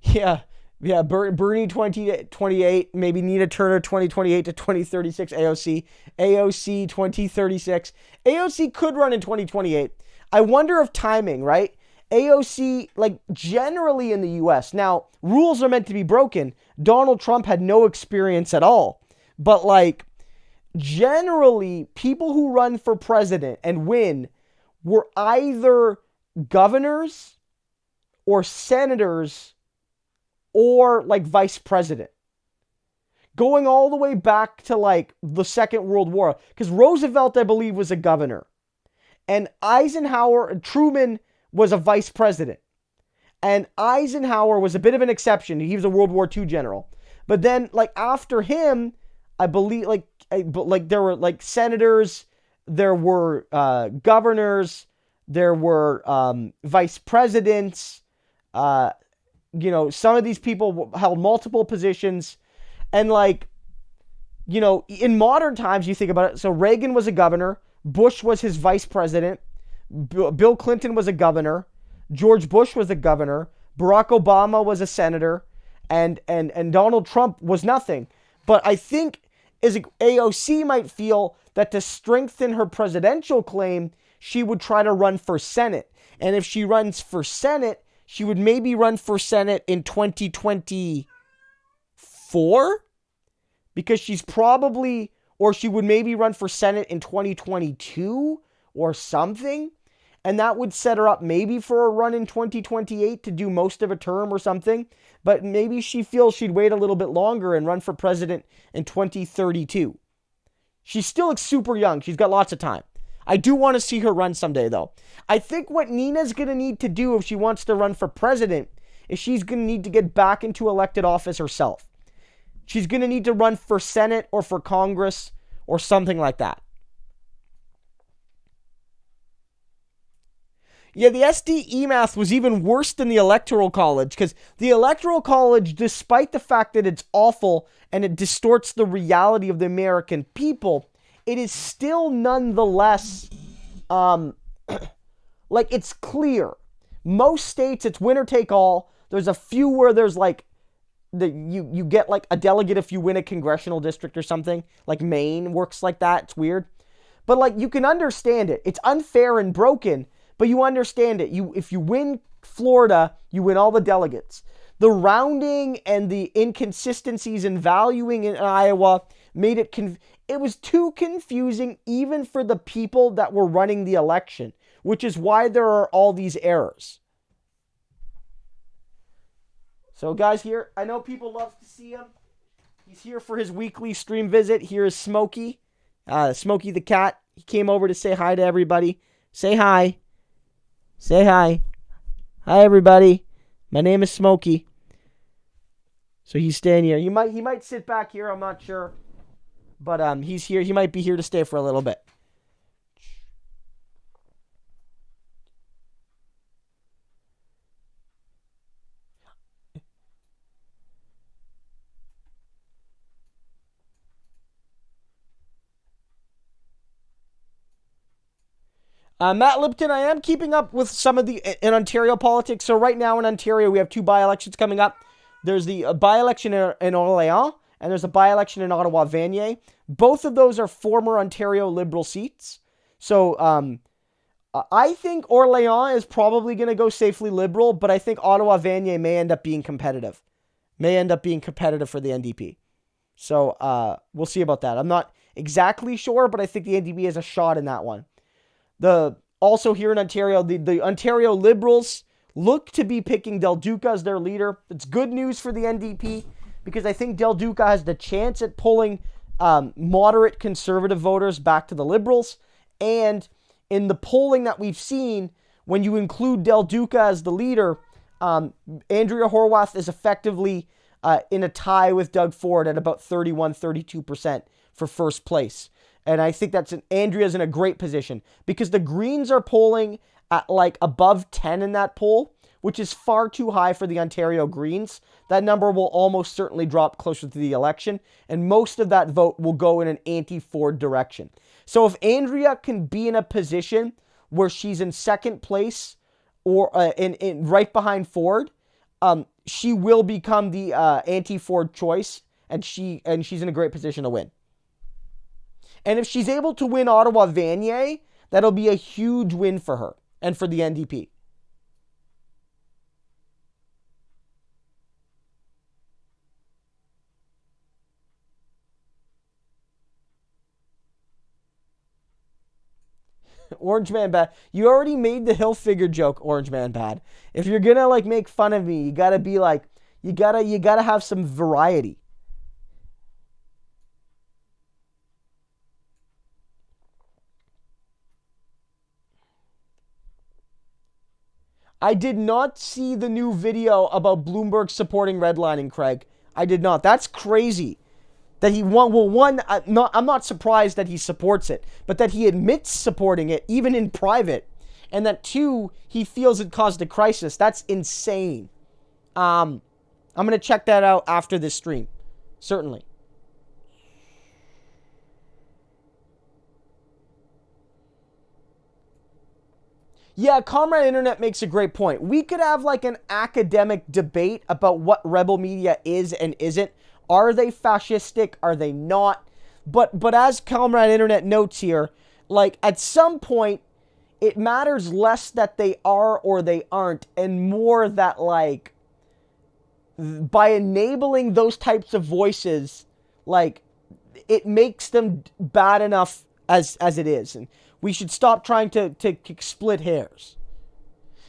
Yeah. Yeah, Bernie 2028, maybe Nina Turner 2028 to 2036, AOC 2036. AOC could run in 2028. I wonder if timing, right? AOC, like generally in the US, now rules are meant to be broken. Donald Trump had no experience at all. But like generally, people who run for president and win were either governors or senators or like vice president. Going all the way back to like the Second World War. Because Roosevelt, I believe, was a governor. And Truman was a vice president. And Eisenhower was a bit of an exception. He was a World War II general. But then like after him, I believe like there were like senators, there were governors, there were vice presidents, some of these people held multiple positions. And like, in modern times, you think about it. So Reagan was a governor. Bush was his vice president. Bill Clinton was a governor. George Bush was a governor. Barack Obama was a senator. And Donald Trump was nothing. But I think as AOC might feel that to strengthen her presidential claim, she would try to run for Senate. And if she runs for Senate, she would maybe run for Senate in 2024 because she's probably, or she would maybe run for Senate in 2022 or something. And that would set her up maybe for a run in 2028 to do most of a term or something. But maybe she feels she'd wait a little bit longer and run for president in 2032. She's still super young. She's got lots of time. I do want to see her run someday, though. I think what Nina's going to need to do if she wants to run for president is she's going to need to get back into elected office herself. She's going to need to run for Senate or for Congress or something like that. Yeah, the SDE math was even worse than the Electoral College because the Electoral College, despite the fact that it's awful and it distorts the reality of the American people, it is still nonetheless, like it's clear. Most states, it's winner take all. There's a few where there's like, you get like a delegate if you win a congressional district or something. Like Maine works like that. It's weird. But like you can understand it. It's unfair and broken, but you understand it. If you win Florida, you win all the delegates. The rounding and the inconsistencies in valuing in Iowa made it it was too confusing even for the people that were running the election, which is why there are all these errors. So guys, here, I know people love to see him. He's here for his weekly stream visit. Here is Smokey. Smokey the cat. He came over to say hi to everybody. Say hi. Say hi. Hi everybody. My name is Smokey. So he's staying here. He might sit back here, I'm not sure. But he's here. He might be here to stay for a little bit. Matt Lipton, I am keeping up with some of the in Ontario politics. So right now in Ontario, we have two by-elections coming up. There's the by-election in Orléans, and there's a by-election in Ottawa-Vanier. Both of those are former Ontario Liberal seats. So I think Orléans is probably going to go safely Liberal, but I think Ottawa-Vanier may end up being competitive. May end up being competitive for the NDP. So we'll see about that. I'm not exactly sure, but I think the NDP has a shot in that one. Also here in Ontario, the Ontario Liberals look to be picking Del Duca as their leader. It's good news for the NDP because I think Del Duca has the chance at pulling moderate conservative voters back to the Liberals. And in the polling that we've seen, when you include Del Duca as the leader, Andrea Horwath is effectively in a tie with Doug Ford at about 31-32% for first place. And I think Andrea's in a great position because the Greens are polling at like above 10 in that poll, which is far too high for the Ontario Greens. That number will almost certainly drop closer to the election, and most of that vote will go in an anti-Ford direction. So if Andrea can be in a position where she's in second place or in right behind Ford, she will become the anti-Ford choice, and she's in a great position to win. And if she's able to win Ottawa-Vanier, that'll be a huge win for her and for the NDP. Orange Man Bad. You already made the Hilfiger joke, Orange Man Bad. If you're gonna like make fun of me, you gotta be like, you gotta have some variety. I did not see the new video about Bloomberg supporting redlining, Craig. I did not. That's crazy. That he won. Well, one, I'm not surprised that he supports it, but that he admits supporting it, even in private, and that two, he feels it caused a crisis. That's insane. I'm going to check that out after this stream. Certainly. Yeah, Comrade Internet makes a great point. We could have like an academic debate about what rebel media is and isn't. Are they fascistic? Are they not? But as Comrade Internet notes here, like at some point, it matters less that they are or they aren't, and more that like by enabling those types of voices, like it makes them bad enough as it is. And we should stop trying to split hairs.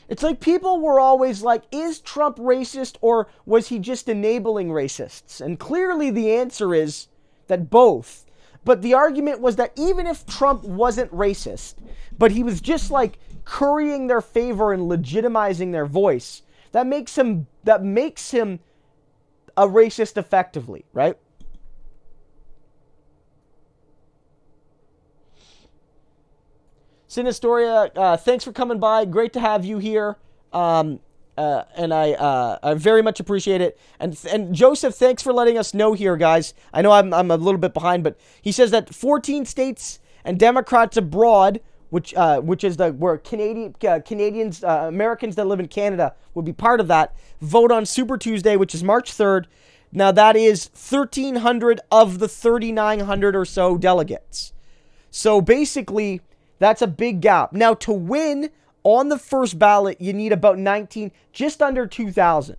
It's like people were always like, is Trump racist or was he just enabling racists? And clearly the answer is that both. But the argument was that even if Trump wasn't racist, but he was just like currying their favor and legitimizing their voice, that makes him a racist effectively, right? Sinistoria, thanks for coming by. Great to have you here. And I very much appreciate it. And Joseph, thanks for letting us know here, guys. I know I'm a little bit behind, but he says that 14 states and Democrats abroad, which is where Canadians, Americans that live in Canada would be part of that, vote on Super Tuesday, which is March 3rd. Now that is 1,300 of the 3,900 or so delegates. So basically, that's a big gap. Now, to win on the first ballot, you need about 19, just under 2,000,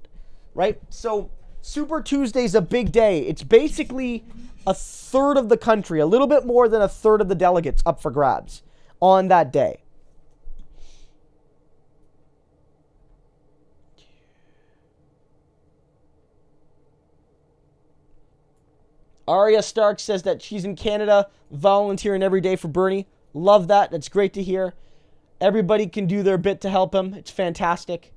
right? So Super Tuesday is a big day. It's basically a third of the country, a little bit more than a third of the delegates up for grabs on that day. Arya Stark says that she's in Canada volunteering every day for Bernie. Love that. That's great to hear. Everybody can do their bit to help him. It's fantastic.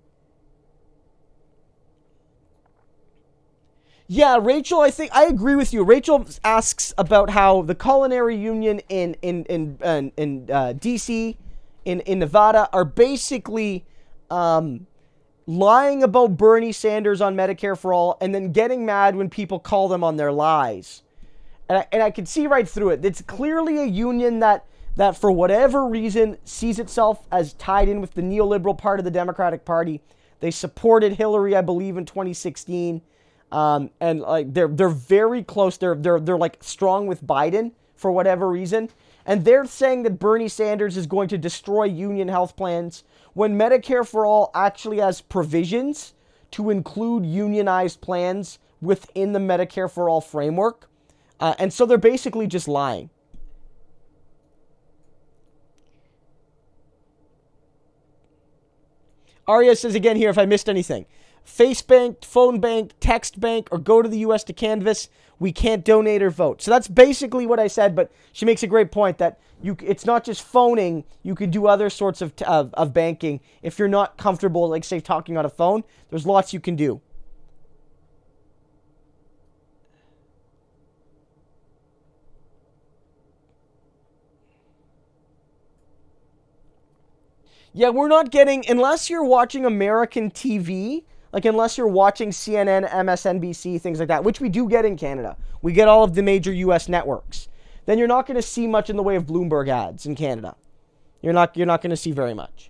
Yeah, Rachel, I think I agree with you. Rachel asks about how the culinary union in DC, in Nevada, are basically lying about Bernie Sanders on Medicare for All and then getting mad when people call them on their lies. And I can see right through it. It's clearly a union that for whatever reason sees itself as tied in with the neoliberal part of the Democratic Party. They supported Hillary, I believe, in 2016. And like they're very close. They're like strong with Biden for whatever reason. And they're saying that Bernie Sanders is going to destroy union health plans when Medicare for All actually has provisions to include unionized plans within the Medicare for All framework. And so they're basically just lying. Arya says again here, if I missed anything, face bank, phone bank, text bank, or go to the U.S. to canvass, we can't donate or vote. So that's basically what I said, but she makes a great point that it's not just phoning. You can do other sorts of banking. If you're not comfortable, like say talking on a phone, there's lots you can do. Yeah, we're not getting, unless you're watching American TV, like unless you're watching CNN, MSNBC, things like that, which we do get in Canada. We get all of the major US networks. Then you're not going to see much in the way of Bloomberg ads in Canada. You're not going to see very much.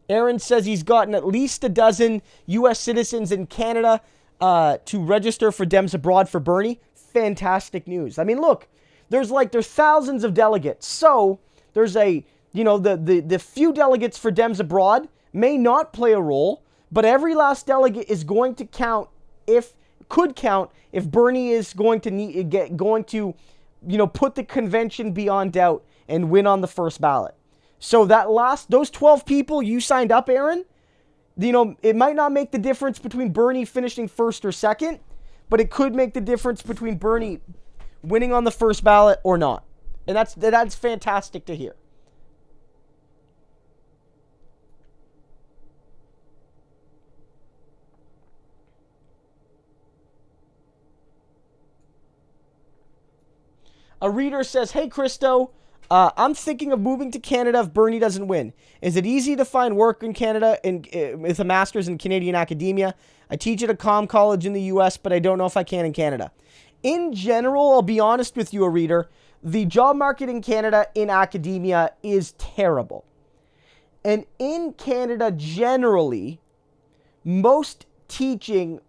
Aaron says he's gotten at least a dozen US citizens in Canada to register for Dems abroad for Bernie. Fantastic news. I mean, look, there's thousands of delegates. So there's the few delegates for Dems abroad may not play a role, but every last delegate is going to count if Bernie is going to put the convention beyond doubt and win on the first ballot. So those 12 people you signed up, Aaron, it might not make the difference between Bernie finishing first or second, but it could make the difference between Bernie winning on the first ballot or not. And that's fantastic to hear. A reader says, "Hey, Christo, I'm thinking of moving to Canada if Bernie doesn't win. Is it easy to find work in Canada with a master's in Canadian academia? I teach at a comm college in the US, but I don't know if I can in Canada." In general, I'll be honest with you, a reader, the job market in Canada in academia is terrible. And in Canada, generally, most teaching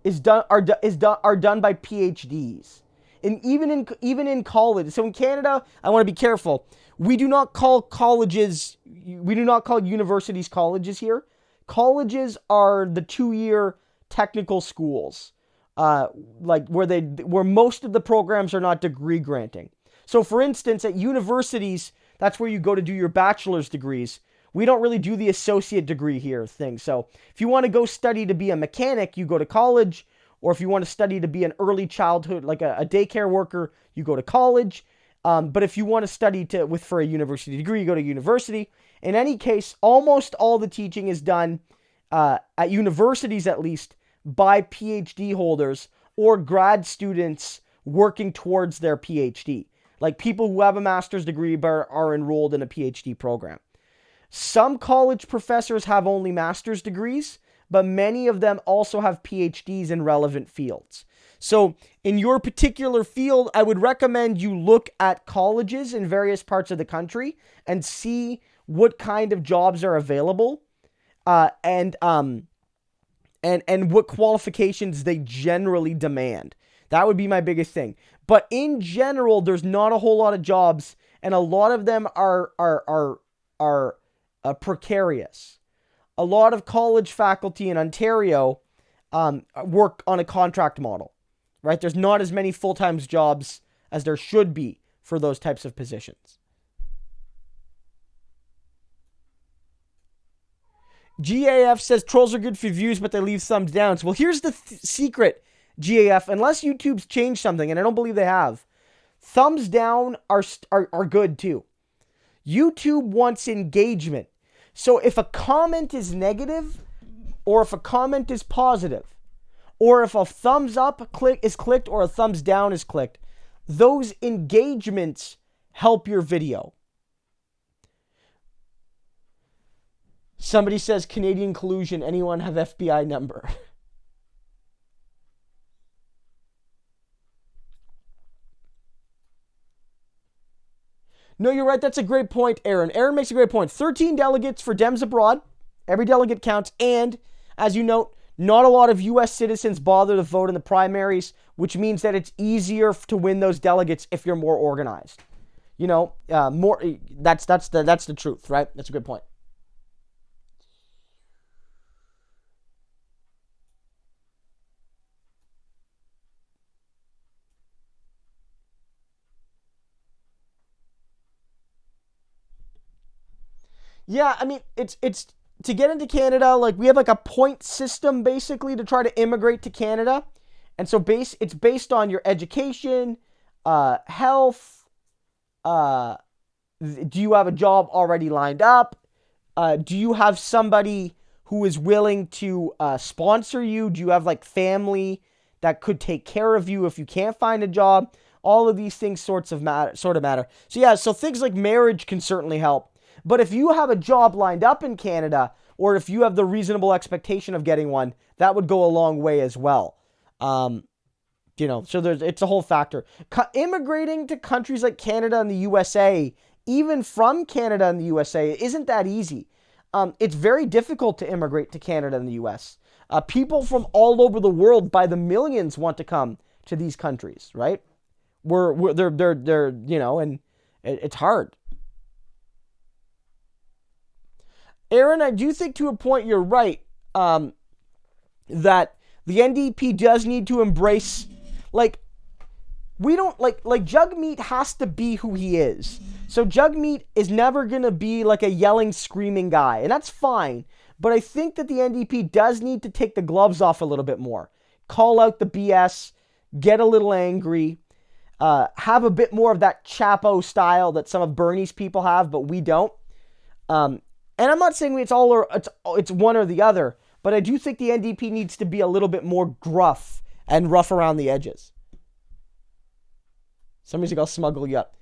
are done by PhDs. And even in college. So in Canada, I want to be careful. We do not call universities colleges here. Colleges are the 2-year technical schools, where most of the programs are not degree granting. So for instance, at universities, that's where you go to do your bachelor's degrees. We don't really do the associate degree here thing. So if you want to go study to be a mechanic, you go to college. Or if you want to study to be an early childhood, like a daycare worker, you go to college. But if you want to study for a university degree, you go to university. In any case, almost all the teaching is done at universities, at least, by PhD holders or grad students working towards their PhD. Like people who have a master's degree but are enrolled in a PhD program. Some college professors have only master's degrees, but many of them also have PhDs in relevant fields. So in your particular field, I would recommend you look at colleges in various parts of the country and see what kind of jobs are available, and what qualifications they generally demand. That would be my biggest thing. But in general, there's not a whole lot of jobs, and a lot of them are precarious. A lot of college faculty in Ontario work on a contract model, right? There's not as many full-time jobs as there should be for those types of positions. GAF says trolls are good for views, but they leave thumbs down. Well, here's the secret, GAF. Unless YouTube's changed something, and I don't believe they have, thumbs down are good too. YouTube wants engagement. So if a comment is negative, or if a comment is positive, or if a thumbs up is clicked or a thumbs down is clicked, those engagements help your video. Somebody says Canadian collusion. Anyone have FBI number? No, you're right. That's a great point, Aaron. Aaron makes a great point. 13 delegates for Dems abroad. Every delegate counts. And, as you note, not a lot of U.S. citizens bother to vote in the primaries, which means that it's easier to win those delegates if you're more organized. That's the truth, right? That's a good point. Yeah, I mean, it's to get into Canada, like we have like a point system basically to try to immigrate to Canada. And so it's based on your education, health, do you have a job already lined up? Do you have somebody who is willing to sponsor you? Do you have like family that could take care of you if you can't find a job? All of these things sort of matter. So yeah, so things like marriage can certainly help. But if you have a job lined up in Canada, or if you have the reasonable expectation of getting one, that would go a long way as well. So it's a whole factor. Immigrating to countries like Canada and the USA, even from Canada and the USA, isn't that easy. It's very difficult to immigrate to Canada and the US. People from all over the world by the millions want to come to these countries, right? They're and it's hard. Aaron, I do think to a point you're right, that the NDP does need to embrace, Jagmeet has to be who he is. So Jagmeet is never going to be like a yelling, screaming guy, and that's fine. But I think that the NDP does need to take the gloves off a little bit more. Call out the BS, get a little angry, have a bit more of that Chapo style that some of Bernie's people have, but we don't. And I'm not saying it's one or the other, but I do think the NDP needs to be a little bit more gruff and rough around the edges. Somebody's like, I'll smuggle you up.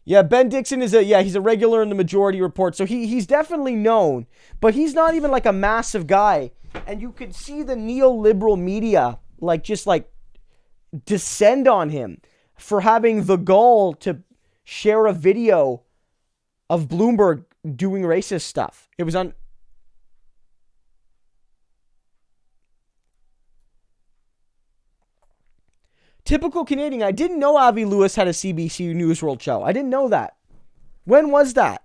Yeah, Ben Dixon he's a regular in the Majority Report, so he's definitely known, but he's not even like a massive guy. And you could see the neoliberal media descend on him for having the gall to share a video of Bloomberg doing racist stuff. It was Typical Canadian. I didn't know Avi Lewis had a CBC News World show. I didn't know that. When was that?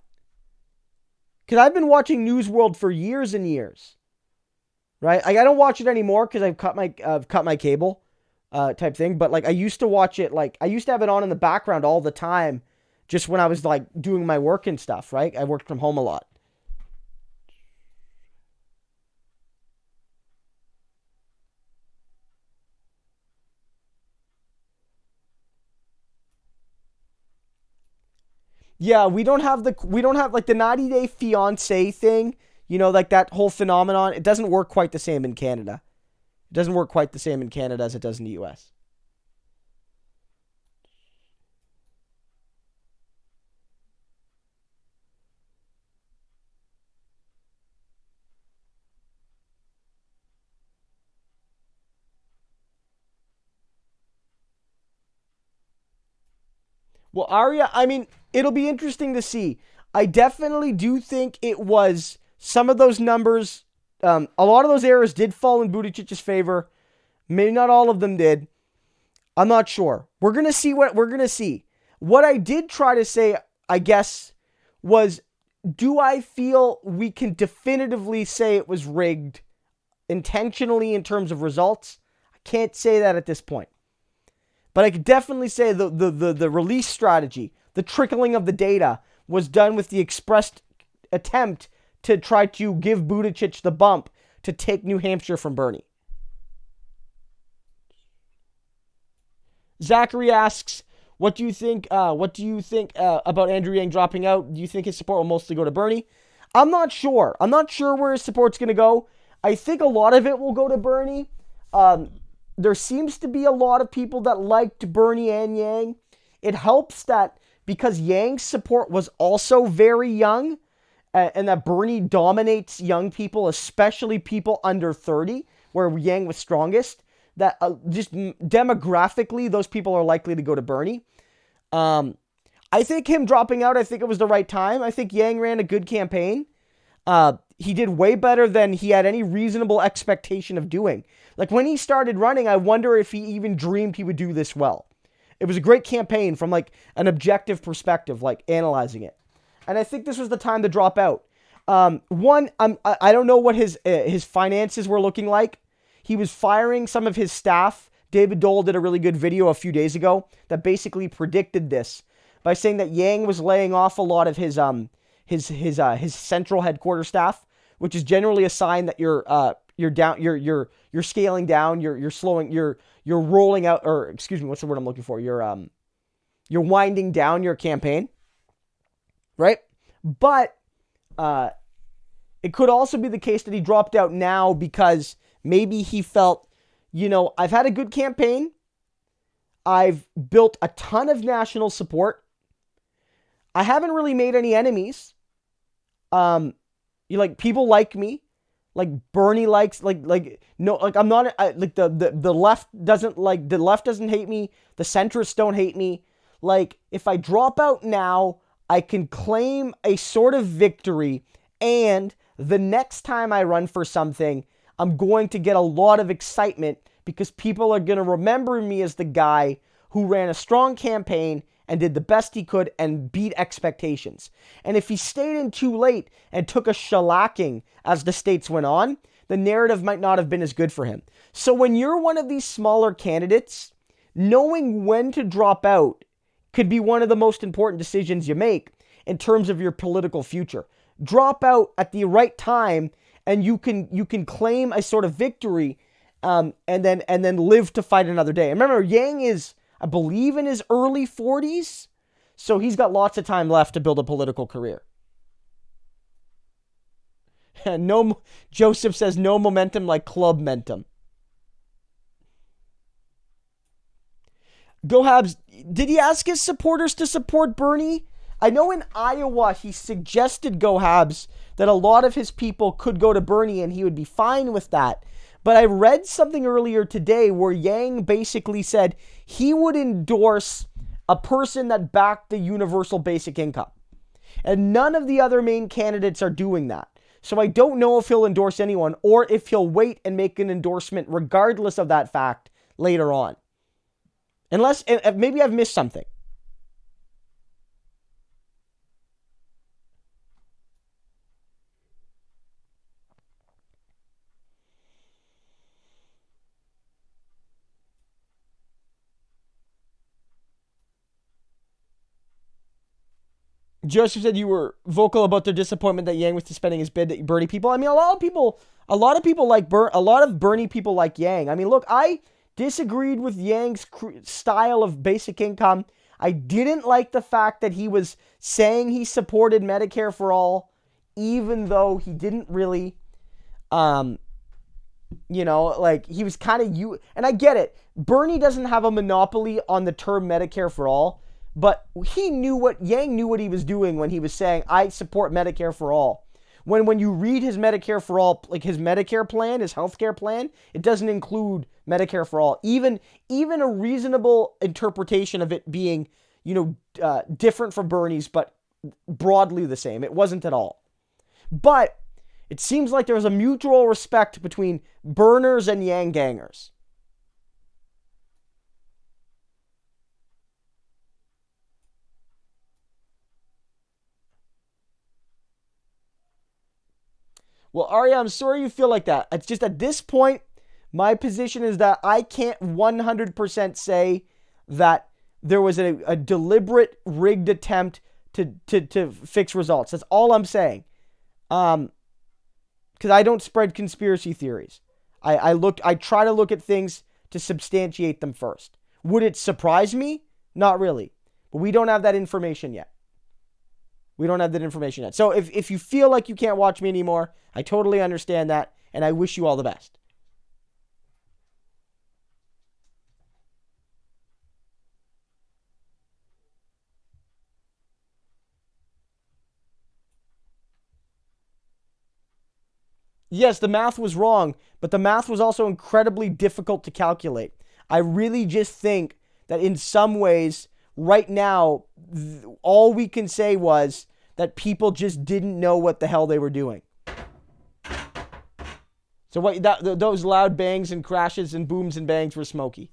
Because I've been watching News World for years and years. Right? I don't watch it anymore because I've cut my cable type thing. But I used to watch it. I used to have it on in the background all the time, just when I was doing my work and stuff. Right? I worked from home a lot. Yeah, we don't have the 90-day fiancé thing, that whole phenomenon. It doesn't work quite the same in Canada. It doesn't work quite the same in Canada as it does in the US. Well, Arya, it'll be interesting to see. I definitely do think it was some of those numbers. A lot of those errors did fall in Buttigieg's favor. Maybe not all of them did. I'm not sure. We're going to see what we're going to see. What I did try to say, I guess, was, do I feel we can definitively say it was rigged intentionally in terms of results? I can't say that at this point. But I could definitely say the release strategy, the trickling of the data, was done with the expressed attempt to try to give Buttigieg the bump to take New Hampshire from Bernie. Zachary asks, what do you think about Andrew Yang dropping out? Do you think his support will mostly go to Bernie? I'm not sure. I'm not sure where his support's going to go. I think a lot of it will go to Bernie. There seems to be a lot of people that liked Bernie and Yang. It helps that because Yang's support was also very young, and that Bernie dominates young people, especially people under 30, where Yang was strongest, that just demographically, those people are likely to go to Bernie. I think him dropping out, I think it was the right time. I think Yang ran a good campaign. He did way better than he had any reasonable expectation of doing. When he started running, I wonder if he even dreamed he would do this well. It was a great campaign from an objective perspective, analyzing it. And I think this was the time to drop out. I don't know what his finances were looking like. He was firing some of his staff. David Dole did a really good video a few days ago that basically predicted this by saying that Yang was laying off a lot of his central headquarters staff, which is generally a sign that you're scaling down, you're slowing, you're rolling out, or excuse me, what's the word I'm looking for? You're winding down your campaign, right? But it could also be the case that he dropped out now because maybe he felt I've had a good campaign. I've built a ton of national support. I haven't really made any enemies. People like me. Like Bernie likes, no, like I'm not, the left doesn't hate me. The centrists don't hate me. Like, if I drop out now, I can claim a sort of victory, and the next time I run for something, I'm going to get a lot of excitement because people are going to remember me as the guy who ran a strong campaign and did the best he could and beat expectations. And if he stayed in too late and took a shellacking as the states went on, the narrative might not have been as good for him. So when you're one of these smaller candidates, knowing when to drop out could be one of the most important decisions you make in terms of your political future. Drop out at the right time, and you can claim a sort of victory, and then live to fight another day. And remember, Yang is, I believe, in his early 40s, so he's got lots of time left to build a political career. No, Joseph says no momentum like club momentum. Go Habs, did he ask his supporters to support Bernie? I know in Iowa he suggested, Go Habs, that a lot of his people could go to Bernie and he would be fine with that. But I read something earlier today where Yang basically said he would endorse a person that backed the universal basic income. And none of the other main candidates are doing that. So I don't know if he'll endorse anyone or if he'll wait and make an endorsement regardless of that fact later on. Unless, maybe I've missed something. Joseph said you were vocal about their disappointment that Yang was suspending his bid to Bernie people. I mean, a lot of people like a lot of Bernie people like Yang. I mean, look, I disagreed with Yang's style of basic income. I didn't like the fact that he was saying he supported Medicare for all, even though he didn't really, like he was kind of and I get it. Bernie doesn't have a monopoly on the term Medicare for all. But Yang knew what he was doing when he was saying, I support Medicare for all. When you read his Medicare for all, like his Medicare plan, his healthcare plan, it doesn't include Medicare for all. Even a reasonable interpretation of it being, different from Bernie's, but broadly the same. It wasn't at all. But it seems like there was a mutual respect between Berners and Yang gangers. Well, Arya, I'm sorry you feel like that. It's just at this point, my position is that I can't 100% say that there was a deliberate, rigged attempt to fix results. That's all I'm saying. Because I don't spread conspiracy theories. I try to look at things to substantiate them first. Would it surprise me? Not really. But we don't have that information yet. So if you feel like you can't watch me anymore, I totally understand that, and I wish you all the best. Yes, the math was wrong, but the math was also incredibly difficult to calculate. I really just think that in some ways, right now, all we can say was that people just didn't know what the hell they were doing. So those loud bangs and crashes and booms and bangs were smoky.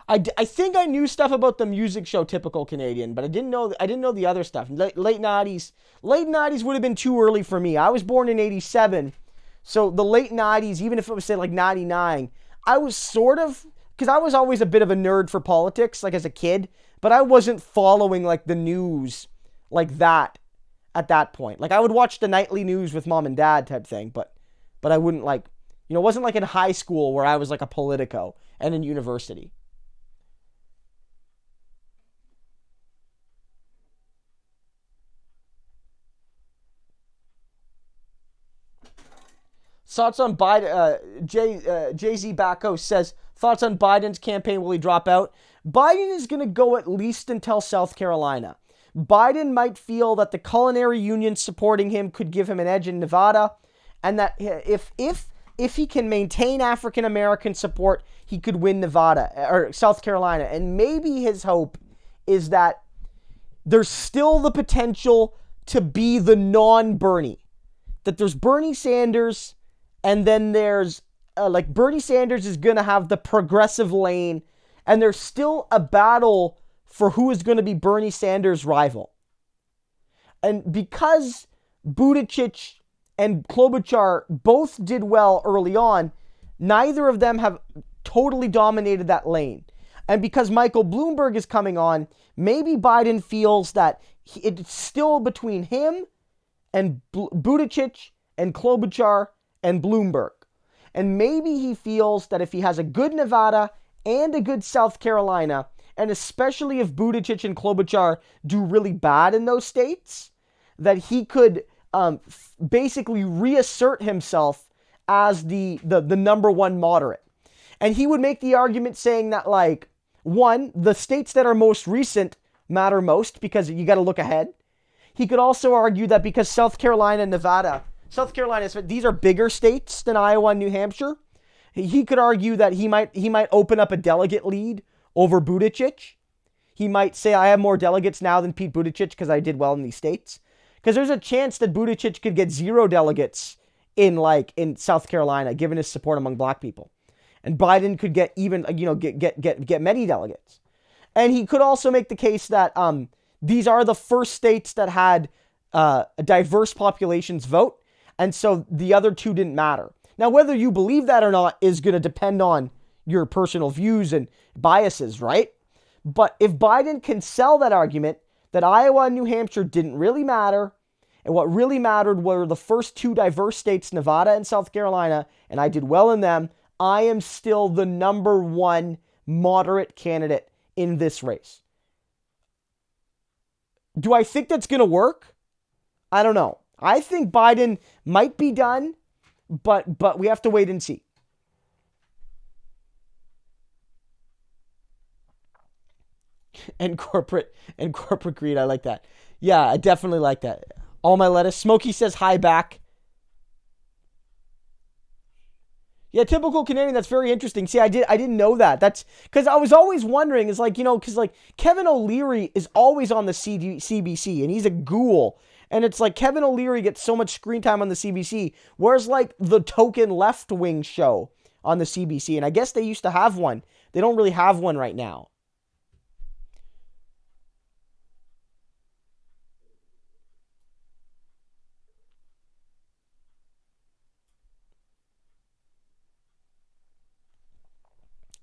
I think I knew stuff about the music show Typical Canadian, but I didn't know the other stuff. Late 90s would have been too early for me. I was born in 87. So the late 90s, even if it was say like 99, I was sort of, because I was always a bit of a nerd for politics, like as a kid, but I wasn't following like the news like that at that point. Like I would watch the nightly news with mom and dad type thing, but I wouldn't like, it wasn't like in high school where I was like a Politico and in university. thoughts on Biden. Jay-Z Backo says, thoughts on Biden's campaign, will he drop out? Biden is going to go at least until South Carolina. Biden might feel that the culinary union supporting him could give him an edge in Nevada, and that if he can maintain African American support, he could win Nevada or South Carolina. And maybe his hope is that there's still the potential to be the non-Bernie. That there's Bernie Sanders, and then there's Bernie Sanders is going to have the progressive lane, and there's still a battle for who is going to be Bernie Sanders' rival. And because Buttigieg and Klobuchar both did well early on, neither of them have totally dominated that lane. And because Michael Bloomberg is coming on, maybe Biden feels that it's still between him and Buttigieg and Klobuchar and Bloomberg. And maybe he feels that if he has a good Nevada and a good South Carolina, and especially if Buttigieg and Klobuchar do really bad in those states, that he could basically reassert himself as the number one moderate. And he would make the argument saying that, like, one, the states that are most recent matter most because you got to look ahead. He could also argue that because South Carolina and Nevada, these are bigger states than Iowa and New Hampshire. He could argue that he might open up a delegate lead over Buttigieg. He might say, I have more delegates now than Pete Buttigieg because I did well in these states. Because there's a chance that Buttigieg could get 0 delegates in South Carolina, given his support among black people. And Biden could get even, get many delegates. And he could also make the case that these are the first states that had diverse populations vote. And so the other two didn't matter. Now, whether you believe that or not is going to depend on your personal views and biases, right? But if Biden can sell that argument that Iowa and New Hampshire didn't really matter, and what really mattered were the first two diverse states, Nevada and South Carolina, and I did well in them, I am still the number one moderate candidate in this race. Do I think that's going to work? I don't know. I think Biden might be done, but we have to wait and see. And corporate greed. I like that. Yeah, I definitely like that. All my lettuce. Smokey says hi back. Yeah, typical Canadian. That's very interesting. See, I didn't know that. That's because I was always wondering. Is because Kevin O'Leary is always on the CBC, and he's a ghoul. And it's like Kevin O'Leary gets so much screen time on the CBC, whereas the token left wing show on the CBC, and I guess they used to have one. They don't really have one right now.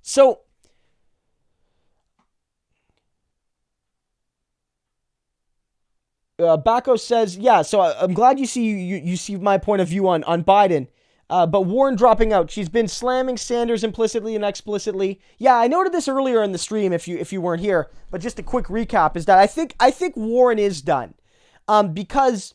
So, Backo says, yeah, so I'm glad you see my point of view on Biden. But Warren dropping out. She's been slamming Sanders implicitly and explicitly. Yeah, I noted this earlier in the stream if you weren't here. But just a quick recap is that I think Warren is done. Because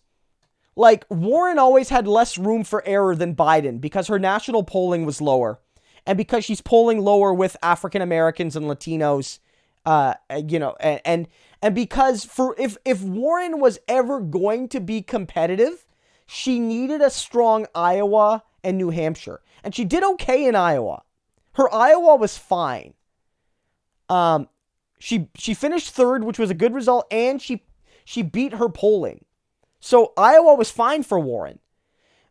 Warren always had less room for error than Biden because her national polling was lower. And because she's polling lower with African Americans and Latinos, and because if Warren was ever going to be competitive, she needed a strong Iowa and New Hampshire. And she did okay in Iowa. Her Iowa was fine. She finished third, which was a good result, and she beat her polling. So Iowa was fine for Warren.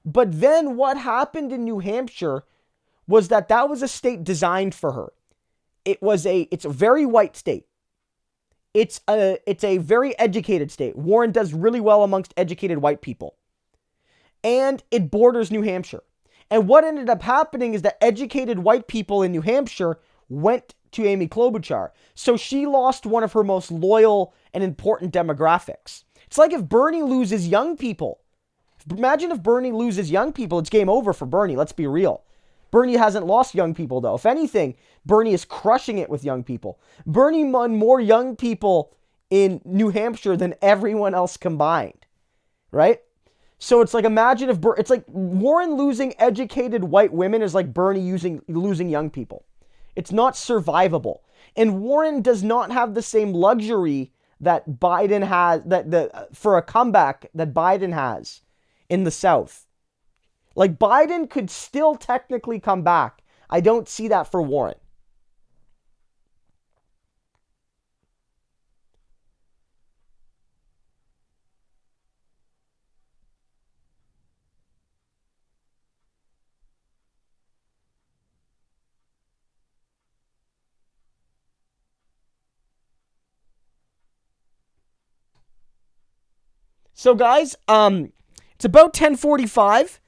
But then what happened in New Hampshire was that was a state designed for her. It's a very white state. It's a very educated state. Warren does really well amongst educated white people. And it borders New Hampshire. And what ended up happening is that educated white people in New Hampshire went to Amy Klobuchar. So she lost one of her most loyal and important demographics. It's like if Bernie loses young people. Imagine if Bernie loses young people, it's game over for Bernie. Let's be real. Bernie hasn't lost young people, though. If anything, Bernie is crushing it with young people. Bernie won more young people in New Hampshire than everyone else combined, right? So it's like, imagine if it's like Warren losing educated white women is like Bernie losing young people. It's not survivable. And Warren does not have the same luxury that Biden has, for a comeback that Biden has in the South. Like, Biden could still technically come back. I don't see that for Warren. So guys, it's about 10:45.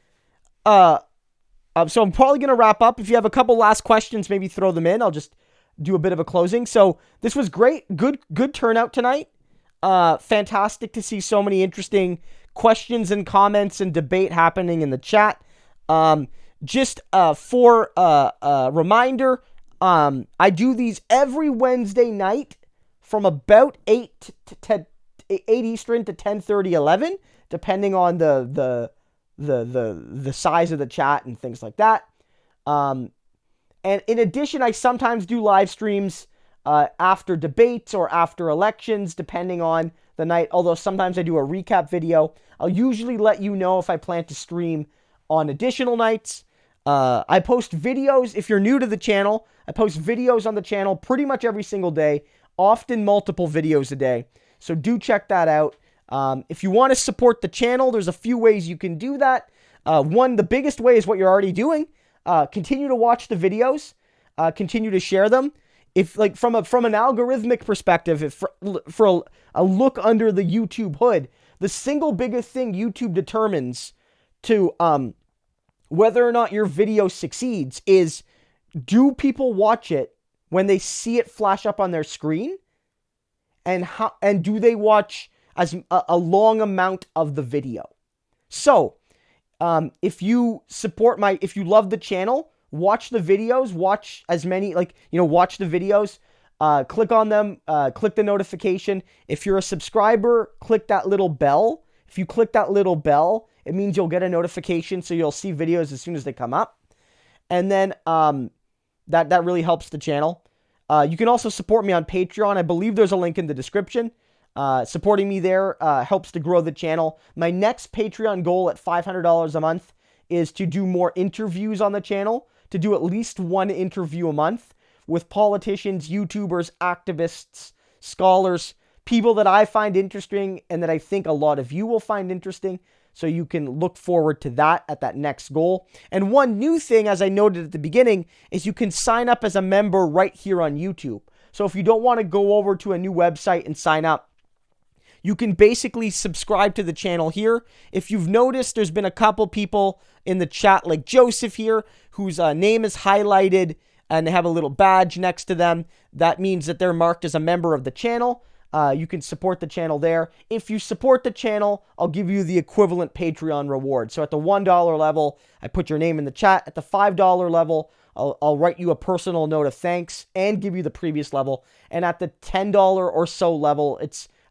So I'm probably going to wrap up. If you have a couple last questions, maybe throw them in. I'll just do a bit of a closing. So this was great. Good turnout tonight. Fantastic to see so many interesting questions and comments and debate happening in the chat. Just for a reminder, I do these every Wednesday night from about 8 Eastern to 10:30, 11, depending on the size of the chat and things like that. And in addition, I sometimes do live streams after debates or after elections, depending on the night. Although sometimes I do a recap video. I'll usually let you know if I plan to stream on additional nights. I post videos. If you're new to the channel, I post videos on the channel pretty much every single day, often multiple videos a day. So do check that out. If you want to support the channel, there's a few ways you can do that. One, the biggest way is what you're already doing. Continue to watch the videos. Continue to share them. If, like, from an algorithmic perspective, if for a look under the YouTube hood, the single biggest thing YouTube determines to whether or not your video succeeds is, do people watch it when they see it flash up on their screen? And do they watch as a long amount of the video? So, if you love the channel, watch the videos, watch as many, watch the videos, click on them, click the notification. If you're a subscriber, click that little bell. If you click that little bell, it means you'll get a notification, so you'll see videos as soon as they come up. And then, that really helps the channel. You can also support me on Patreon. I believe there's a link in the description. Supporting me there helps to grow the channel. My next Patreon goal at $500 a month is to do more interviews on the channel, to do at least one interview a month with politicians, YouTubers, activists, scholars, people that I find interesting and that I think a lot of you will find interesting. So you can look forward to that at that next goal. And one new thing, as I noted at the beginning, is you can sign up as a member right here on YouTube. So if you don't want to go over to a new website and sign up, you can basically subscribe to the channel here. If you've noticed, there's been a couple people in the chat, like Joseph here, whose name is highlighted and they have a little badge next to them. That means that they're marked as a member of the channel. You can support the channel there. If you support the channel, I'll give you the equivalent Patreon reward. So at the $1 level, I put your name in the chat. At the $5 level, I'll write you a personal note of thanks and give you the previous level. And at the $10 or so level,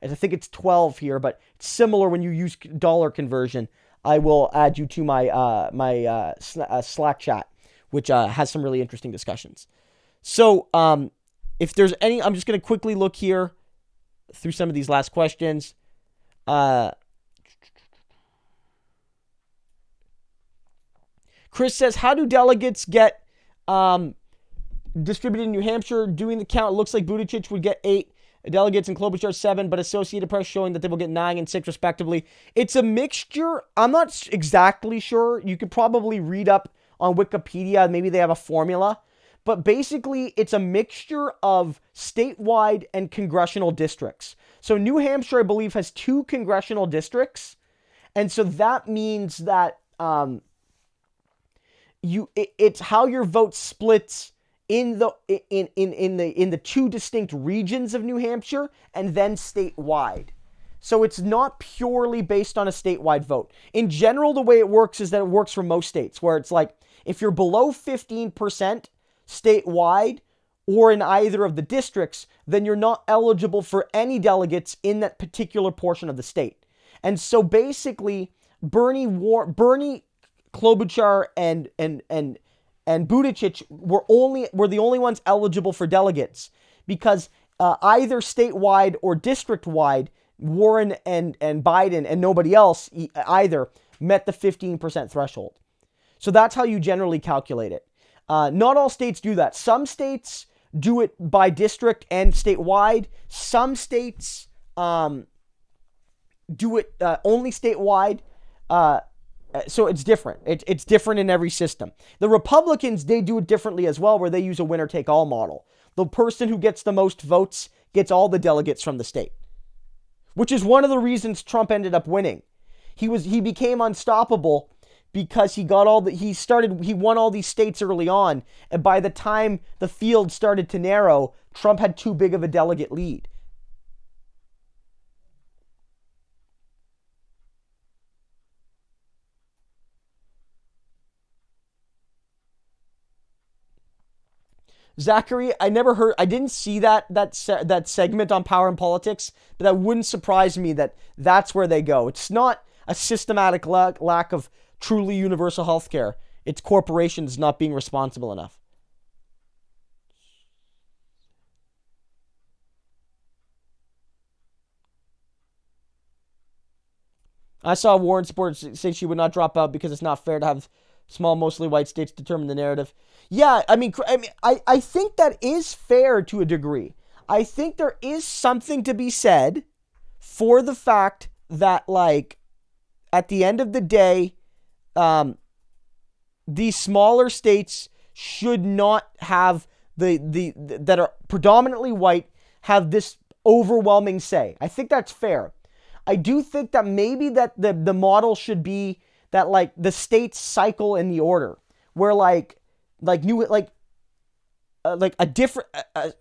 I think it's 12 here, but it's similar when you use dollar conversion. I will add you to my Slack chat, which has some really interesting discussions. So if there's any, I'm just going to quickly look here through some of these last questions. Chris says, how do delegates get distributed in New Hampshire? Doing the count, it looks like Buttigieg would get 8 delegates and Klobuchar 7, but Associated Press showing that they will get 9 and 6 respectively. It's a mixture. I'm not exactly sure. You could probably read up on Wikipedia. Maybe they have a formula. But basically, it's a mixture of statewide and congressional districts. So New Hampshire, I believe, has 2 congressional districts. And so that means that it's how your vote splits in the 2 distinct regions of New Hampshire and then statewide. So it's not purely based on a statewide vote. In general, the way it works is that it works for most states, where it's like, if you're below 15% statewide or in either of the districts, then you're not eligible for any delegates in that particular portion of the state. And so basically, Bernie Klobuchar and Buttigieg were the only ones eligible for delegates because either statewide or district-wide, Warren and Biden and nobody else either met the 15% threshold. So that's how you generally calculate it. Not all states do that. Some states do it by district and statewide. Some states do it only statewide. So it's different. It's different in every system. The Republicans, they do it differently as well, where they use a winner-take-all model. The person who gets the most votes gets all the delegates from the state, which is one of the reasons Trump ended up winning. He became unstoppable because he won all these states early on, and by the time the field started to narrow, Trump had too big of a delegate lead. Zachary, I didn't see that segment on Power and Politics, but that wouldn't surprise me that that's where they go. It's not a systematic lack of truly universal health care. It's corporations not being responsible enough. I saw Warren Sports say she would not drop out because it's not fair to have small, mostly white states determine the narrative. Yeah, I think that is fair to a degree. I think there is something to be said for the fact that, like, at the end of the day, these smaller states should not have that are predominantly white have this overwhelming say. I think that's fair. I do think that maybe that the model should be that, like, the states cycle in the order where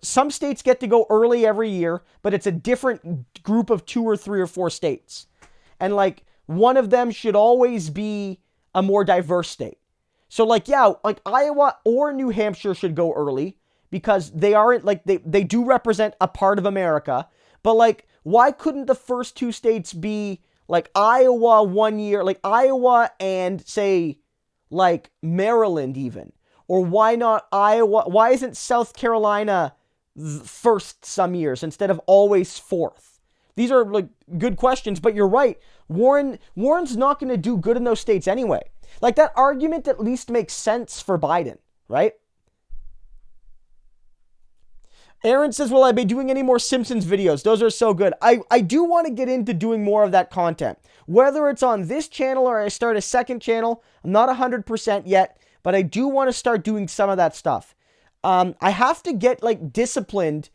some states get to go early every year, but it's a different group of 2 or 3 or 4 states. And, like, one of them should always be a more diverse state. So, like, yeah, like Iowa or New Hampshire should go early because they aren't, like, they do represent a part of America. But, like, why couldn't the first 2 states be, like, Iowa one year, like Iowa and, say, like, Maryland even? Or why not Iowa? Why isn't South Carolina first some years instead of always fourth? These are, like, good questions, but you're right. Warren's not going to do good in those states anyway. Like, that argument at least makes sense for Biden, right? Aaron says, will I be doing any more Simpsons videos? Those are so good. I do want to get into doing more of that content. Whether it's on this channel or I start a second channel, I'm not 100% yet, but I do want to start doing some of that stuff. I have to get, like, disciplined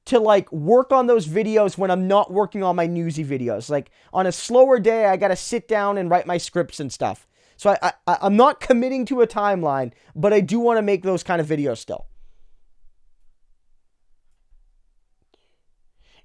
to, like, work on those videos when I'm not working on my newsy videos. Like, on a slower day, I got to sit down and write my scripts and stuff. So I'm not committing to a timeline, but I do want to make those kind of videos still.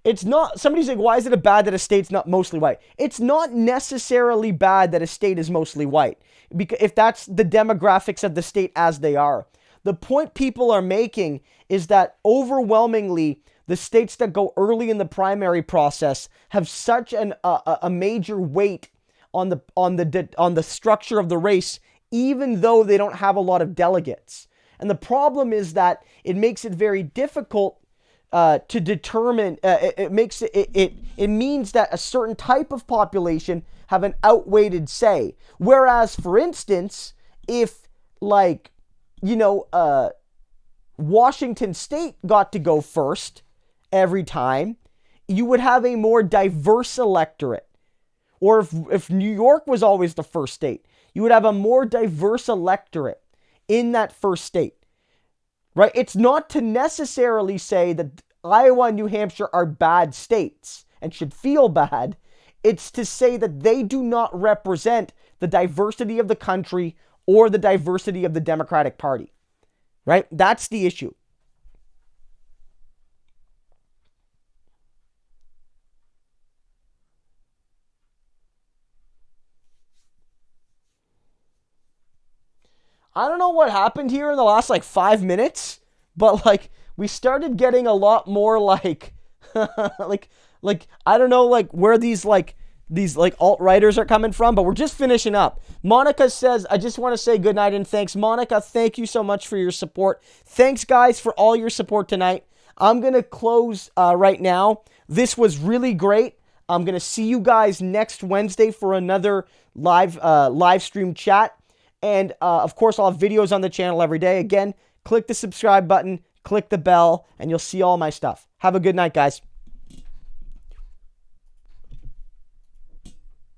It's not, somebody's like, why is it bad that a state's not mostly white? It's not necessarily bad that a state is mostly white, because if that's the demographics of the state as they are. The point people are making is that overwhelmingly, the states that go early in the primary process have such a major weight on the structure of the race, even though they don't have a lot of delegates. And the problem is that it makes it very difficult to determine. It means that a certain type of population have an outweighted say. Whereas, for instance, if, like, Washington State got to go first every time, you would have a more diverse electorate. Or if New York was always the first state, you would have a more diverse electorate in that first state. Right? It's not to necessarily say that Iowa and New Hampshire are bad states and should feel bad. It's to say that they do not represent the diversity of the country or the diversity of the Democratic Party. Right? That's the issue. I don't know what happened here in the last, like, 5 minutes, but, like, we started getting a lot more, like, like, I don't know, like, where these, like, these like alt-righters are coming from, but we're just finishing up. Monica says, I just want to say good night and thanks. Monica, thank you so much for your support. Thanks, guys, for all your support tonight. I'm going to close right now. This was really great. I'm going to see you guys next Wednesday for another live stream chat. And, of course, I'll have videos on the channel every day. Again, click the subscribe button, click the bell, and you'll see all my stuff. Have a good night, guys.